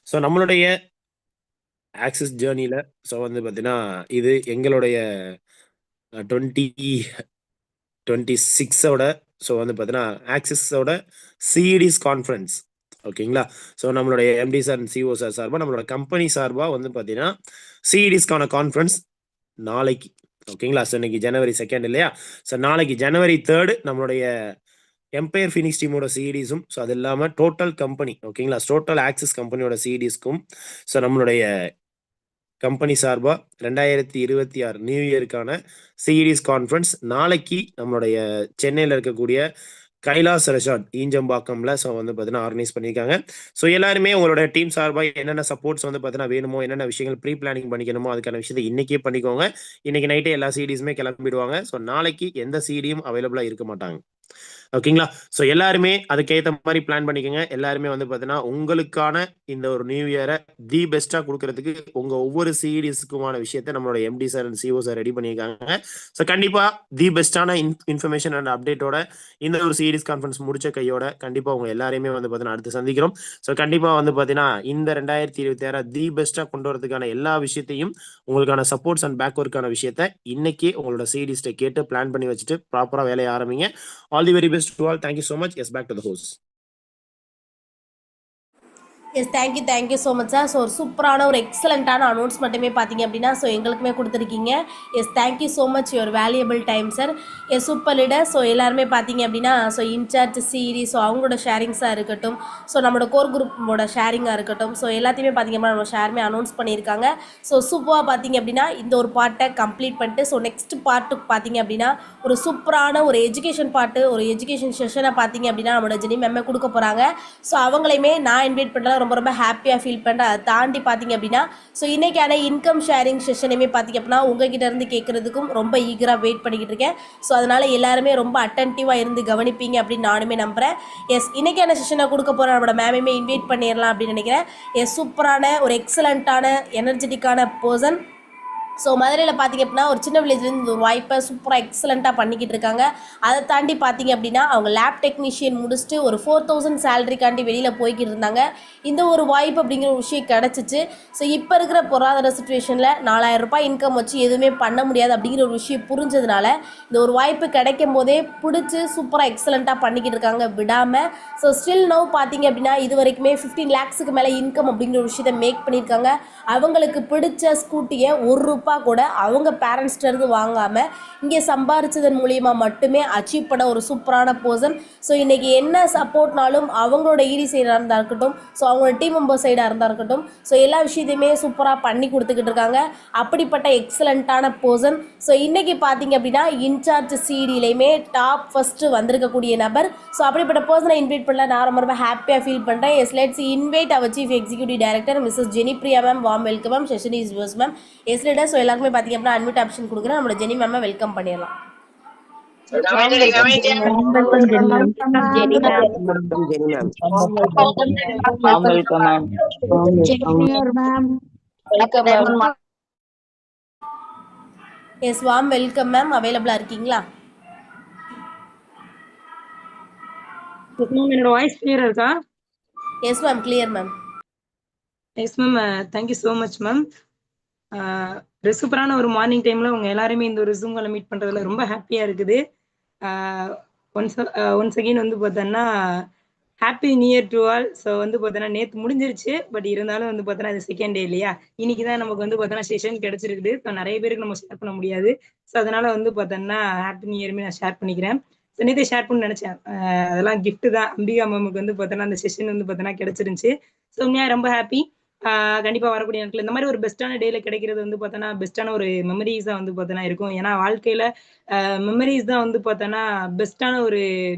ஸோ நம்மளுடைய ஆக்சிஸ் ஜர்னில வந்து பார்த்தீங்கன்னா, இது எங்களுடைய 2026ஓட வந்து பார்த்தீங்கன்னா, ஆக்சிஸோட சிஇடிஸ் கான்ஃபரன்ஸ். ஓகேங்களா? ஸோ நம்மளுடைய MD sir and CO sir சார்பா நம்மளோட கம்பெனி சார்பா வந்து பார்த்தீங்கன்னா, சிஇடிஸ்க்கான கான்ஃபரன்ஸ் நாளைக்கு. ஓகேங்களா? ஸோ இன்னைக்கு ஜனவரி 2 இல்லையா? ஸோ நாளைக்கு ஜனவரி 3 நம்மளுடைய எம்பயர் ஃபினிக்ஸ் டீமோட சிஇடிஸும் அது இல்லாம டோட்டல் கம்பெனி ஓகேங்களா? டோட்டல் ஆக்சிஸ் கம்பெனியோட சிஇடிஸ்க்கும் நம்மளுடைய கம்பெனி சார்பா 2026 நியூ இயருக்கான சிஇடிஸ் கான்ஃபரன்ஸ் நாளைக்கு நம்மளுடைய சென்னையில் இருக்கக்கூடிய கைலாஸ் ரெசார்ட் ஈஞ்சம்பாக்கம்ல வந்து பார்த்தீங்கன்னா ஆர்கனைஸ் பண்ணியிருக்காங்க. ஸோ எல்லாருமே உங்களோட டீம் சார்பாக என்னென்ன சப்போர்ட்ஸ் வந்து பார்த்தீங்கன்னா வேணுமோ, என்னென்ன விஷயங்கள் ப்ரீ பிளானிங் பண்ணிக்கணுமோ அதுக்கான விஷயத்தை இன்னைக்கே பண்ணிக்கோங்க. இன்னைக்கு நைட்டே எல்லா சிடிஸுமே கிளம்பிடுவாங்க. ஸோ நாளைக்கு எந்த சிடியும் அவைலபிளாக இருக்க மாட்டாங்க. ஓகேங்களா? ஸோ எல்லாருமே அதுக்கேற்ற மாதிரி பிளான் பண்ணிக்கோங்க. எல்லாருமே வந்து பார்த்தீங்கன்னா உங்களுக்கான இந்த ஒரு நியூ இயரை தி பெஸ்ட்டாக கொடுக்கறதுக்கு உங்கள் ஒவ்வொரு சிஇடிஸ்க்குமான விஷயத்த நம்மளோட MD sir and CO sir ready பண்ணியிருக்காங்க. ஸோ கண்டிப்பாக தி பெஸ்ட்டான இன்ஃபர்மேஷன் அண்ட் அப்டேட்டோட இந்த ஒரு சிஇடிஸ் கான்ஃபரன்ஸ் முடிச்ச கையோட கண்டிப்பாக உங்கள் எல்லாரையுமே வந்து பார்த்தீங்கன்னா அடுத்து சந்திக்கிறோம். ஸோ கண்டிப்பாக வந்து பார்த்தீங்கன்னா இந்த 2026 தி பெஸ்ட்டாக கொண்டு வரதுக்கான எல்லா விஷயத்தையும் உங்களுக்கான சப்போர்ட்ஸ் அண்ட் பேக் ஒர்க்கான விஷயத்த இன்னைக்கே உங்களோட சிஇடிஸ்ட்டை கேட்டு பிளான் பண்ணி வச்சுட்டு ப்ராப்பராக வேலையை ஆரம்பிங்க. All the very best to all. Thank you so much. Yes, back to the host. Yes thank you so much sir. So ஒரு சூப்பரான ஒரு எக்ஸலண்ட்டான அனௌன்ஸ்மெண்ட்டுமே பார்த்தீங்க அப்படின்னா எங்களுக்குமே கொடுத்துருக்கீங்க. Yes thank you so much your valuable time sir. Yes super leader. எல்லாருமே பார்த்தீங்க அப்படின்னா இன்சார்ஜ் சிஇடி அவங்களோட ஷேரிங்ஸாக இருக்கட்டும், நம்மளோட கோர் குரூப்போட ஷேரிங்காக இருக்கட்டும், எல்லாத்தையுமே பார்த்தீங்க அப்படின்னா நம்ம ஷேருமே அனௌன்ஸ் பண்ணியிருக்காங்க. சூப்பராக பார்த்தீங்க அப்படின்னா இந்த ஒரு பார்ட்டை கம்ப்ளீட் பண்ணிட்டு நெக்ஸ்ட் பார்ட்டுக்கு பார்த்தீங்க அப்படின்னா ஒரு சூப்பரான ஒரு எஜுகேஷன் பார்ட்டு, ஒரு எஜுகேஷன் செஷனை பார்த்தீங்க அப்படின்னா நம்மளோட ஜெனி மேமே கொடுக்க போகிறாங்க. அவங்களையுமே நான் இன்வைட் பண்ணுறேன். ரொம்ப ரொம்ப ஹாப்பியாக ஃபீல் பண்ணுறேன். அதை தாண்டி பார்த்தீங்க அப்படின்னா இன்றைக்கான இன்கம் ஷேரிங் செஷனையுமே பார்த்தீங்க அப்படின்னா உங்ககிட்ட இருந்து கேட்குறதுக்கும் ரொம்ப ஈகராக வெயிட் பண்ணிக்கிட்டு இருக்கேன். அதனால் எல்லாருமே ரொம்ப அட்டென்டிவாக இருந்து கவனிப்பீங்க அப்படின்னு நானுமே நம்புகிறேன். எஸ் இன்றைக்கான செஷனை கொடுக்க போகிற நம்மளோட மேமையுமே இன்வைட் பண்ணிடலாம் அப்படின்னு நினைக்கிறேன். எஸ் சூப்பரான ஒரு எக்ஸலண்ட்டான எனர்ஜெட்டிக்கான பர்சன். மதுரையில் பார்த்தீங்க அப்படின்னா ஒரு சின்ன வில்லேஜ்லேருந்து ஒரு வாய்ப்பை சூப்பராக எக்ஸலண்ட்டாக பண்ணிக்கிட்டு இருக்காங்க. அதை தாண்டி பார்த்தீங்க அப்படின்னா அவங்க லேப் டெக்னீஷியன் முடிச்சுட்டு ஒரு 4000 சேலரிக்காண்டி வெளியில் போய்கிட்டு இருந்தாங்க. இந்த ஒரு வாய்ப்பு அப்படிங்கிற ஒரு விஷயம் கிடச்சிச்சு. இப்போ இருக்கிற பொருளாதார சுச்சுவேஷனில் 4000 ரூபாய் இன்கம் வச்சு எதுவுமே பண்ண முடியாது அப்படிங்கிற ஒரு விஷயம் புரிஞ்சதுனால இந்த ஒரு வாய்ப்பு கிடைக்கும் போதே பிடிச்சி சூப்பராக எக்ஸலண்ட்டாக பண்ணிக்கிட்டு இருக்காங்க விடாமல். ஸ்டில் நவ் பார்த்தீங்க அப்படின்னா இது வரைக்குமே 15 lakhsக்கு மேலே இன்கம் அப்படிங்கிற ஒரு விஷயத்தை மேக் பண்ணியிருக்காங்க. அவங்களுக்கு பிடிச்ச ஸ்கூட்டியை ₹1 கூட அவங்க பேரண்ட்ஸ்டருந்து வாங்காமல் இங்கே சம்பாரிச்சதன் மூலிமா மட்டுமே அச்சீவ் பண்ண ஒரு சூப்பரான பர்சன். இன்றைக்கி என்ன சப்போர்ட்னாலும் அவங்களோட ஈடி சைடாக இருந்தால் இருக்கட்டும், அவங்களோட டீம் மெம்பர் சைடாக இருந்தால் இருக்கட்டும், எல்லா விஷயத்தையுமே சூப்பராக பண்ணி கொடுத்துக்கிட்டு இருக்காங்க. அப்படிப்பட்ட எக்ஸலண்ட்டான பர்சன். இன்றைக்கி பார்த்தீங்க அப்படின்னா இன்சார்ஜ் சிடிலையுமே டாப் ஃபஸ்ட்டு வந்திருக்கக்கூடிய நபர். அப்படிப்பட்ட பர்சனை இன்வைட் பண்ணல நான் ரொம்ப ரொம்ப ஹாப்பியாக ஃபீல் பண்ணுறேன். Yes let's invite our chief executive director Mrs Jenipriya ma'am. Warm welcome ma'am. Session is yours ma'am. Yes leader. எல்லாருக்குமே பார்த்தீங்க அப்படின்னா அன்மியூட் ஆப்ஷன் கொடுக்குறேன். நம்மளோட ஜெனி மேம் வெல்கம் பண்ணிடலாம். Yes warm welcome ma'am. அவைலபிளா இருக்கீங்களா? என்னோட வாய்ஸ் கிளியரா இருக்கா? Yes ma'am, clear ma'am. Yes ma'am, thank you so much ma'am. சூப்பரான ஒரு மார்னிங் டைம்ல உங்க எல்லாருமே இந்த ஒரு ஜூம்ல மீட் பண்றதுல ரொம்ப ஹாப்பியா இருக்குது. ஒன்ஸ் அகெயின் வந்து பார்த்தோன்னா happy new year to all. So வந்து பார்த்தோன்னா நேற்று முடிஞ்சிருச்சு. பட் இருந்தாலும் வந்து பார்த்தோன்னா அது செகண்ட் டே இல்லையா? இன்னைக்கு தான் நமக்கு வந்து பார்த்தோன்னா செஷன் கிடைச்சிருக்குது. ஸோ நிறைய பேருக்கு நம்ம ஷேர் பண்ண முடியாது. ஸோ அதனால வந்து பார்த்தோன்னா ஹாப்பி நியூ இயருமே நான் ஷேர் பண்ணிக்கிறேன். ஸோ நேற்று ஷேர் பண்ண நினச்சேன். அதெல்லாம் கிஃப்ட் தான். அம்பிகா மேமுக்கு வந்து பார்த்தோன்னா அந்த செஷன் வந்து பார்த்தோன்னா கிடைச்சிருந்துச்சு. ஸோ உண்மையாக ரொம்ப ஹாப்பி. கண்டிப்பாக வரக்கூடிய நாட்கள் இந்த மாதிரி ஒரு பெஸ்ட்டான டேல கிடைக்கிறது வந்து பார்த்தோன்னா பெஸ்ட்டான ஒரு மெமரிஸாக வந்து பார்த்தோன்னா இருக்கும். ஏன்னா வாழ்க்கையில் மெமரிஸ் தான் வந்து பார்த்தோன்னா பெஸ்ட்டான ஒரு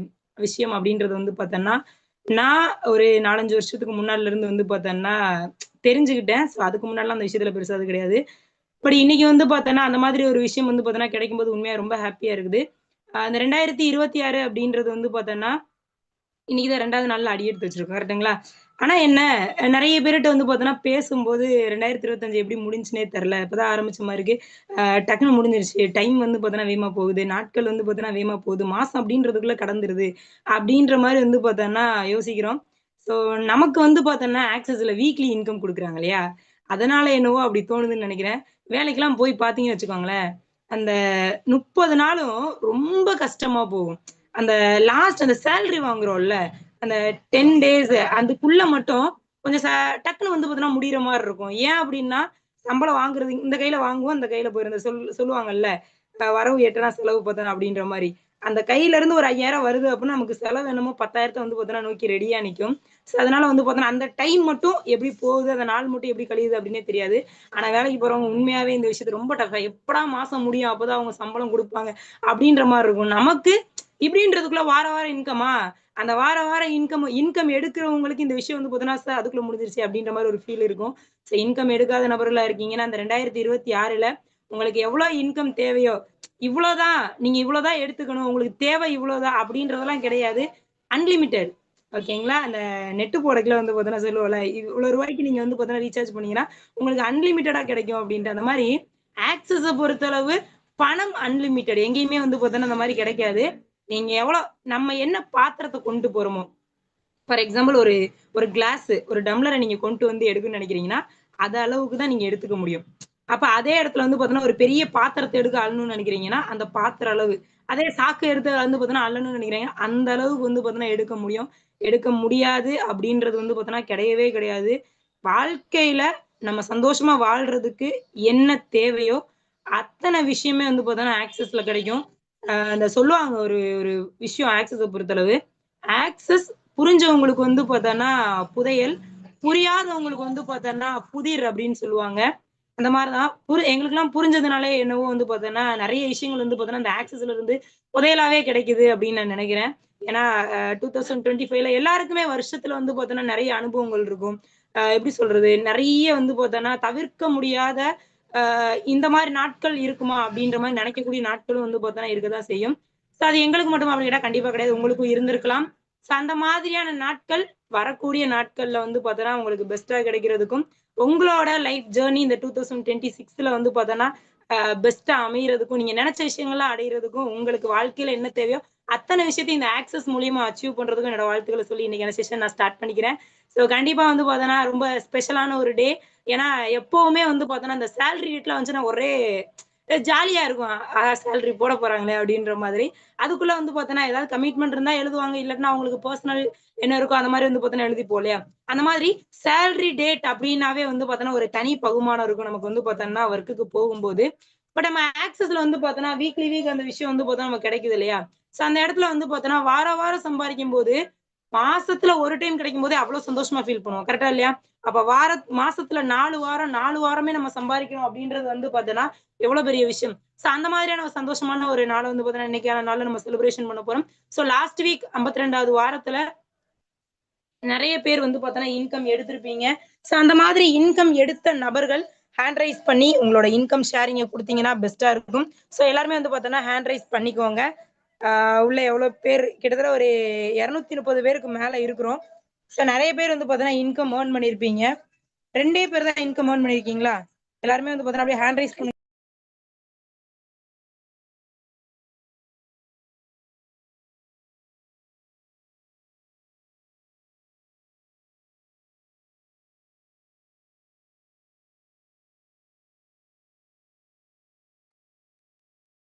விஷயம் அப்படின்றது வந்து பார்த்தோன்னா நான் ஒரு 4, 5 வருஷத்துக்கு முன்னாடில இருந்து வந்து பார்த்தோன்னா தெரிஞ்சுக்கிட்டேன். ஸோ அதுக்கு முன்னாடிலாம் அந்த விஷயத்துல பெருசா அது கிடையாது. பட் இன்னைக்கு வந்து பார்த்தோன்னா, அந்த மாதிரி ஒரு விஷயம் வந்து பார்த்தோன்னா கிடைக்கும்போது உண்மையா ரொம்ப ஹாப்பியா இருக்குது. அந்த 2026 அப்படின்றது வந்து பார்த்தோன்னா, இன்னைக்கு தான் 2வது நாள்ல அடி எடுத்து வச்சிருக்கோம். கரெக்ட்டுங்களா? ஆனா என்ன, நெறைய பேர்ட்ட வந்து பார்த்தோன்னா, பேசும்போது 2025 எப்படி முடிஞ்சுச்சுன்னே தெர்ல. இப்பதான் ஆரம்பிச்ச மாரி இருக்கு. டக்குனு முடிஞ்சிருச்சு. டைம் வந்து பார்த்தோன்னா வேகமா போகுது. நாட்கள் வந்து பார்த்தோன்னா வேகமா போகுது. மாசம் அப்படின்றதுக்குள்ள கடந்துருது. அப்படின்ற மாரி வந்து பார்த்தோன்னா யோசிக்கிறோம். ஸோ நமக்கு வந்து பார்த்தோன்னா, ஆக்ஸஸ்ல வீக்லி இன்கம் குடுக்குறாங்க இல்லையா? அதனால என்னவோ அப்படி தோணுதுன்னு நெனைக்கிறேன். வேலைக்கெல்லாம் போய் பார்த்தீங்கன்னு வச்சுக்கோங்களேன், அந்த 30 நாளும் ரொம்ப கஷ்டமா போகும். அந்த லாஸ்ட் அந்த சேலரி வாங்குறோம்ல, அந்த 10 டேஸ் அதுக்குள்ள மட்டும் கொஞ்சம் டக்குனு வந்து பார்த்தீங்கன்னா முடியிற மாரி இருக்கும். ஏன் அப்டின்னா, சம்பளம் வாங்குறது இந்த கையில வாங்குவோம், இந்த கையில போயிரும். இந்த சொல்லுவாங்கல்ல, வரவு 8 செலவு 10 அப்டின்ற மாரி. அந்த கையில இருந்து ஒரு 5000 வருது அப்டின்னா, நமக்கு செலவு என்னமோ 10,000 வந்து பார்த்தீங்கன்னா நோக்கி ரெடியா நிக்கும். ஸோ அதனால வந்து பார்த்தீங்கன்னா, அந்த டைம் மட்டும் எப்டி போகுது, அந்த நாள் மட்டும் எப்டி கழியுது அப்டின்னே தெரியாது. ஆனா வேலைக்கு போறவங்க உண்மையாவே இந்த விஷயத்த ரொம்ப டஃப்பா எப்படா மாசம் முடியும்? அப்பதான் அவங்க சம்பளம் குடுப்பாங்க. அப்டின்ற மாரி இருக்கும். நமக்கு இப்டின்றதுக்குள்ள வாரம் இன்கமா? அந்த வாரம் இன்கம் எடுக்கிறவங்களுக்கு இந்த விஷயம் வந்து பார்த்தீங்கன்னா, அதுக்குள்ள முடிஞ்சிருச்சு அப்டின்ற மாரி ஒரு ஃபீல் இருக்கும். ஸோ இன்கம் எடுக்காத நபர்களா இருக்கீங்கன்னா, அந்த 2026ல உங்களுக்கு எவ்வளோ இன்கம் தேவையோ, இவ்வளோதான் நீங்க இவ்வளோதான் எடுத்துக்கணும். உங்களுக்கு தேவை இவ்வளோதான் அப்டின்றதெல்லாம் கிடையாது. அன்லிமிட்டட். ஓகேங்களா? அந்த நெட் போடக்குள்ள வந்து பார்த்தீங்கன்னா சொல்லுவோம்ல, இவ்வளோ ரூபாய்க்கு நீங்க வந்து பார்த்தீங்கன்னா ரீசார்ஜ் பண்ணீங்கன்னா, உங்களுக்கு அன்லிமிட்டடா கிடைக்கும் அப்டின்ட்டு. அந்த மாரி ஆக்சஸ பொறுத்தளவு பணம் அன்லிமிட்டட். எங்கேயுமே வந்து பார்த்தீங்கன்னா அந்த மாரி கிடைக்காது. நீங்க எவ்வளோ நம்ம என்ன பாத்திரத்த கொண்டு போறோமோ, ஃபார் எக்ஸாம்பிள் ஒரு ஒரு கிளாஸ், ஒரு டம்ளர நீங்க கொண்டு வந்து எடுக்கணும்னு நினைக்கிறீங்கன்னா, அது அளவுக்கு தான் நீங்க எடுத்துக்க முடியும். அப்ப அதே இடத்துல வந்து பார்த்தீங்கன்னா, ஒரு பெரிய பாத்திரத்த எடுக்க அள்ளணும்னு நினைக்கிறீங்கன்னா, அந்த பாத்திர அளவு. அதே சாக்கு எடுத்து வந்து பார்த்தீங்கன்னா, அள்ளணும்னு நினைக்கிறீங்க, அந்த அளவுக்கு வந்து பார்த்தீங்கன்னா எடுக்க முடியும். எடுக்க முடியாது அப்படின்றது வந்து பார்த்தீங்கன்னா கிடையவே கிடையாது. வாழ்க்கையில நம்ம சந்தோஷமா வாழ்றதுக்கு என்ன தேவையோ, அத்தன விஷயமே வந்து பார்த்தீங்கன்னா ஆக்சஸ்ல கிடைக்கும். அந்த சொல்லுவாங்க ஒரு ஒரு விஷயம் ஆக்சஸ பொறுத்தளவு. ஆக்சஸ் புரிஞ்சவங்களுக்கு வந்து பார்த்தோன்னா புதையல், புரியாதவங்களுக்கு வந்து பார்த்தோன்னா புதிர் அப்படின்னு சொல்லுவாங்க. அந்த மாரி தான் எங்களுக்கெல்லாம் புரிஞ்சதுனாலே என்னவோ வந்து பார்த்தோன்னா, நெறைய விஷயங்கள் வந்து பார்த்தோன்னா, இந்த ஆக்சஸ்ல இருந்து புதையலாவே கிடைக்குது அப்படின்னு நான் நெனைக்கிறேன். ஏன்னா 2025ல எல்லாருக்குமே வருஷத்துல வந்து பார்த்தோன்னா, நெறைய அனுபவங்கள் இருக்கும். எப்படி சொல்றது? நெறைய வந்து பார்த்தோன்னா, தவிர்க்க முடியாத இந்த மாரி நாட்கள் இருக்குமா? அப்படின்ற மாரி நெனைக்கக்கூடிய நாட்களும் வந்து பார்த்தோன்னா, இருக்க தான் செய்யும். ஸோ அது எங்களுக்கு மட்டுமா அப்படின்னு கேட்டா கண்டிப்பா கிடையாது. உங்களுக்கும் இருந்திருக்கலாம். ஸோ அந்த மாதிரியான நாட்கள், வரக்கூடிய நாட்கள்ல வந்து பார்த்தோன்னா, உங்களுக்கு பெஸ்ட்டா கிடைக்கிறதுக்கும், உங்களோட லைஃப் ஜர்னி இந்த 2026ல வந்து பார்த்தோன்னா, பெஸ்ட்டா அமையறதுக்கும், நீங்க நெனச்ச விஷயங்கள்லாம் அடையறதுக்கும், உங்களுக்கு வாழ்க்கையில என்ன தேவையோ, அத்தன விஷயத்தையும் இந்த ஆக்சஸ் மூலியமா அச்சீவ் பண்றதுக்கும் என்னோட வாழ்த்துக்கள சொல்லி இன்னைக்கான செஷன் நான் ஸ்டார்ட் பண்ணிக்கிறேன். ஸோ கண்டிப்பா வந்து பார்த்தோன்னா, ரொம்ப ஸ்பெஷலான ஒரு டே. ஏன்னா, எப்பவுமே வந்து பார்த்தோன்னா, இந்த சேலரி டேட்லாம் வந்துச்சுன்னா ஒரே ஜாலியா இருக்கும். ஆஹா! சேலரி போட போறாங்களே அப்டின்ற மாதிரி. அதுக்குள்ள வந்து பார்த்தோன்னா, ஏதாவது கமிட்மெண்ட் இருந்தா எழுதுவாங்க. இல்லாட்டினா அவங்களுக்கு பெர்சனல் என்ன இருக்கோ அந்த மாரி வந்து பார்த்தோன்னா எழுதிப்போம் இல்லையா? அந்த மாதிரி சேலரி டேட் அப்டின்னாவே வந்து பார்த்தோன்னா, ஒரு தனி பகுமானம் இருக்கும். நமக்கு வந்து பார்த்தோன்னா, ஒர்க்குக்கு போகும்போது. பட் நம்ம ஆக்சஸ்ல வந்து பார்த்தோன்னா, வீக் அந்த விஷயம் வந்து பார்த்தா நமக்கு கிடைக்குது இல்லையா? ஸோ அந்த இடத்துல வந்து பார்த்தோன்னா, வாரம் சம்பாரிக்கும்போது, மாசத்துல ஒரு டைம் கிடைக்கும்போதே அவ்ளோ சந்தோஷமா ஃபீல் பண்ணுவோம். கரெக்ட்டா இல்லையா? அப்ப மாசத்துல 4 வாரம், 4 வாரமே நம்ம சம்பாரிக்கிறோம் அப்டின்றது வந்து பார்த்தோன்னா, எவ்வளோ பெரிய விஷயம். ஸோ அந்த மாதிரியான ஒரு சந்தோஷமான ஒரு நாள வந்து பார்த்தீங்கன்னா, இன்னைக்கான நாள்ல நம்ம செலிப்ரேஷன் பண்ண போறோம். ஸோ லாஸ்ட் வீக் 52வது வாரத்துல நெறைய பேர் வந்து பார்த்தோன்னா, இன்கம் எடுத்திருப்பீங்க. ஸோ அந்த மாதிரி இன்கம் எடுத்த நபர்கள் ஹேண்ட் ரைஸ் பண்ணி உங்களோட இன்கம் ஷேரிங்க குடுத்தீங்கன்னா பெஸ்ட்டா இருக்கும். ஸோ எல்லாருமே வந்து பார்த்தோன்னா, ஹேண்ட் ரைஸ் பண்ணிக்கோங்க. உள்ள எவ்வளோ பேர் கிட்டத்தட்ட ஒரு 230 பேருக்கு மேல இருக்கிறோம். ஸோ நெறைய பேர் வந்து பார்த்தோன்னா, இன்கம் ஏர்ன் பண்ணியிருப்பீங்க. 2டே பேர் தான் இன்கம் ஏர்ன் பண்ணியிருக்கீங்களா? எல்லாருமே வந்து பார்த்தோன்னா, அப்படியே ஹேண்ட் ரைஸ் பண்ணுங்க.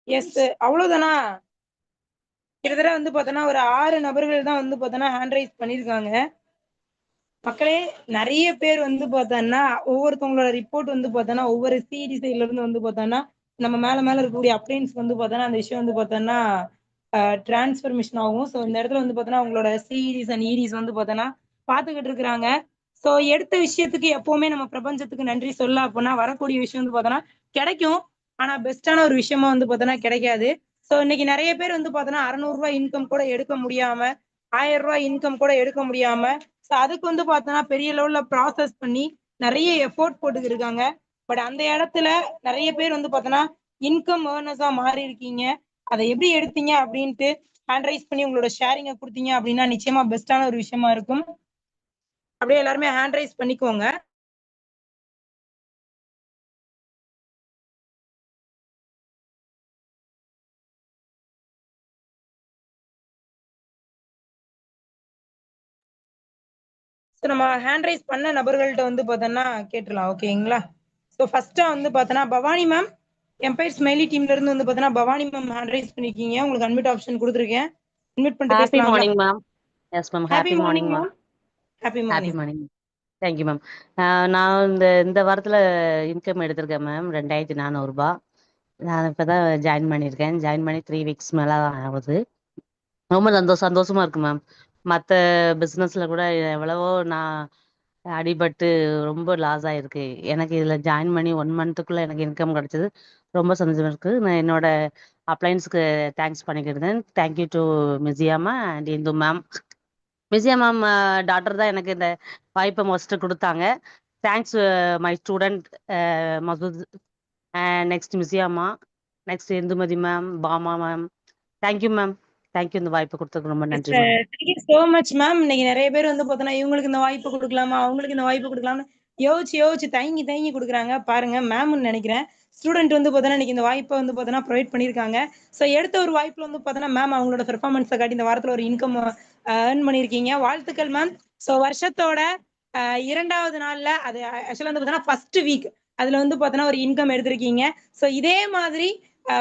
எஸ். அவ்வளோதானா? கிட்டத்தட்ட வந்து பார்த்தோன்னா ஒரு 6 நபர்கள் தான் வந்து பார்த்தோன்னா ஹேண்ட் ரைஸ் பண்ணியிருக்காங்க. மக்களே நெறைய பேர் வந்து பார்த்தோன்னா, ஒவ்வொருத்தவங்களோட ரிப்போர்ட் வந்து பார்த்தோன்னா, ஒவ்வொரு சிடி சைட்ல இருந்து வந்து பார்த்தோன்னா, நம்ம மேல மேல இருக்கக்கூடிய அப்ளையன்ஸ் வந்து பார்த்தோன்னா, அந்த விஷயம் வந்து பார்த்தோன்னா, டிரான்ஸ்ஃபர்மேஷன் ஆகும். ஸோ இந்த இடத்துல வந்து பார்த்தோன்னா, உங்களோட சிஇடிஸ் அண்ட் இடிஸ் வந்து பார்த்தோன்னா, பார்த்துக்கிட்டு இருக்கிறாங்க. ஸோ எடுத்த விஷயத்துக்கு எப்பவுமே நம்ம பிரபஞ்சத்துக்கு நன்றி சொல்ல அப்போனா, வரக்கூடிய விஷயம் வந்து பார்த்தோன்னா, கிடைக்கும். ஆனா பெஸ்ட்டான ஒரு விஷயமா வந்து பார்த்தோன்னா கிடைக்காது. ஸோ இன்னைக்கு நெறைய பேர் வந்து பார்த்தோன்னா, ரூ. 600 இன்கம் கூட எடுக்க முடியாம, ரூ. 1000 இன்கம் கூட எடுக்க முடியாம, ஸோ அதுக்கு வந்து பார்த்தோன்னா, பெரிய லெவல்ல ப்ராசஸ் பண்ணி நெறைய எஃபோர்ட் போட்டுக்கிருக்காங்க. பட் அந்த இடத்துல நெறைய பேர் வந்து பார்த்தோன்னா, இன்கம் ஏர்னர்ஸா மாறி இருக்கீங்க. அத எப்படி எடுத்தீங்க அப்படின்ட்டு ஹேண்ட் ரைஸ் பண்ணி உங்களோட ஷேரிங்க குடுத்தீங்க அப்படின்னா, நிச்சயமா பெஸ்ட்டான ஒரு விஷயமா இருக்கும். அப்படியே எல்லாருமே ஹேண்ட் ரைஸ் பண்ணிக்கோங்க. ஸோ நம்ம ஹேண்ட் ரைஸ் பண்ண நபர்கள்ட்ட வந்து பார்த்தோன்னா கேட்டுறலாம். ஓகேங்களா? ஸோ ஃபர்ஸ்ட்டா வந்து பார்த்தோன்னா, பவானி மேம், எம்பயர் ஸ்மைலி டீம்ல இருந்து வந்து பார்த்தோன்னா, பவானி மேம் ஹேண்ட் ரைஸ் பண்ணியிருக்கீங்க. உங்களுக்கு அன்மியூட் ஆப்ஷன் குடுத்துருக்கேன். அன்மியூட் பண்ணிட்டு ஹாப்பி பேசலாங்களா? Morning ma'am. Yes ma'am. Happy happy morning morning ma'am. Ma'am. Happy happy morning. Morning. Thank you ma'am. நான் இந்த வாரத்தில் இன்கம் எடுத்திருக்கேன் மேம். 2400 ரூபாய். நான் இப்போ தான் ஜாயின் பண்ணியிருக்கேன். ஜாயின் பண்ணி 3 வீக்ஸ் மேலே ஆகுது. ரொம்ப சந்தோஷமா இருக்கு மேம். மற்ற பிஸ்னஸில் கூட எவ்வளவோ நான் அடிபட்டு ரொம்ப லாஸ் ஆயிருக்கு. எனக்கு இதில் ஜாயின் பண்ணி 1 மந்த்துக்குள்ளே எனக்கு இன்கம் கிடச்சிது. ரொம்ப சந்தோஷமா இருக்கு. நான் என்னோட அப்ளையன்ஸ்க்கு தேங்க்ஸ் பண்ணிக்கிறேன். Thank you to Misiyama and Indu ma'am. Vijaya ma'am doctor தான் எனக்கு இந்த வாய்ப்பை ஃபஸ்ட்டு கொடுத்தாங்க. Thanks my student Masood, next Misyama, next Indumathi ma'am, Bama ma'am. Thank you ma'am. Thank you இந்த வாய்ப்பு கொடுத்ததுக்கு ரொம்ப நன்றி ma'am. Thank you so much much. Ma'am நெறைய பேர் வந்து பார்த்தோன்னா, இவங்களுக்கு இந்த வாய்ப்பு குடுக்கலாமா? அவங்களுக்கு இந்த வாய்ப்பு குடுக்கலாம்னு யோசிச்சு தயங்கி குடுக்குறாங்க. பாருங்க மேம்ன்னு நெனைக்கிறேன். ஸ்டூடெண்ட் வந்து பார்த்தோன்னா, இன்னைக்கு இந்த வாய்ப்ப வந்து பார்த்தோன்னா, ப்ரொவைட் பண்ணியிருக்காங்க. ஸோ எடுத்த ஒரு வாய்ப்புல வந்து பார்த்தோன்னா, மேம் அவங்களோட பெர்ஃபார்மன்ஸ காட்டி இந்த வாரத்துல ஒரு இன்கம் ஏர்ன் பண்ணியிருக்கீங்க. வாழ்த்துக்கள் மேம். ஸோ வருஷத்தோட 2வது நாள்ல அது ஆக்சுவலா வந்து பார்த்தோன்னா, ஃபர்ஸ்ட் வீக் அதுல வந்து பார்த்தோன்னா, ஒரு இன்கம் எடுத்திருக்கீங்க. ஸோ இதே மாதிரி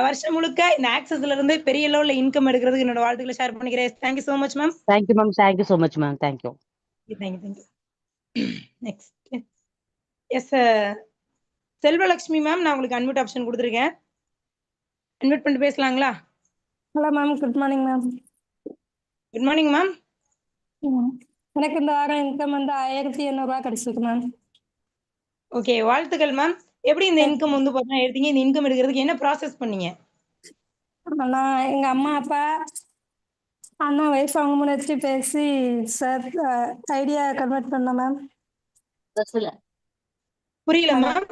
வருஷம் முழுக்க இந்த ஆக்சஸ்ல இருந்து பெரிய லெவல்ல இன்கம் எடுக்கிறதுக்கு என்னோட வாழ்த்துக்களை ஷேர் பண்ணிக்கிறேன். Thank you so much ma'am. Thank you ma'am. Thank you so much ma'am. Thank you. Thank you. Next yes Selvalakshmi ma'am, நான் உங்களுக்கு அன்மியூட் ஆப்ஷன் கொடுத்துருக்கேன். அன்மியூட் பண்ணிட்டு பேசலாங்களா? Hello ma'am, good morning ma'am. Good morning ma'am. எனக்கு இந்த வாரம் இன்கம் வந்து 1800 ரூபாய் கிடைச்சிருக்கு மேம். ஓகே, வாழ்த்துக்கள் மேம். எப்படி இந்த இன்கம் வந்து பார்த்தீங்கன்னா எடுத்தீங்க? இந்த இன்கம் எடுக்கிறதுக்கு என்ன ப்ராசஸ் பண்ணீங்க? நான் எங்க அம்மா அப்பா அண்ணா ஒய்ஃப் அவங்க முன்னாடி பேசி சார் ஐடியா கன்வெர்ட் பண்ணேன் மேம். புரியல மேம்.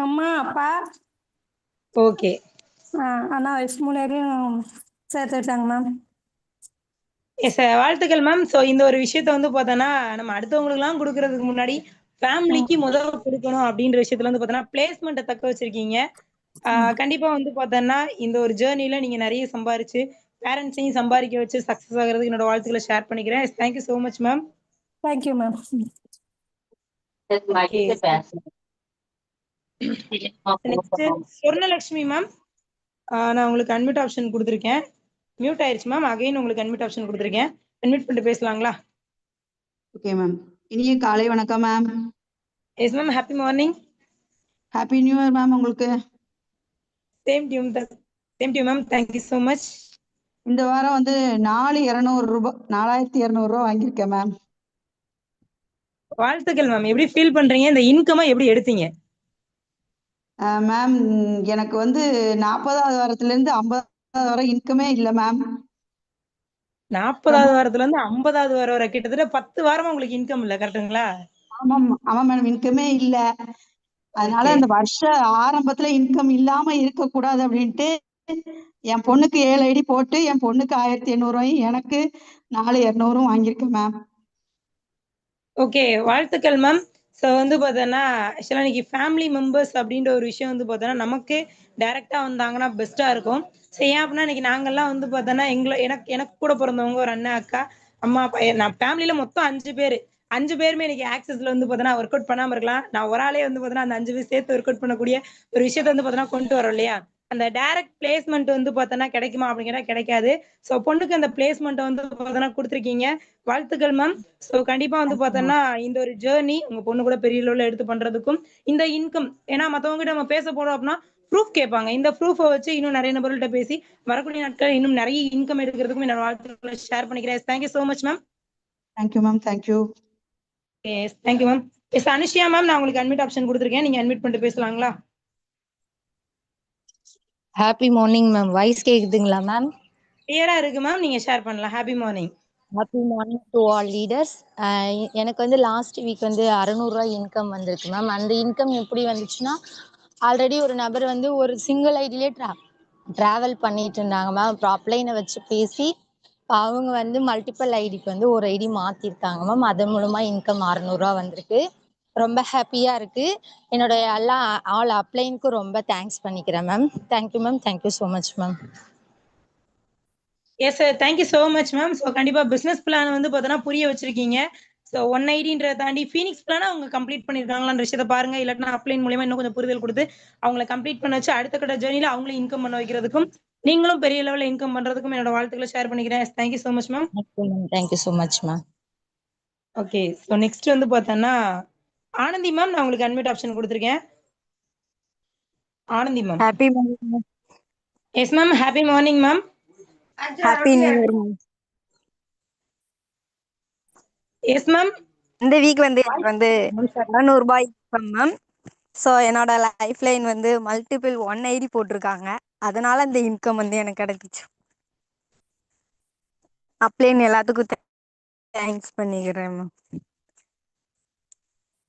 அம்மா அப்பா ஓகே, அண்ணா ஒய்ஃப் முன்னாடியும் சேர்த்து விட்டாங்க மேம். எஸ் வாழ்த்துக்கள் மேம். ஸோ இந்த ஒரு விஷயத்த வந்து பார்த்தோன்னா, நம்ம அடுத்தவங்களுக்குலாம் கொடுக்கறதுக்கு முன்னாடி ஃபேமிலிக்கு முதல்ல கொடுக்கணும் அப்படின்ற விஷயத்துல வந்து பார்த்தோன்னா, பிளேஸ்மெண்ட்டை தக்க வச்சிருக்கீங்க. கண்டிப்பா வந்து பார்த்தோன்னா, இந்த ஒரு ஜேர்னில நீங்க நிறைய சம்பாரிச்சு பேரண்ட்ஸையும் சம்பாதிக்க வச்சு சக்ஸஸ் ஆகிறதுக்கு என்னோட வாழ்த்துக்களை ஷேர் பண்ணிக்கிறேன். Thank you so much ma'am. Thank you ma'am. Next Swarnalakshmi ma'am, நான் உங்களுக்கு அன்மியூட் ஆப்ஷன் கொடுத்துருக்கேன். மியூட் ஆயிருச்சு மேம். அகைன் உங்களுக்கு அன்மியூட் ஆப்ஷன் கொடுத்துருக்கேன். அன்மியூட் பண்ணிட்டு பேசலாங்களா? Okay ma'am. இனிய காலை வணக்கம் ma'am. Yes ma'am. Happy morning. Happy new year ma'am உங்களுக்கு. Same to you ma'am. Thank you so much. இந்த வாரம் வந்து 4200 ரூபாய் 4200 ரூபாய் வாங்கியிருக்கேன் மேம். வாழ்த்துக்கள் மேம். எப்படி ஃபீல் பண்றீங்க? இந்த இன்கமை எப்படி எடுத்தீங்க? மேம் எனக்கு வந்து 40வது வாரத்துல இருந்து 50வது வாரம் இன்கமே இல்ல மேம். 40வது வாரத்துல இருந்து 50வது வாரம் வரை கிட்டத்தட்ட 10 வாரமா உங்களுக்கு இன்கம் இல்ல, கரெக்ட்டுங்களா? ஆமா மேடம், இன்கமே இல்ல. அதனால அந்த வருஷ ஆரம்பத்துல இன்கம் இல்லாம இருக்க கூடாது அப்படின்ட்டு என் பொண்ணுக்கு 7 ஐடி போட்டு என் பொண்ணுக்கு 1800 ரூபாயும் எனக்கு 4200 வாங்கியிருக்கேன் மேம். ஓகே, வாழ்த்துக்கள் மேம். ஸோ வந்து பார்த்தோன்னா, ஆக்சுவலாக இன்னைக்கு ஃபேமிலி மெம்பர்ஸ் அப்படின்ற ஒரு விஷயம் வந்து பார்த்தோன்னா, நமக்கு டைரக்டா வந்தாங்கன்னா பெஸ்ட்டா இருக்கும். ஸோ ஏன் அப்படின்னா, இன்னைக்கு நாங்கள்லாம் வந்து பார்த்தோன்னா, எனக்கு கூட பிறந்தவங்க ஒரு அண்ணன், அக்கா, அம்மா, அப்பா, நான் ஃபேமிலியில மொத்தம் 5 பேரு. 5 பேருமே இன்னைக்கு ஆக்சஸ்ல வந்து பார்த்தோன்னா ஒர்க் அவுட் பண்ணாம இருக்கலாம். நான் ஒரு ஆளே வந்து பார்த்தோன்னா அந்த 5 பேர் சேர்த்து ஒர்க் அவுட் பண்ணக்கூடிய ஒரு விஷயத்த வந்து பார்த்தோன்னா கொண்டு வரோம் இல்லையா? அந்த டைரக்ட் பிளேஸ்மெண்ட் வந்து பார்த்தோன்னா கிடைக்குமா அப்படின்னு கேட்டால் கிடைக்காது. ஸோ பொண்ணுக்கு அந்த பிளேஸ்மெண்ட்டை வந்து பார்த்தோன்னா கொடுத்துருக்கீங்க. வாழ்த்துக்கள் மேம். ஸோ கண்டிப்பாக வந்து பார்த்தோன்னா இந்த ஒரு ஜேர்னி உங்கள் பொண்ணு கூட பெரிய லெவலில் எடுத்து பண்ணுறதுக்கும் இந்த இன்கம், ஏன்னா மற்றவங்ககிட்ட நம்ம பேச போகிறோம் அப்படின்னா ப்ரூஃப் கேட்பாங்க. இந்த ப்ரூஃபை வச்சு இன்னும் நிறைய நபர்கள்ட்ட பேசி வரக்கூடிய நாட்கள் இன்னும் நிறைய இன்கம் எடுக்கிறதுக்கும் என்னோட வாழ்த்துக்களை ஷேர் பண்ணிக்கிறேன். Thank you so much ma'am. Thank you ma'am. Thank you. Yes thank you ma'am. Yes Anushiya ma'am, நான் உங்களுக்கு அட்மிட் ஆப்ஷன் கொடுத்துருக்கேன். நீங்கள் அட்மிட் பண்ணிட்டு பேசலாங்களா? Happy morning ma'am. வாய்ஸ் கேக்குதுங்களா மேம்? கிளியரா இருக்கு மேம், நீங்க ஷேர் பண்ணலாம். Happy morning. Happy morning to all leaders. எனக்கு வந்து லாஸ்ட் வீக் வந்து 600 இன்கம் வந்திருக்கு மேம். அந்த இன்கம் எப்படி வந்துச்சுன்னா, ஆல்ரெடி ஒரு நபர் வந்து ஒரு சிங்கிள் ஐடியிலே ட்ராவல் பண்ணிட்டு இருந்தாங்க மேம். அப்புறம் அப்ளைனை வச்சு பேசி அவங்க வந்து மல்டிபிள் ஐடிக்கு வந்து ஒரு ஐடி மாற்றிருக்காங்க மேம். அதன் மூலமாக இன்கம் 600 வந்திருக்கு. ரொம்ப ஹாப்பியாக இருக்குது. என்னோட எல்லா ஆல் அப்ளைனுக்கும் ரொம்ப தேங்க்ஸ் பண்ணிக்கிறேன் ma'am. Thank you ma'am. Thank you so much ma'am. Yes sir, thank you so much ma'am. So கண்டிப்பாக பிஸ்னஸ் பிளான் வந்து பார்த்தோன்னா புரிய வச்சிருக்கீங்க. ஸோ 180 தாண்டி ஃபீனிக்ஸ் பிளானை அவங்க கம்ப்ளீட் பண்ணியிருக்காங்களான்ற விஷயத்தை பாருங்க. இல்லாட்டினா அப்ளைன் மூலியமா இன்னும் கொஞ்சம் புரிதல் கொடுத்து அவங்களை கம்ப்ளீட் பண்ண வச்சு அடுத்த கட்ட ஜேர்னியில் அவங்களும் இன்கம் பண்ண வைக்கிறதுக்கும் நீங்களும் பெரிய லெவலில் இன்கம் பண்ணுறதுக்கும் என்னோட வாழ்த்துக்களை ஷேர் பண்ணிக்கிறேன். Thank you so much ma'am. Thank you so much ma'am. Okay, so next வந்து பார்த்தோன்னா ஆனந்தி மேம், நான் உங்களுக்கு அட்மிட் ஆப்ஷன் கொடுத்துருக்கேன். Anandhi ma'am. Happy morning. Yes ma'am, happy morning ma'am. Happy new year ma'am. Yes ma'am. இந்த வீக் வந்து எனக்கு வந்து 600 இன்கம் மேம். ஸோ என்னோட லைஃப் லைன் வந்து மல்டிபிள் 180 போட்டிருக்காங்க. அதனால இந்த இன்கம் வந்து எனக்கு கிடைச்சிச்சு. அப்ளைன் எல்லாத்துக்கும் தேங்க்ஸ் பண்ணிக்கிறேன் ma'am.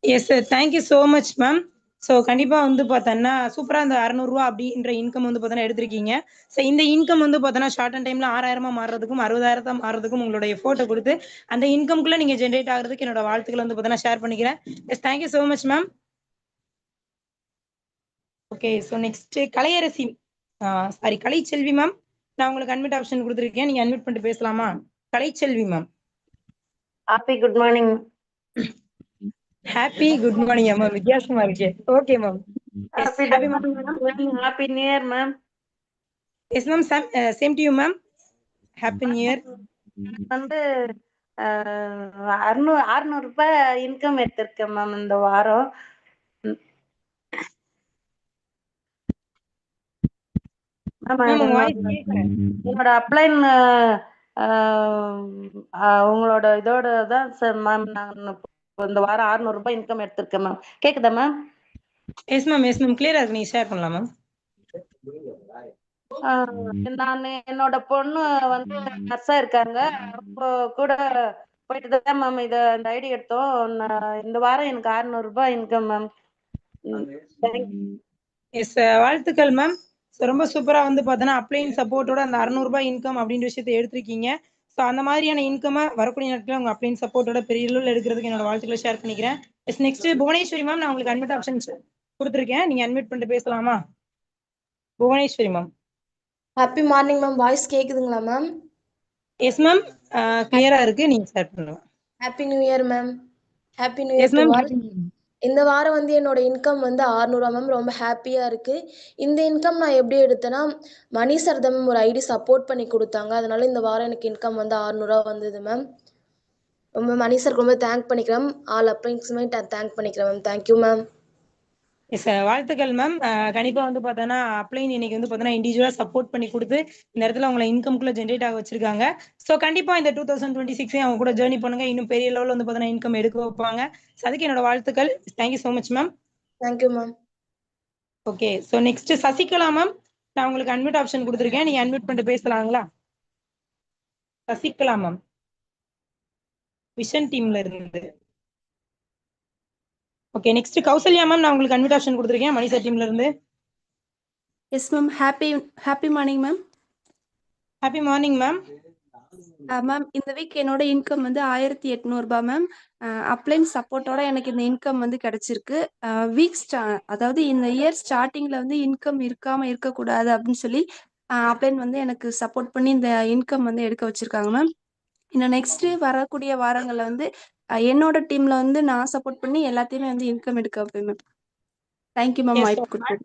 Yes sir, thank you so much ma'am. So கண்டிப்பாக வந்து பார்த்தோன்னா சூப்பராக அந்த 600 அப்படின்ற இன்கம் வந்து பார்த்தோன்னா எடுத்திருக்கீங்க. ஸோ இந்த இன்கம் வந்து பார்த்தோன்னா ஷார்ட் அண்ட் டைமில் 6000 மாறுறதுக்கும் 60,000 மாறுறதுக்கும் உங்களுடைய ஃபோட்டோ கொடுத்து அந்த இன்கம்குள்ளே நீங்கள் ஜென்ரேட் ஆகிறதுக்கு என்னோட வாழ்த்துக்களை வந்து பார்த்தோன்னா ஷேர் பண்ணிக்கிறேன். S thank you so much ma'am. Okay, so next Kalaiyarasi, sorry Kalaiselvi ma'am, நான் உங்களுக்கு அட்மிட் ஆப்ஷன் கொடுத்துருக்கேன். நீங்கள் அட்மிட் பண்ணிட்டு பேசலாமா? Kalaiselvi ma'am. Happy good morning. Happy good morning ma'am. வித்தியாசமா இருக்கு. Okay ma'am. Happy morning. Happy new year ma'am. Yes ma'am, same to you ma'am. Happy new year. வந்து 600 ரூபாய் இன்கம் எடுத்திருக்கேன் மேம் இந்த வாரம். என்னோட அப்ளைன் உங்களோட இதோட தான் சார் மேம். நான் இந்த வாரம் 600 ரூபாய் இன்கம் எடுத்திருக்கேன் மேம். கேக்குதா ma'am? Yes ma'am, yes ma'am, கிளியரா இருக்கு. நீங்க ஷேர் பண்ணலாம் மேம். நான் என்னோட பொண்ணு வந்து நர்ஸா இருக்காங்க. அவங்க கூட போயிட்டு தான் மேம் இந்த ஐடி எடுத்தோம். இந்த வாரம் எனக்கு 600 ரூபாய் இன்கம் மேம். எஸ், வாழ்த்துக்கள் மேம். ஸோ ரொம்ப சூப்பராக வந்து பார்த்தோன்னா அப்ளைன் சப்போர்ட்டோட அந்த 600 ரூபாய் இன்கம் அப்படின்ற விஷயத்தை எடுத்திருக்கீங்க. ஸோ அந்த மாதிரியான இன்கமை வரக்கூடிய நாட்களில் உங்கள் அப்ளைன் சப்போர்ட்டோட பெரிய அளவில் எடுக்கிறதுக்கு என்னோட வாழ்த்துக்களை ஷேர் பண்ணிக்கிறேன். எஸ் நெக்ஸ்ட் புவனேஸ்வரி மேம், நான் உங்களுக்கு அட்மிட் ஆப்ஷன்ஸ் கொடுத்துருக்கேன். நீங்கள் அட்மிட் பண்ணிட்டு பேசலாமா? Bhuvaneswari ma'am. Happy morning ma'am. Voice கேக்குதுங்களா மேம்? எஸ் மேம், கிளியரா இருக்கு. நீங்க ஷேர் பண்ணுங்க. Happy new year ma'am. Happy new yes year. Ma'am. இந்த வாரம் வந்து என்னோட இன்கம் வந்து 600 மேம். ரொம்ப ஹாப்பியாக இருக்குது. இந்த இன்கம் நான் எப்படி எடுத்தேன்னா, மணி சர்தம் ஒரு ஐடி சப்போர்ட் பண்ணி கொடுத்தாங்க. அதனால இந்த வாரம் எனக்கு இன்கம் வந்து 600 வந்தது மேம். ரொம்ப மணி சாருக்கு ரொம்ப தேங்க் பண்ணிக்கிறேன். ஆல் அப்ளைன்ஸுமே தேங்க் பண்ணிக்கிறேன் மேம். Thank you ma'am. எஸ், வாழ்த்துக்கள் மேம். கண்டிப்பாக வந்து பார்த்தோன்னா அப்ளைன் இன்னைக்கு வந்து பார்த்தோன்னா இண்டிவிஜுவலாக சப்போர்ட் பண்ணி கொடுத்து இந்த இடத்துல அவங்களை இன்கம்குள்ளே ஜென்ரேட் ஆக வச்சிருக்காங்க. ஸோ கண்டிப்பாக இந்த 2026 அவங்க கூட ஜேர்னி பண்ணுங்க. இன்னும் பெரிய லெவலில் வந்து பார்த்தோன்னா இன்கம் எடுக்க வைப்பாங்க. ஸோ அதுக்கு என்னோட வாழ்த்துக்கள். Thank you so much ma'am. Thank you ma'am. Okay, so next Sasikala ma'am, நான் உங்களுக்கு அட்மிட் ஆப்ஷன் கொடுத்துருக்கேன். நீங்கள் அட்மிட் பண்ணிட்டு பேசலாங்களா? சசிகலா மேம், விஷன் டீம்ல இருந்து. ஓகே, நெக்ஸ்ட் கௌசல்யா மேம், நான் உங்களுக்கு அட்மிட் ஆப்ஷன் கொடுத்துருக்கேன் மணிசா டீம்ல இருந்து. S ma'am. Happy morning ma'am. Happy morning ma'am. Ma'am, இந்த வீக் என்னோட இன்கம் வந்து 1800 மேம். அப்ளைன் சப்போர்ட்டோட எனக்கு இந்த இன்கம் வந்து கிடைச்சிருக்கு. அதாவது இந்த இயர் ஸ்டார்டிங்ல வந்து இன்கம் இருக்காம இருக்கக்கூடாது அப்படின்னு சொல்லி அப்ளைன் வந்து எனக்கு சப்போர்ட் பண்ணி இந்த இன்கம் வந்து எடுக்க வச்சிருக்காங்க மேம். இன்னும் நெக்ஸ்ட் வரக்கூடிய வாரங்கள்ல வந்து என்னோட டீம்ல வந்து நான் சப்போர்ட் பண்ணி எல்லாத்தையுமே வந்து இன்கம் எடுக்க வைப்பேன் மேம். Thank you ma'am. வாய்ப்பு கொடுத்தது.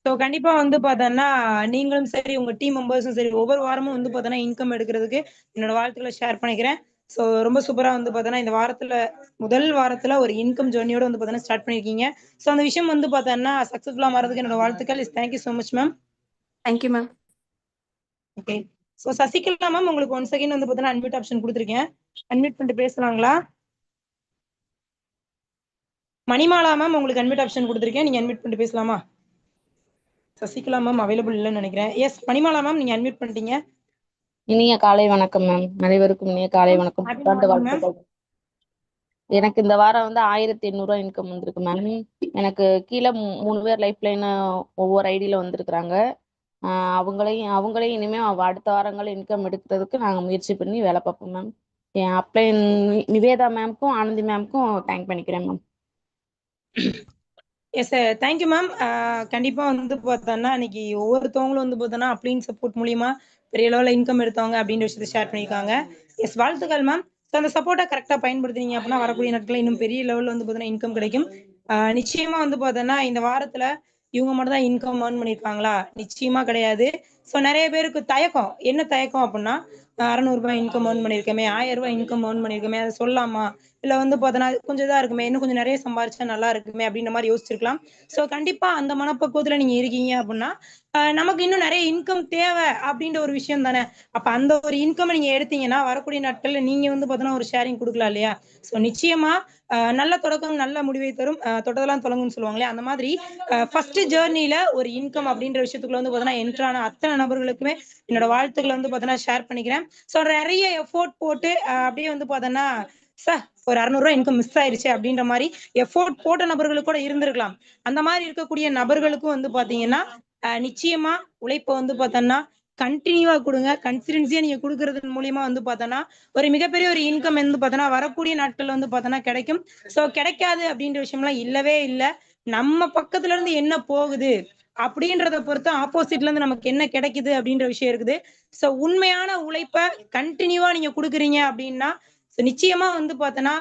ஸோ கண்டிப்பா வந்து பார்த்தோன்னா நீங்களும் சரி உங்க டீம் மெம்பர்ஸும் சரி ஒவ்வொரு வாரமும் வந்து பார்த்தோன்னா இன்கம் எடுக்கிறதுக்கு என்னோட வாழ்த்துக்களை ஷேர் பண்ணிக்கிறேன். ஸோ ரொம்ப சூப்பரா வந்து பார்த்தோன்னா இந்த வாரத்துல முதல் வாரத்துல ஒரு இன்கம் ஜேர்னியோட வந்து பார்த்தோன்னா ஸ்டார்ட் பண்ணியிருக்கீங்க. ஸோ அந்த விஷயம் வந்து பார்த்தோன்னா சக்ஸஸ்ஃபுல்லா மாறதுக்கு என்னோட வாழ்த்துக்கள். Thank you so much ma'am. Thank you ma'am. Okay. So Sasikala ma'am உங்களுக்கு 1 செகண்ட் வந்து பார்த்தோன்னா அன்மியூட் ஆப்ஷன் கொடுத்துருக்கேன். அன்மியூட் பண்ணிட்டு பேசலாங்களா? மணிமாலா மேம் உங்களுக்கு அன்மியூட் ஆப்ஷன் கொடுத்துருக்கேன். நீங்க அன்மியூட் பண்ணிட்டு பேசலாமா? சசிகலா மேம் அவைலபிள் இல்லைன்னு நினைக்கிறேன். எஸ் மணிமாலா மேம் நீங்க அன்மியூட் பண்ணிட்டீங்க. இனிய காலை வணக்கம் மேம். அனைவருக்கும் இனிய காலை வணக்கம். புத்தாண்டு வாழ்த்துக்கள். எனக்கு இந்த வாரம் வந்து 1800 இன்கம் வந்திருக்கு மேம். எனக்கு கீழே 3 பேர் லைஃப் லைன் ஒவ்வொரு ஐடியில வந்திருக்கிறாங்க. அவங்களையும் இனிமே அடுத்த வாரங்கள் இன்கம் எடுக்கிறதுக்கு நாங்கள் முயற்சி பண்ணி வேலை பார்ப்போம் மேம். என் அப்ளைன் நிவேதா மேம்க்கும் ஆனந்தி மேம்க்கும் தேங்க் பண்ணிக்கிறேன் ma'am. Yes sir thank you ma'am. கண்டிப்பா வந்து பார்த்தோன்னா இன்னைக்கு ஒவ்வொருத்தவங்களும் வந்து பார்த்தோன்னா அப்ளைன் சப்போர்ட் மூலியமா பெரிய லெவலில் இன்கம் எடுத்தவங்க அப்படின்ற விஷயத்தை ஷேர் பண்ணியிருக்காங்க. எஸ் வாழ்த்துக்கள் மேம். ஸோ அந்த சப்போர்ட்டை கரெக்டாக பயன்படுத்தினீங்க அப்படின்னா வரக்கூடிய நாட்களில் இன்னும் பெரிய லெவலில் வந்து பார்த்தோன்னா இன்கம் கிடைக்கும். நிச்சயமா வந்து பார்த்தோன்னா இந்த வாரத்துல இவங்க மட்டும் தான் இன்கம் ஏர்ன் பண்ணியிருக்காங்களா? நிச்சயமா கிடையாது. ஸோ நிறைய பேருக்கு தயக்கம். என்ன தயக்கம் அப்படின்னா 600 இன்கம் ஏர்ன் பண்ணியிருக்கமே, 1000 இன்கம் ஏர்ன் பண்ணியிருக்கமே, அதை சொல்லலாமா? இல்லை வந்து பார்த்தோன்னா கொஞ்சம் இதாக இருக்குமே, இன்னும் கொஞ்சம் நிறைய சம்பாரிச்சா நல்லா இருக்குமே அப்படின்ற மாதிரி யோசிச்சிருக்கலாம். ஸோ கண்டிப்பா அந்த மனப்பக்குவத்துல நீங்க இருக்கீங்க அப்படின்னா நமக்கு இன்னும் நிறைய இன்கம் தேவை அப்படின்ற ஒரு விஷயம் தானே. அப்ப அந்த ஒரு இன்கம் நீங்க எடுத்தீங்கன்னா வரக்கூடிய நாட்கள்ல நீங்க வந்து பார்த்தோன்னா ஒரு ஷேரிங் கொடுக்கலாம் இல்லையா? ஸோ நிச்சயமா நல்ல தொடக்கம் நல்ல முடிவை தரும். தொட்டதெல்லாம் தொடங்கும்னு சொல்லுவாங்களே அந்த மாதிரி ஃபர்ஸ்ட் ஜேர்னில ஒரு இன்கம் அப்படின்ற விஷயத்துக்குள்ள வந்து பார்த்தோன்னா என்ட்ரான அத்தனை நபர்களுக்குமே என்னோட வாழ்த்துக்களை வந்து பார்த்தோன்னா ஷேர் பண்ணிக்கிறேன். ஸோ நிறைய எஃபோர்ட் போட்டு அப்படியே வந்து பார்த்தோன்னா சார் ஒரு 600 இன்கம் மிஸ் ஆயிருச்சு அப்படின்ற மாதிரி எஃபோர்ட் போட்ட நபர்களுக்கு கூட இருந்திருக்கலாம். அந்த மாதிரி இருக்கக்கூடிய நபர்களுக்கும் வந்து பாத்தீங்கன்னா நிச்சயமா உழைப்பை வந்து பார்த்தோன்னா கண்டினியூவா கொடுங்க. கன்சிஸ்டன்சியா நீங்க கொடுக்கறது மூலியமா வந்து பார்த்தோன்னா ஒரு மிகப்பெரிய ஒரு இன்கம் வந்து பார்த்தோன்னா வரக்கூடிய நாட்கள் வந்து பார்த்தோன்னா கிடைக்கும். ஸோ கிடைக்காது அப்படின்ற விஷயம்லாம் இல்லவே இல்லை. நம்ம பக்கத்துல இருந்து என்ன போகுது அப்படின்றத பொறுத்து ஆப்போசிட்ல இருந்து நமக்கு என்ன கிடைக்குது அப்படின்ற விஷயம் இருக்குது. ஸோ உண்மையான உழைப்பை கண்டினியூவா நீங்க கொடுக்குறீங்க அப்படின்னா நிச்சயமா வந்து பார்த்தோன்னா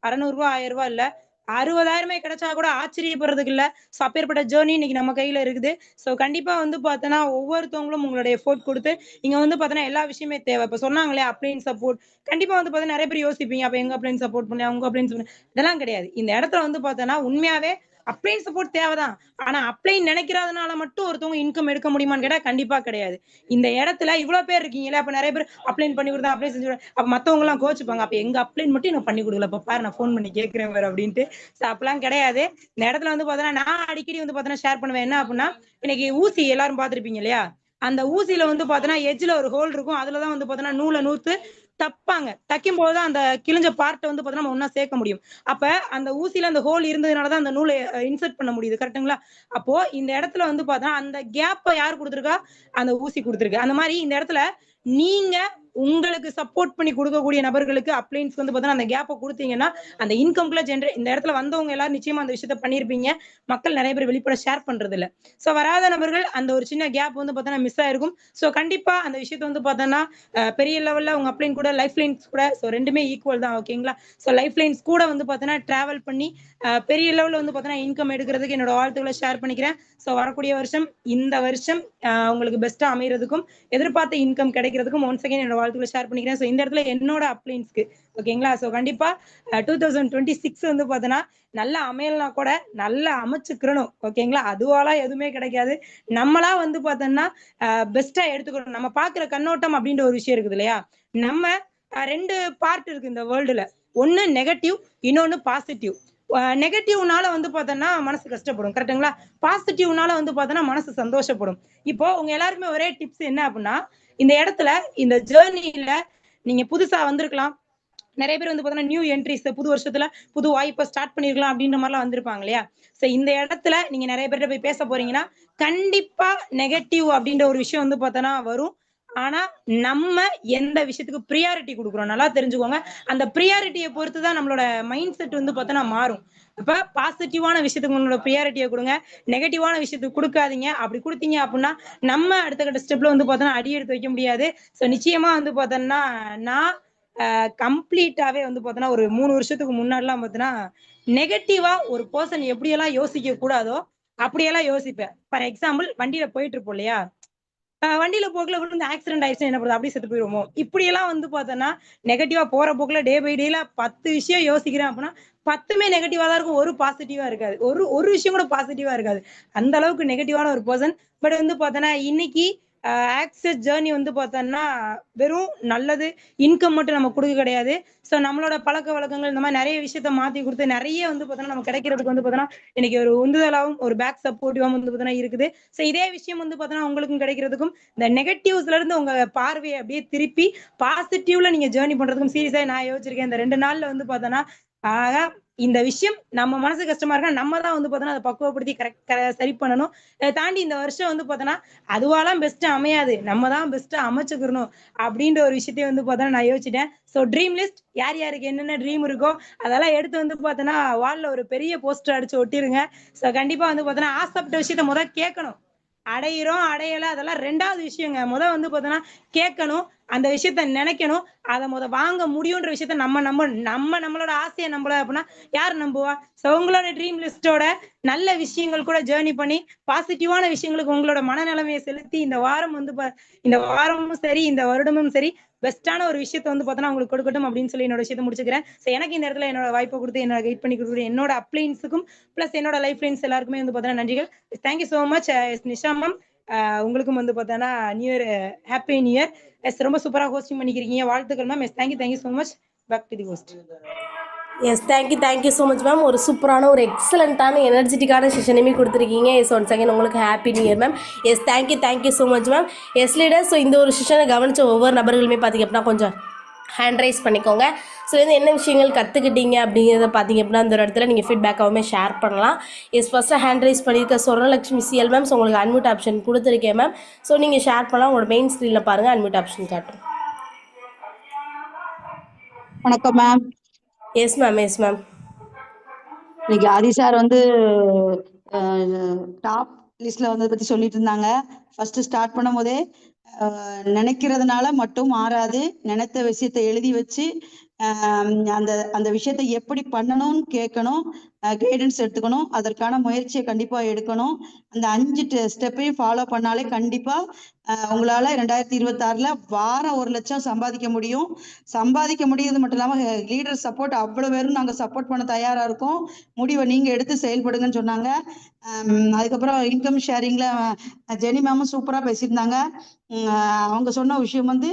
600 1000 இல்ல 60,000 கிடைச்சா கூட ஆச்சரியப்படுறதுக்கு இல்ல. ஸோ அப்பேற்பட்ட ஜேர்னி இன்னைக்கு நம்ம கையில இருக்குது. ஸோ கண்டிப்பா வந்து பார்த்தோன்னா ஒவ்வொருத்தவங்களும் உங்களுடைய எஃபோர்ட் கொடுத்து இங்க வந்து பார்த்தோன்னா எல்லா விஷயமே தேவை. இப்ப சொன்னாங்களே அப்ளைன் சப்போர்ட் கண்டிப்பா வந்து பார்த்தா நிறைய பேர் யோசிப்பீங்க. அப்ப எங்க அப்ளைன் சப்போர்ட் பண்ணி அவங்க அப்ளைன் இதெல்லாம் கிடையாது. இந்த இடத்துல வந்து பார்த்தோன்னா உண்மையாவே அப்ளைன் சப்போர்ட் தேவைதான். ஆனா அப்ளைன் நினைக்கிறதுனால மட்டும் ஒருத்தவங்க இன்கம் எடுக்க முடியுமான்னு கேட்டா கண்டிப்பா கிடையாது. இந்த இடத்துல இவ்வளவு பேர் இருக்கீங்களா? அப்ப நிறைய பேர் அப்ளைன் பண்ணி கொடுத்தா அப்ளை செஞ்சு அப்ப மத்தவங்க எல்லாம் கோச்சுப்பாங்க. அப்ப எங்க அப்ளைன் மட்டும் நான் பண்ணி கொடுக்கல. அப்ப பாரு நான் ஃபோன் பண்ணி கேட்கிறேன் பாரு அப்படின்ட்டு. அப்பெல்லாம் கிடையாது. இந்த இடத்துல வந்து பார்த்தோன்னா நான் அடிக்கடி வந்து பார்த்தோன்னா ஷேர் பண்ணுவேன். என்ன அப்படின்னா இன்னைக்கு ஊசி எல்லாரும் பார்த்திருப்பீங்க இல்லையா? அந்த ஊசியில வந்து பார்த்தோன்னா எட்ஜ்ல ஒரு ஹோல் இருக்கும். அதுலதான் வந்து பார்த்தோன்னா நூலை நூத்து தப்பாங்க. தைக்கும் போதுதான் அந்த கிழிஞ்ச பார்ட்டை வந்து பார்த்தோன்னா நம்ம ஒண்ணா சேர்க்க முடியும். அப்ப அந்த ஊசியில அந்த ஹோல் இருந்ததுனாலதான் அந்த நூலை இன்சர்ட் பண்ண முடியுது. கரெக்ட்டுங்களா? அப்போ இந்த இடத்துல வந்து பார்த்தா அந்த கேப்பை யார் கொடுத்திருக்கா? அந்த ஊசி கொடுத்திருக்கு. அந்த மாதிரி இந்த இடத்துல நீங்க உங்களுக்கு சப்போர்ட் பண்ணி கொடுக்கக்கூடிய நபர்களுக்கு அப்ளைன்ஸ் வந்து பார்த்தா அந்த கேப்பை கொடுத்தீங்கன்னா அந்த இன்கம்குள்ள இந்த இடத்துல வந்தவங்க எல்லாரும் நிச்சயமா அந்த விஷயத்த பண்ணிருப்பீங்க. மக்கள் நிறைய பேர் வெளிப்பட ஷேர் பண்றது இல்ல. சோ வராத நபர்கள் அந்த ஒரு சின்ன கேப் வந்து பார்த்தா மிஸ் ஆயிருக்கும். சோ கண்டிப்பா அந்த விஷயத்த வந்து பார்த்தோன்னா பெரிய லெவல்ல உங்க அப்ளைன் கூட லைஃப் லைன்ஸ் கூட சோ ரெண்டுமே ஈக்குவல் தான். ஓகேங்களா? சோ லைஃப் லைன்ஸ் கூட வந்து பார்த்தோன்னா டிராவல் பண்ணி பெரிய லெவல்ல வந்து பார்த்தோன்னா இன்கம் எடுக்கிறதுக்கு என்னோட வாழ்த்துக்களை ஷேர் பண்ணிக்கிறேன். சோ வரக்கூடிய வருஷம் இந்த வருஷம் உங்களுக்கு பெஸ்டா அமைகிறதுக்கும் எதிர்பார்த்த இன்கம் கிடைக்கிறதுக்கும் ஒன்ஸ் அகைன் என்னோட வாழ்த்துக்களை ஷேர் பண்ணிக்கிறேன். சோ இந்த இடத்துல என்னோட அப்ளைன்ஸ்க்கு ஓகேங்களா? சோ கண்டிப்பா 2026 வந்து பார்த்தோன்னா நல்லா அமையலாம் கூட நல்லா அமைச்சுக்கிறணும். ஓகேங்களா? அதுவாலாம் எதுவுமே கிடைக்காது. நம்மளா வந்து பார்த்தோம்னா பெஸ்டா எடுத்துக்கணும். நம்ம பாக்குற கண்ணோட்டம் அப்படின்ற ஒரு விஷயம் இருக்குது இல்லையா? நம்ம 2 பார்ட் இருக்கு இந்த வேர்ல்டுல. ஒண்ணு நெகட்டிவ், இன்னொன்னு பாசிட்டிவ். நெகட்டிவ்னால வந்து பார்த்தோன்னா மனசு கஷ்டப்படும். கரெக்ட்டுங்களா? பாசிட்டிவ்னால வந்து பார்த்தோன்னா மனசு சந்தோஷப்படும். இப்போ உங்க எல்லாருக்குமே ஒரே டிப்ஸ் என்ன அப்படின்னா இந்த இடத்துல இந்த ஜேர்னில நீங்க புதுசா வந்திருக்கலாம். நிறைய பேர் வந்து பார்த்தோன்னா நியூ என்ட்ரிஸ் புது வருஷத்துல புது வாய்ப்பை ஸ்டார்ட் பண்ணிருக்கலாம் அப்படின்ற மாதிரிலாம் வந்திருப்பாங்க இல்லையா? சோ இந்த இடத்துல நீங்க நிறைய பேர்கிட்ட போய் பேச போறீங்கன்னா கண்டிப்பா நெகட்டிவ் அப்படின்ற ஒரு விஷயம் வந்து பார்த்தோன்னா வரும். ஆனா நம்ம எந்த விஷயத்துக்கு ப்ரியாரிட்டி கொடுக்குறோம் நல்லா தெரிஞ்சுக்கோங்க. அந்த ப்ரியாரிட்டியை பொறுத்துதான் நம்மளோட மைண்ட் செட் வந்து பார்த்தோன்னா மாறும். அப்ப பாசிட்டிவான விஷயத்துக்கு உங்களோட ப்ரியாரிட்டியை கொடுங்க. நெகட்டிவான விஷயத்துக்கு கொடுக்காதீங்க. அப்படி கொடுத்தீங்க அப்படின்னா நம்ம அடுத்த கட்ட ஸ்டெப்ல வந்து பார்த்தோன்னா அடி எடுத்து வைக்க முடியாது. சோ நிச்சயமா வந்து பார்த்தோன்னா நான் கம்ப்ளீட்டாவே வந்து பார்த்தோன்னா ஒரு 3 வருஷத்துக்கு முன்னாடிலாம் பார்த்தோன்னா நெகட்டிவா ஒரு பர்சன் எப்படியெல்லாம் யோசிக்க கூடாதோ அப்படியெல்லாம் யோசிப்பேன். ஃபார் எக்ஸாம்பிள் வண்டியில போயிட்டு இருப்போம் இல்லையா, வண்டியில போக்குல விழுந்து ஆக்சிடென்ட் ஆயிடுச்சுன்னா என்ன பண்றது? அப்படியே செத்து போயிருவோமோ? இப்படியெல்லாம் வந்து பார்த்தோன்னா, நெகட்டிவா போற போக்குல டே பை டேல 10 விஷயம் யோசிக்கிறேன் அப்படின்னா, 10மே நெகட்டிவா தான் இருக்கும். ஒரு பாசிட்டிவா இருக்காது. ஒரு ஒரு விஷயம் கூட பாசிட்டிவா இருக்காது. அந்த அளவுக்கு நெகட்டிவான ஒரு பெர்சன். பட் வந்து பார்த்தோன்னா, இன்னைக்கு ஆக்சஸ் ஜர்னி வந்து பார்த்தோன்னா, வெறும் நல்லது, இன்கம் மட்டும் நமக்கு குடுக்க கிடையாது. ஸோ நம்மளோட பழக்கவழக்கங்கள் இந்த மாரி நெறைய விஷயத்த மாத்தி குடுத்து, நெறைய வந்து பார்த்தோன்னா, நமக்கு கிடைக்கிறதுக்கு வந்து பார்த்தோன்னா, இன்னைக்கு ஒரு உந்துதலாவும், ஒரு பேக் சப்போர்ட்டிவாவும் வந்து பார்த்தோன்னா இருக்குது. ஸோ இதே விஷயம் வந்து பார்த்தோன்னா, உங்களுக்கும் கிடைக்கிறதுக்கும், இந்த நெகட்டிவ்ஸ்ல இருந்து உங்க பார்வைய அப்படியே திருப்பி, பாசிட்டிவ்ல நீங்க ஜர்னி பண்றதுக்கும் சீரியஸா நான் யோசிச்சிருக்கேன். இந்த 2 நாள்ல வந்து பார்த்தோன்னா, ஆகா இந்த விஷயம் நம்ம மனசு கஷ்டமா இருக்கா, நம்ம தான் வந்து பார்த்தோன்னா, அத பக்குவப்படுத்தி சரி பண்ணணும். இத தாண்டி இந்த வருஷம் வந்து பார்த்தோன்னா, அதுவாலாம் பெஸ்ட்டா அமையாது. நம்ம தான் பெஸ்ட்டா அமைச்சுக்கிறணும். அப்படின்ற ஒரு விஷயத்தையும் வந்து பார்த்தோன்னா, நான் யோசிச்சுட்டேன். ஸோ ட்ரீம் லிஸ்ட் யார் யாருக்கு என்னென்ன ட்ரீம் இருக்கோ, அதெல்லாம் எடுத்து வந்து பார்த்தோன்னா, வால்ல ஒரு பெரிய போஸ்டர் அடிச்சு ஒட்டிருங்க. ஸோ கண்டிப்பா வந்து பார்த்தோன்னா, ஆசைப்பட்ட விஷயத்த மொத கேட்கணும். அடையிறோம், அடையல அதெல்லாம் 2வது விஷயங்க. வந்து பார்த்தோன்னா, கேட்கணும். அந்த விஷயத்த நெனைக்கணும். அத வாங்க முடியுன்ற விஷயத்த நம்மளோட ஆசைய நம்பல அப்படின்னா, யார் நம்புவா? ஸோ உங்களோட ட்ரீம் லிஸ்ட்டோட நல்ல விஷயங்கள் கூட ஜர்னி பண்ணி, பாசிட்டிவான விஷயங்களுக்கு உங்களோட மனநிலைமைய செலுத்தி, இந்த வாரமும் சரி, இந்த வருடமும் சரி, பெஸ்ட்டான ஒரு விஷயத்த வந்து பார்த்தோன்னா, உங்களுக்கு கொடுக்கட்டும் அப்படின்னு சொல்லி என்னோட விஷயத்த முடிச்சுக்கிறேன். ஸோ எனக்கு இந்த இடத்துல என்னோட வாய்ப்ப குடுத்து, என்ன கைட் பண்ணி குடுக்குற என்னோட அப்ளையன்ஸுக்கும், பிளஸ் என்னோட லைஃப் லைன்ஸ் எல்லாருக்குமே வந்து பார்த்தோன்னா நன்றிகள். Thank you so much Nisha ma'am. உங்களுக்கும் வந்து பார்த்தோன்னா, new year happy new year. ரொம்ப சூப்பரா ஹோஸ்டிங் பண்ணிக்கிறீங்க. வாழ்த்துக்கள் மேம். Thank you so much. Back to the host. Yes thank you so much ma'am. ஒரு சூப்பரான ஒரு எக்ஸலண்ட்டான எனர்ஜெட்டிக்கான செஷனையுமே கொடுத்துருக்கீங்க. எஸ் ஒன்ஸ் அகைன் உங்களுக்கு happy new year ma'am. Yes thank you so much ma'am. Yes leader. So இந்த ஒரு செஷனை கவனித்த ஒவ்வொரு நபர்களுமே பார்த்திங்க அப்படின்னா கொஞ்சம் ஹேண்ட் ரைஸ் பண்ணிக்கோங்க. ஸோ இது என்ன விஷயங்கள் கற்றுக்கிட்டீங்க அப்படிங்கிறத பார்த்திங்க அப்படின்னா இந்த ஒரு இடத்துல நீங்கள் ஃபீட்பேக்காகவுமே ஷேர் பண்ணலாம். எஸ் ஃபஸ்ட்டு ஹேண்ட் ரைஸ் பண்ணியிருக்க சொர்ணலக்ஷ்மி சிஎல் மேம். ஸோ உங்களுக்கு அன்மியூட் ஆப்ஷன் கொடுத்துருக்கேன் மேம். ஸோ நீங்கள் ஷேர் பண்ணலாம். உங்களோட மெயின் ஸ்க்ரீனில் பாருங்கள், அன்மியூட் ஆப்ஷன் காட்டும். வணக்கம் மேம். Yes ma'am. இன்னைக்கு ஆதி சார் வந்து டாப் லிஸ்ட்ல வந்ததை பத்தி சொல்லிட்டு இருந்தாங்க. ஃபர்ஸ்ட் ஸ்டார்ட் பண்ணும் போதே நினைக்கிறதுனால மட்டும் மாறாது, நினைத்த விஷயத்தை எழுதி வச்சு அந்த அந்த விஷயத்தை எப்படி பண்ணணும்னு கேட்கணும், கைடன்ஸ் எடுத்துக்கணும், அதற்கான முயற்சியை கண்டிப்பா எடுக்கணும். அந்த 5 ஸ்டெப்பையும் ஃபாலோ பண்ணாலே கண்டிப்பா உங்களால 2026ல வாரம் 1 லட்சம் சம்பாதிக்க முடியும். சம்பாதிக்க முடியுது மட்டும் இல்லாம லீடர் சப்போர்ட் அவ்வளவு பேரும் நாங்க சப்போர்ட் பண்ண தயாரா இருக்கோம். முடிவை நீங்க எடுத்து செயல்படுங்கன்னு சொன்னாங்க. அதுக்கப்புறம் இன்கம் ஷேரிங்ல ஜெனி மேமும் சூப்பரா பேசியிருந்தாங்க. அவங்க சொன்ன விஷயம் வந்து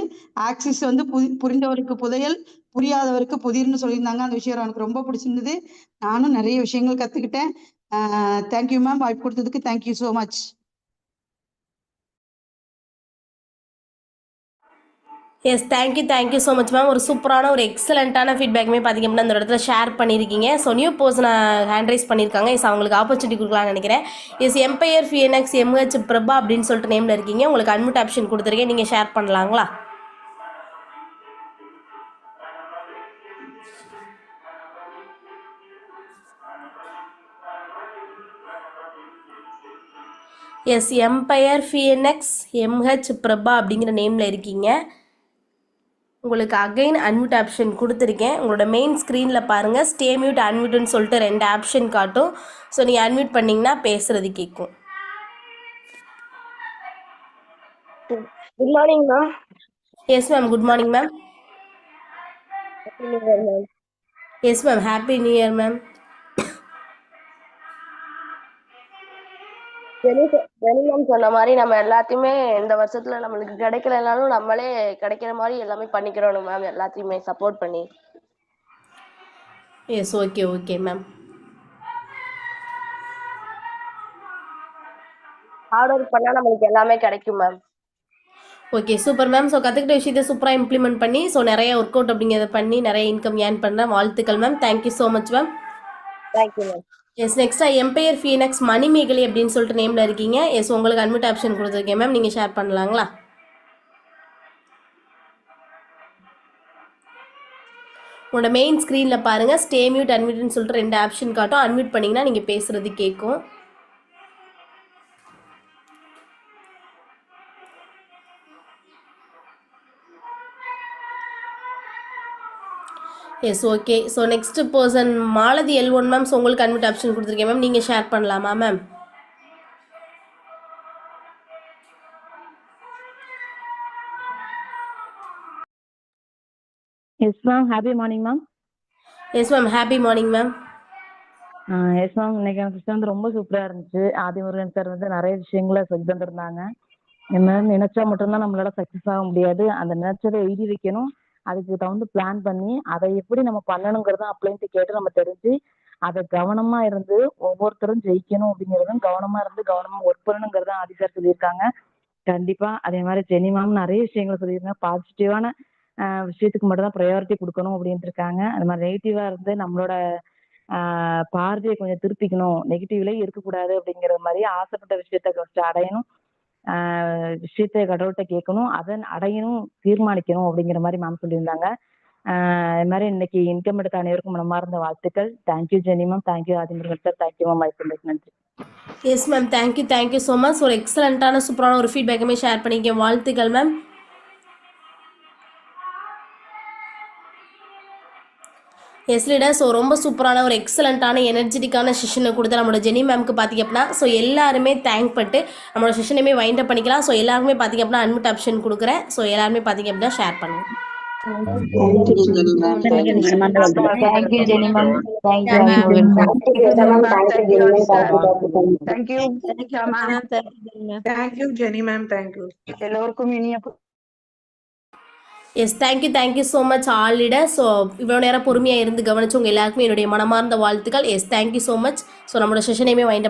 ஆக்சிஸ் வந்து புரிந்தவருக்கு புதையல், புரியாதவருக்கு புதிர்னு சொல்லியிருந்தாங்க. அந்த விஷயம் எனக்கு ரொம்ப பிடிச்சிருந்தது. நானும் நிறைய விஷயங்கள் கத்துக்கிட்டேன். Thank you ma'am. வாய்ப்பு கொடுத்ததுக்கு thank you so much. S thank you so much ma'am. ஒரு சூப்பரான ஒரு எக்ஸலண்ட்டான ஃபீட்பேக்குமே பார்த்திங்க அப்படின்னா இந்த இடத்துல ஷேர் பண்ணியிருக்கீங்க. ஸோ நியூ பர்சனை ஹேண்ட் ரைஸ் பண்ணியிருக்காங்க. எஸ் அவங்களுக்கு ஆப்பர்ச்சுனிட்டி கொடுக்கலாம்னு நினைக்கிறேன். Yes empire FNX MH Prabha அப்படின்னு சொல்லிட்டு நேமில் இருக்கீங்க. உங்களுக்கு அன்மியூட் ஆப்ஷன் கொடுத்துருக்கேன். நீங்கள் ஷேர் பண்ணலாங்களா? Yes empire FNX MH Prabha அப்படிங்கிற நேமில் இருக்கீங்க. உங்களுக்கு அகைன் அன்மியூட் ஆப்ஷன் கொடுத்துருக்கேன். உங்களோட மெயின் ஸ்க்ரீனில் பாருங்கள், ஸ்டே மியூட் அன்மியூட்னு சொல்லிட்டு 2 ஆப்ஷன் காட்டும். ஸோ நீங்கள் அன்மியூட் பண்ணிங்கன்னா பேசுகிறது கேட்கும். Good morning ma'am. Yes ma'am. Good morning ma'am. Yes ma'am. Happy new year ma'am. Jenny ma'am சொன்ன மாதிரி நம்ம எல்லாத்தையுமே இந்த வருஷத்துல நம்மளுக்கு கிடைக்கலனாலும் நம்மளே கிடைக்கிற மாதிரி எல்லாமே பண்ணிக்கிறோம் மேம், எல்லாத்தையுமே சப்போர்ட் பண்ணி. S okay ma'am. Hard work பண்ணா நம்மளுக்கு எல்லாமே கிடைக்கும் ma'am. Okay super ma'am. So கற்றுக்கிட்ட விஷயத்தை சூப்பராக இம்ப்ளிமெண்ட் பண்ணி ஸோ நிறைய ஒர்க் அவுட் அப்படிங்கிறத பண்ணி நிறைய இன்கம் ஏர்ன் பண்ணுறேன். வாழ்த்துக்கள் ma'am. Thank you so much ma'am. Thank you ma'am. Yes நெக்ஸ்ட்டாக எம்பையர் ஃபிஎன்எக்ஸ் மணிமேகலை அப்படின்னு சொல்லிட்டு நேமில் இருக்கீங்க. எஸ் உங்களுக்கு அன்மியூட் ஆப்ஷன் கொடுத்துருக்கேன் மேம். நீங்கள் ஷேர் பண்ணலாங்களா? உங்களோட மெயின் ஸ்க்ரீனில் பாருங்கள், ஸ்டே மியூட் அன்மியூட்னு சொல்லிட்டு 2 ஆப்ஷன் காட்டும். அன்மியூட் பண்ணிங்கன்னா நீங்கள் பேசுகிறது கேட்கும். S okay. So next person Malathi L1 ma'am. So உங்களுக்கு அன்மியூட் ஆப்ஷன் கொடுத்துருக்கேன் மேம். நீங்கள் ஷேர் பண்ணலாமா ma'am? Yes ma'am. Happy morning ma'am. Yes ma'am. Happy morning ma'am. Yes ma'am. இன்னைக்கு எனக்கு சிஸ்டம் வந்து ரொம்ப சூப்பரா இருந்துச்சு. ஆதிமுருகன் சார் வந்து நிறைய விஷயங்களை சொல்லி தந்திருந்தாங்க. மேம் நினைச்சா மட்டும்தான் நம்மளால சக்சஸ் ஆக முடியாது. அந்த நினைச்சதை எழுதி வைக்கணும். அதுக்கு தகுந்த பிளான் பண்ணி அதை எப்படி நம்ம பண்ணணுங்கிறத அப்ளைன்ட்டு கேட்டு நம்ம தெரிஞ்சு அதை கவனமா இருந்து ஒவ்வொருத்தரும் ஜெயிக்கணும் அப்படிங்கிறதும் கவனமா இருந்து கவனமா ஒர்க் பண்ணணுங்கிறத ஆதி சார் சொல்லியிருக்காங்க. கண்டிப்பா அதே மாதிரி ஜெனி மேம் நிறைய விஷயங்களை சொல்லியிருக்காங்க. பாசிட்டிவான விஷயத்துக்கு மட்டும் தான் ப்ரையாரிட்டி கொடுக்கணும் அப்படின்ட்டு இருக்காங்க. அது மாதிரி நெகட்டிவா இருந்து நம்மளோட பார்வையை கொஞ்சம் திருப்பிக்கணும், நெகட்டிவ்லயே இருக்கக்கூடாது அப்படிங்கிற மாதிரி ஆசைப்பட்ட விஷயத்த ஃபர்ஸ்ட் அடையணும், விஷயத்த கடவுள்கிட்ட கேட்கணும், அதை அடையணும், தீர்மானிக்கணும் அப்படிங்கிற மாதிரி மேம் சொல்லியிருந்தாங்க. இது மாதிரி இன்னைக்கு இன்கம் எடுத்த அனைவருக்கும் மனமார்ந்த வாழ்த்துக்கள். Thank you Jeni ma'am, thank you Adhimurugan sir, thank you ma'am. வாய்ப்பு நன்றி. Yes ma'am. Thank you so much. ஒரு எக்ஸலண்ட்டான சூப்பரான ஒரு ஃபீட்பேக்குமே ஷேர் பண்ணிக்க வாழ்த்துக்கள் மேம். Yes leader. ஸோ ரொம்ப சூப்பரான ஒரு எக்ஸலண்ட்டான எனர்ஜெட்டிக்கான செஷனை கொடுத்து நம்மளோட ஜெனி மேம்க்கு பார்த்திங்க அப்படின்னா ஸோ எல்லாருமே தேங்க் பண்ணிட்டு நம்மளோட செஷனையுமே வைண்ட் அப் பண்ணிக்கலாம். ஸோ எல்லாருமே பார்த்திங்க அப்படின்னா அன்மிட் ஆப்ஷன் கொடுக்குறேன். ஸோ எல்லாருமே பார்த்திங்க அப்படின்னா ஷேர் பண்ணுங்கள். Thank you Jeni ma'am. Thank you thank you Jeni ma'am. Thank you எல்லோருக்கும் இனிய S thank you so much all leader. So இவ்வளோ நேரம் பொறுமையாக இருந்து கவனிச்சவங்க எல்லாருக்குமே என்னுடைய மனமார்ந்த வாழ்த்துக்கள். S thank you so much. So நம்மளோட செஷனையுமே வைண்ட் அப்